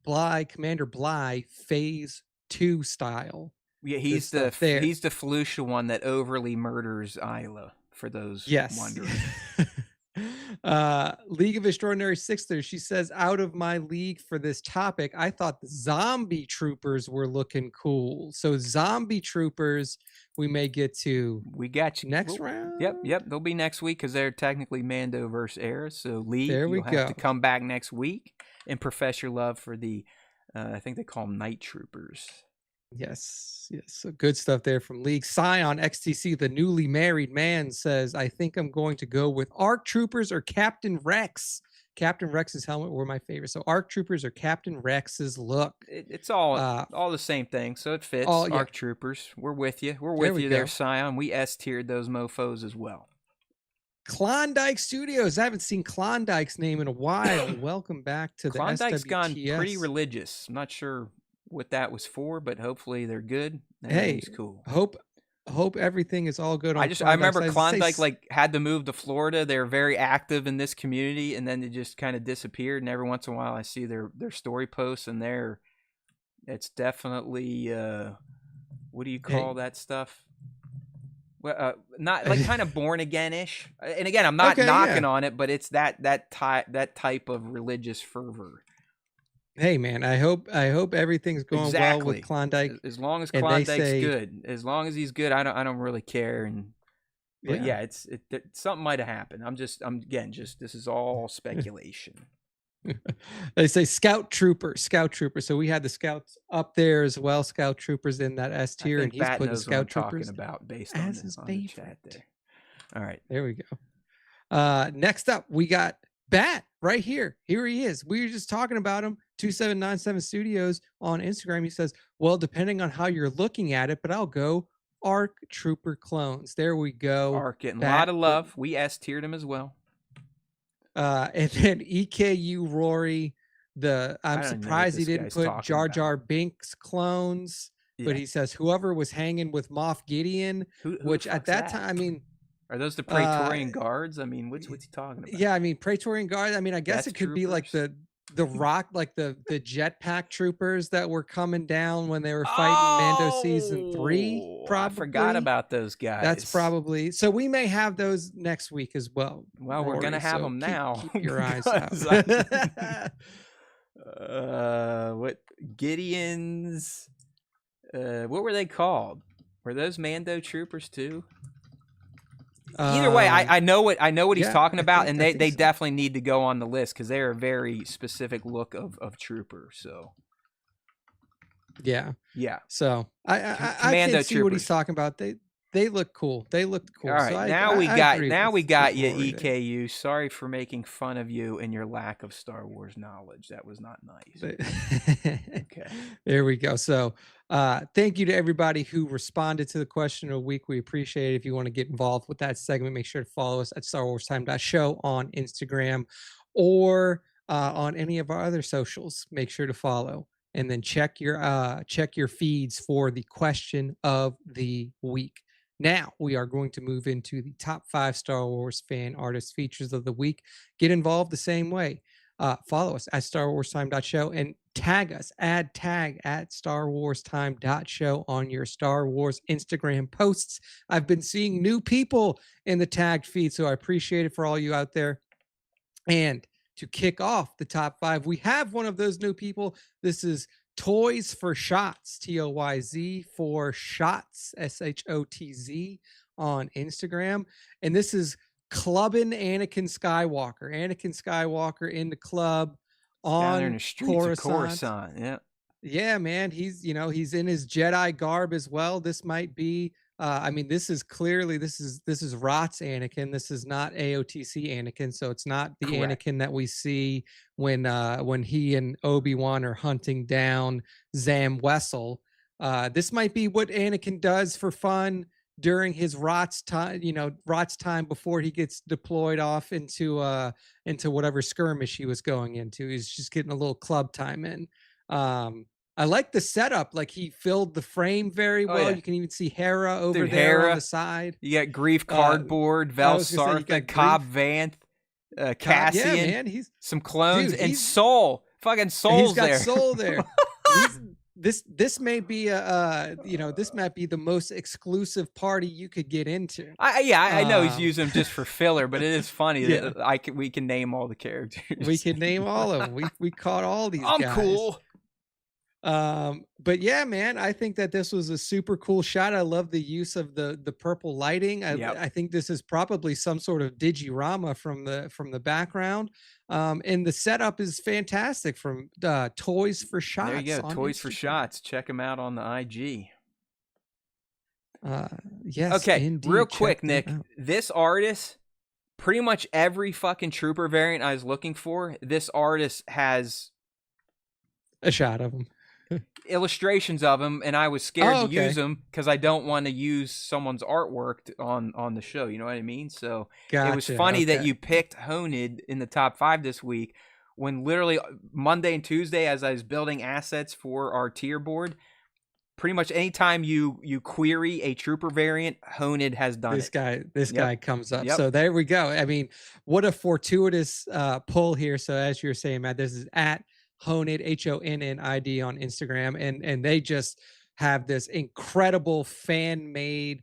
Commander Bly Phase 2 style. Yeah, he's the Felucia one that overly murders Isla, for those wondering. League of Extraordinary Sixers, she says, out of my league for this topic, I thought the zombie troopers were looking cool. So zombie troopers, we may get to. We got you next round. Yep. They'll be next week because they're technically Mandoverse era. So League, you'll have to come back next week and profess your love for the, I think they call them Night Troopers. Yes. So good stuff there from League. Scion XTC, the newly married man, says, I think I'm going to go with ARC Troopers or Captain Rex. Captain Rex's helmet were my favorite. So ARC Troopers or Captain Rex's look. It's all the same thing, so it fits. ARC Troopers. We're with you. We're with you there, Scion. We S-tiered those mofos as well. Klondike Studios. I haven't seen Klondike's name in a while. Welcome back to the SWTS. Klondike's gone pretty religious. I'm not sure what that was for, but hopefully they're good. Hey, cool. Hope everything is all good. I remember Klondike had to move to Florida. They're very active in this community, and then they just kind of disappeared. And every once in a while, I see their story posts, and it's definitely what do you call that stuff? Well, not like kind of born again-ish. And again, I'm not knocking on it, but it's that type of religious fervor. Hey man, I hope everything's going well with Klondike. As long as Klondike's good, as long as he's good, I don't really care. But it's something might have happened. This is all speculation. They say Scout Trooper. So we had the Scouts up there as well. Scout Troopers in that S tier, and he's putting Scout Troopers talking about based on the chat there. All right, there we go. Next up, we got Bat right here. Here he is. We were just talking about him. 2797 Studios on Instagram. He says, well, depending on how you're looking at it, but I'll go ARC Trooper clones. There we go. ARC getting a lot of love. We S-tiered him as well. And then EKU Rory, I'm surprised he didn't put Jar Jar Binks clones, but he says whoever was hanging with Moff Gideon, which at that time, I mean, are those the Praetorian guards? I mean, what's he talking about? Yeah, I mean, Praetorian guards. I mean, I guess it could be like the rock, like the jetpack troopers that were coming down when they were fighting Mando season 3. Probably. I forgot about those guys. That's probably so. We may have those next week as well. Well, we're gonna have them now. Keep your eyes out. What Gideon's? What were they called? Were those Mando troopers too? Either way, I know what he's talking about, and they definitely need to go on the list because they're a very specific look of trooper. So yeah. So I can see what he's talking about. They look cool. They looked cool. All right, so now we got you, EKU. Sorry for making fun of you and your lack of Star Wars knowledge. That was not nice. Okay, there we go. So thank you to everybody who responded to the question of the week. We appreciate it. If you want to get involved with that segment, make sure to follow us at StarWarsTime.show on Instagram or on any of our other socials. Make sure to follow. And then check your feeds for the question of the week. Now we are going to move into the top 5 Star Wars fan artist features of the week. Get involved the same way. Follow us at StarWarsTime.show and tag us, add tag at StarWarsTime.show on your Star Wars Instagram posts. I've been seeing new people in the tagged feed, so I appreciate it for all you out there. And to kick off the top 5, we have one of those new people. This is Toys for Shots, TOYZ for Shots, SHOTZ on Instagram. And this is clubbing Anakin Skywalker. Anakin Skywalker in the club on down there in the streets of Coruscant. Yeah. Yeah, man. He's in his Jedi garb as well. This might be I mean, this is clearly this is Rot's Anakin. This is not AOTC Anakin, so it's not the Correct. Anakin that we see when he and Obi-Wan are hunting down Zam Wessel. This might be what Anakin does for fun during his Rot's time before he gets deployed off into whatever skirmish he was going into. He's just getting a little club time in. I like the setup. Like, he filled the frame very well. Yeah. You can even see Hera over Dude, there Hera, on the side. You got Grief Cardboard, Vel Sartha, Cobb Vanth, Cassian. Yeah, man. He's some clones, dude, and Soul. Fucking Soul's there. He's got Soul there. This may be this might be the most exclusive party you could get into. I know he's using them just for filler, but it is funny Yeah. that we can name all the characters. We can name all of them. We caught all these I'm guys. cool. But yeah, man, I think that this was a super cool shot. I love the use of the purple lighting. I think this is probably some sort of digirama from the background. And the setup is fantastic from Toys for Shots. There you go, Toys for Shots. Check them out on the IG. Yes. Okay, indeed. real quick, Nick. This artist, pretty much every fucking trooper variant I was looking for, this artist has a shot of him. Illustrations of him, and I was scared to use them because I don't want to use someone's artwork on the show. You know what I mean? So it was funny that you picked Honed in the top 5 this week, when literally Monday and Tuesday, as I was building assets for our tier board, pretty much anytime you query a trooper variant, Honed has done this guy comes up. So there we go. I mean, what a fortuitous pull here. So as you're saying, Matt, this is at Honid, HONNID on Instagram, and they just have this incredible fan-made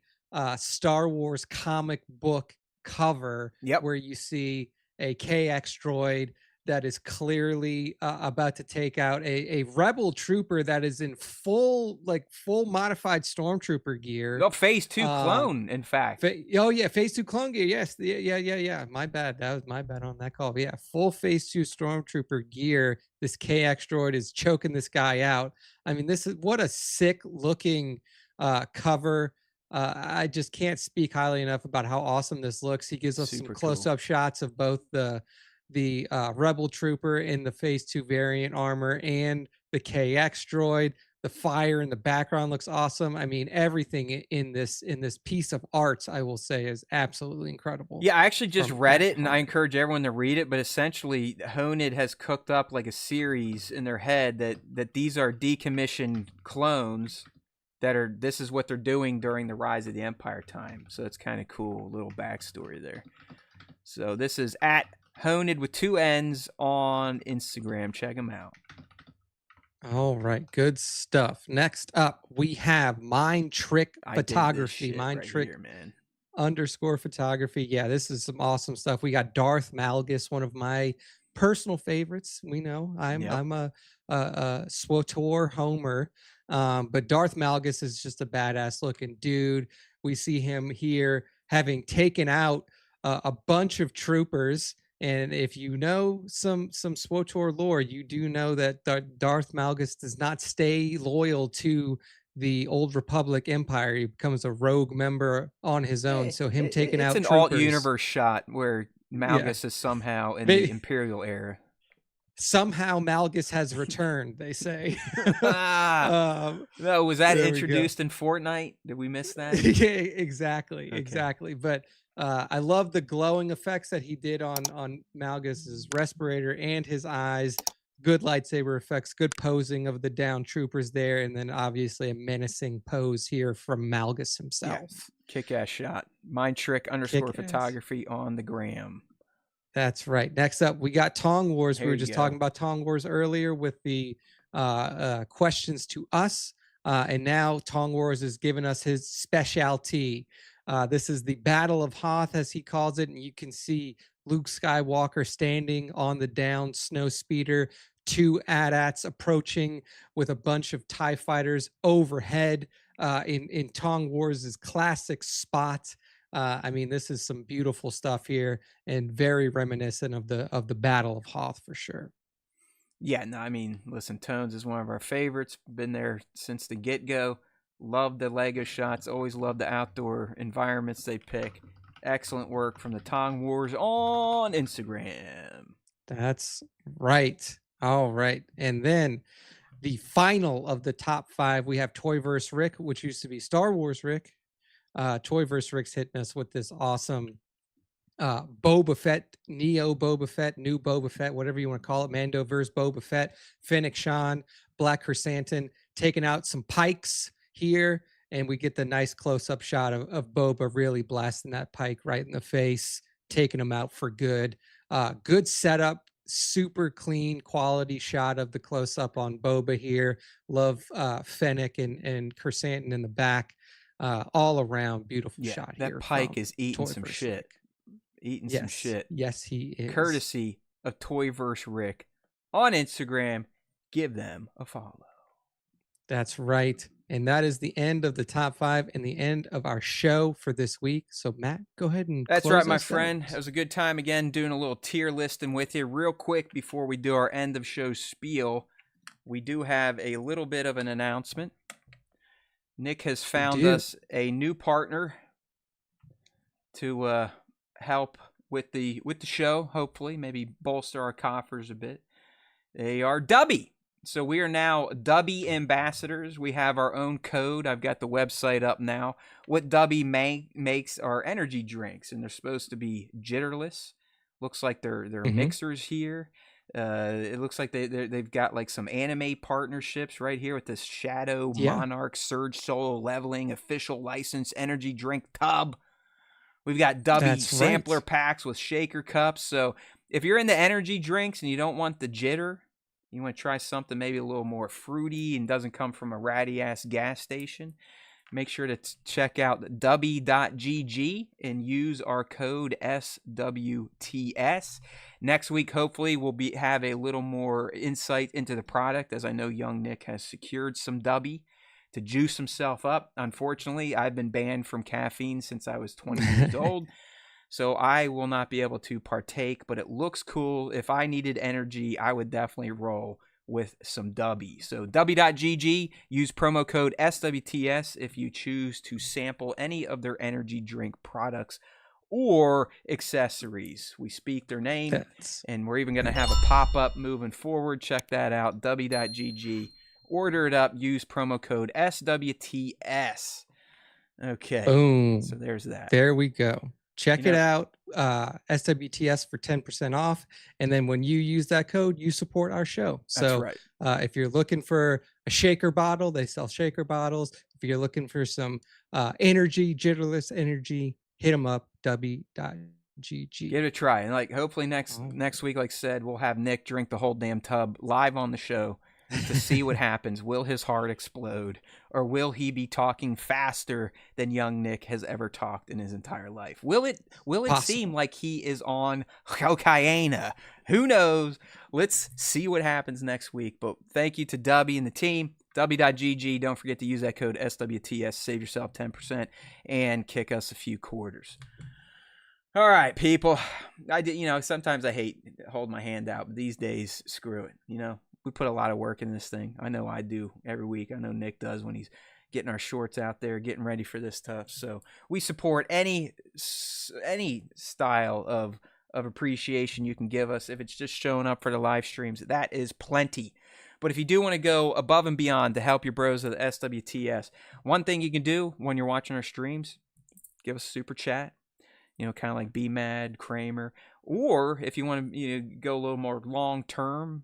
Star Wars comic book cover where you see a KX droid that is clearly about to take out a rebel trooper that is in full modified stormtrooper gear. Oh, phase 2 clone, in fact. Phase 2 clone gear. Yes. Yeah. My bad. That was my bad on that call. But yeah, full phase 2 stormtrooper gear. This KX droid is choking this guy out. I mean, this is what a sick looking cover. I just can't speak highly enough about how awesome this looks. He gives us some close-up shots of both the rebel trooper in the phase 2 variant armor and the KX droid. The fire in the background looks awesome. I mean, everything in this piece of art, I will say, is absolutely incredible. Yeah, I actually just read it, and I encourage everyone to read it. But essentially, Honed has cooked up like a series in their head that these are decommissioned clones this is what they're doing during the Rise of the Empire time. So it's kind of cool, little backstory there. So this is at Honed with 2 N's on Instagram. Check them out. All right, good stuff. Next up, we have Mind Trick Photography. Mind Trick _ photography. Yeah, this is some awesome stuff. We got Darth Malgus, one of my personal favorites. We know I'm a SWTOR homer, but Darth Malgus is just a badass looking dude. We see him here having taken out a bunch of troopers. And if you know some SWTOR lore, you do know that Darth Malgus does not stay loyal to the Old Republic Empire. He becomes a rogue member on his own. So him taking out troopers. It's an alt-universe shot where Malgus is somehow in the Imperial era. Somehow Malgus has returned, they say. No, was that introduced in Fortnite? Did we miss that? Yeah, exactly. But I love the glowing effects that he did on Malgus's respirator and his eyes. Good lightsaber effects, good posing of the down troopers there, and then obviously a menacing pose here from Malgus himself. Kick-ass shot. Mind Trick __ Kick-ass. photography on the gram. That's right. Next up, we got Tong Wars. We Here were you just go. talking about Tong Wars earlier with the questions to us. And now Tong Wars is giving us his specialty. This is the Battle of Hoth, as he calls it. And you can see Luke Skywalker standing on the down snow speeder, 2 AT-ATs approaching with a bunch of TIE fighters overhead in Tong Wars' classic spot. I mean, this is some beautiful stuff here and very reminiscent of the Battle of Hoth for sure. Yeah, no, I mean, listen, Tones is one of our favorites. Been there since the get-go. Love the Lego shots. Always love the outdoor environments they pick. Excellent work from the Tong Wars on Instagram. That's right. All right. And then the final of the top 5, we have Toyverse Rick, which used to be Star Wars Rick. Toyverse Rick's hitting us with this awesome Boba Fett, Neo Boba Fett, new Boba Fett, whatever you want to call it, Mandoverse Boba Fett, Fennec Shan, Black Chrysanthemum, taking out some pikes here, and we get the nice close-up shot of Boba really blasting that pike right in the face, taking him out for good. Good setup, super clean quality shot of the close-up on Boba here. Love Fennec and Chrysanthemum in the back. All around beautiful shot here. That pike is eating some shit. Rick. Eating some shit. Yes, he is. Courtesy of Toyverse Rick on Instagram. Give them a follow. That's right. And that is the end of the top 5 and the end of our show for this week. So Matt, go ahead and That's close right, my us friend. out. It was a good time again doing a little tier listing with you. Real quick before we do our end of show spiel, we do have a little bit of an announcement. Nick has found us a new partner to help with the show, hopefully, maybe bolster our coffers a bit. They are Dubby. So we are now Dubby ambassadors. We have our own code. I've got the website up now. What Dubby makes are energy drinks, and they're supposed to be jitterless. Looks like they're mixers here. It looks like they've got like some anime partnerships right here with this Shadow Monarch Surge Solo Leveling official licensed energy drink tub. We've got Dubby sampler packs with shaker cups. So if you're into energy drinks and you don't want the jitter, you want to try something maybe a little more fruity and doesn't come from a ratty-ass gas station, make sure to check out Dubby.gg and use our code SWTS. Next week, hopefully, we'll have a little more insight into the product, as I know young Nick has secured some Dubby to juice himself up. Unfortunately, I've been banned from caffeine since I was 20 years old, so I will not be able to partake, but it looks cool. If I needed energy, I would definitely roll with some Dubby. So Dubby.gg, use promo code SWTS if you choose to sample any of their energy drink products or accessories. We speak their name, and we're even going to have a pop-up moving forward. Check that out, Dubby.gg. Order it up. Use promo code SWTS. Okay. Boom. So there's that. There we go. Check it out. SWTS for 10% off. And then when you use that code, you support our show. So that's right. If you're looking for a shaker bottle, they sell shaker bottles. If you're looking for some energy, jitterless energy, hit them up. Dubby.gg. Give it a try. And like hopefully next week, like I said, we'll have Nick drink the whole damn tub live on the show to see what happens. Will his heart explode, or will he be talking faster than young Nick has ever talked in his entire life? Will it seem like he is on cocaine? Who knows? Let's see what happens next week. But thank you to Dubby and the team. Dubby.gg. Don't forget to use that code SWTS. Save yourself 10% and kick us a few quarters. All right, people. Sometimes I hate holding my hand out, but these days, screw it. We put a lot of work in this thing. I know I do every week. I know Nick does when he's getting our shorts out there, getting ready for this stuff. So we support any style of appreciation you can give us. If it's just showing up for the live streams, that is plenty. But if you do want to go above and beyond to help your bros of the SWTS, one thing you can do when you're watching our streams, give us a super chat. Kind of like B-Mad, Kramer. Or if you want to go a little more long-term,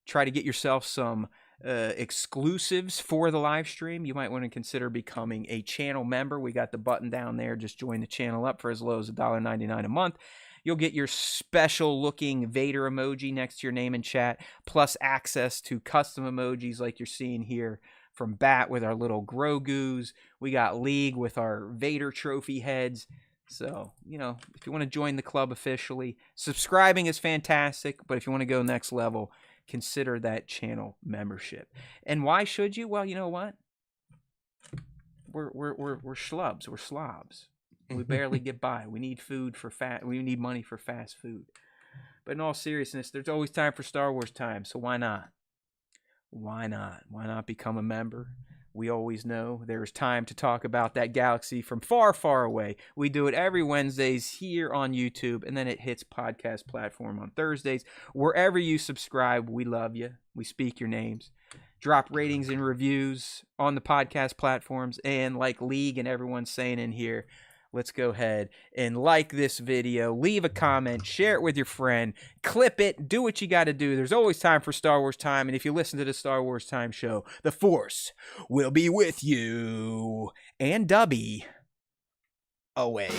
try to get yourself some exclusives for the live stream, you might want to consider becoming a channel member. We got the button down there. Just join the channel up for as low as $1.99 a month. You'll get your special looking Vader emoji next to your name in chat, plus access to custom emojis like you're seeing here from Bat with our little Grogu's. We got League with our Vader trophy heads. So, you know, if you want to join the club officially, subscribing is fantastic, but if you want to go next level, consider that channel membership. And why should you? Well, you know what? We're schlubs. We're slobs. We barely get by. We need food for we need money for fast food. But in all seriousness, there's always time for Star Wars time. So why not? Why not? Why not become a member? We always know there's time to talk about that galaxy from far, far away. We do it every Wednesdays here on YouTube, and then it hits podcast platform on Thursdays. Wherever you subscribe, we love you. We speak your names. Drop ratings and reviews on the podcast platforms. And like League and everyone's saying in here, let's go ahead and like this video, leave a comment, share it with your friend, clip it, do what you got to do. There's always time for Star Wars time, and if you listen to the Star Wars Time show, the Force will be with you. And Dubby, away.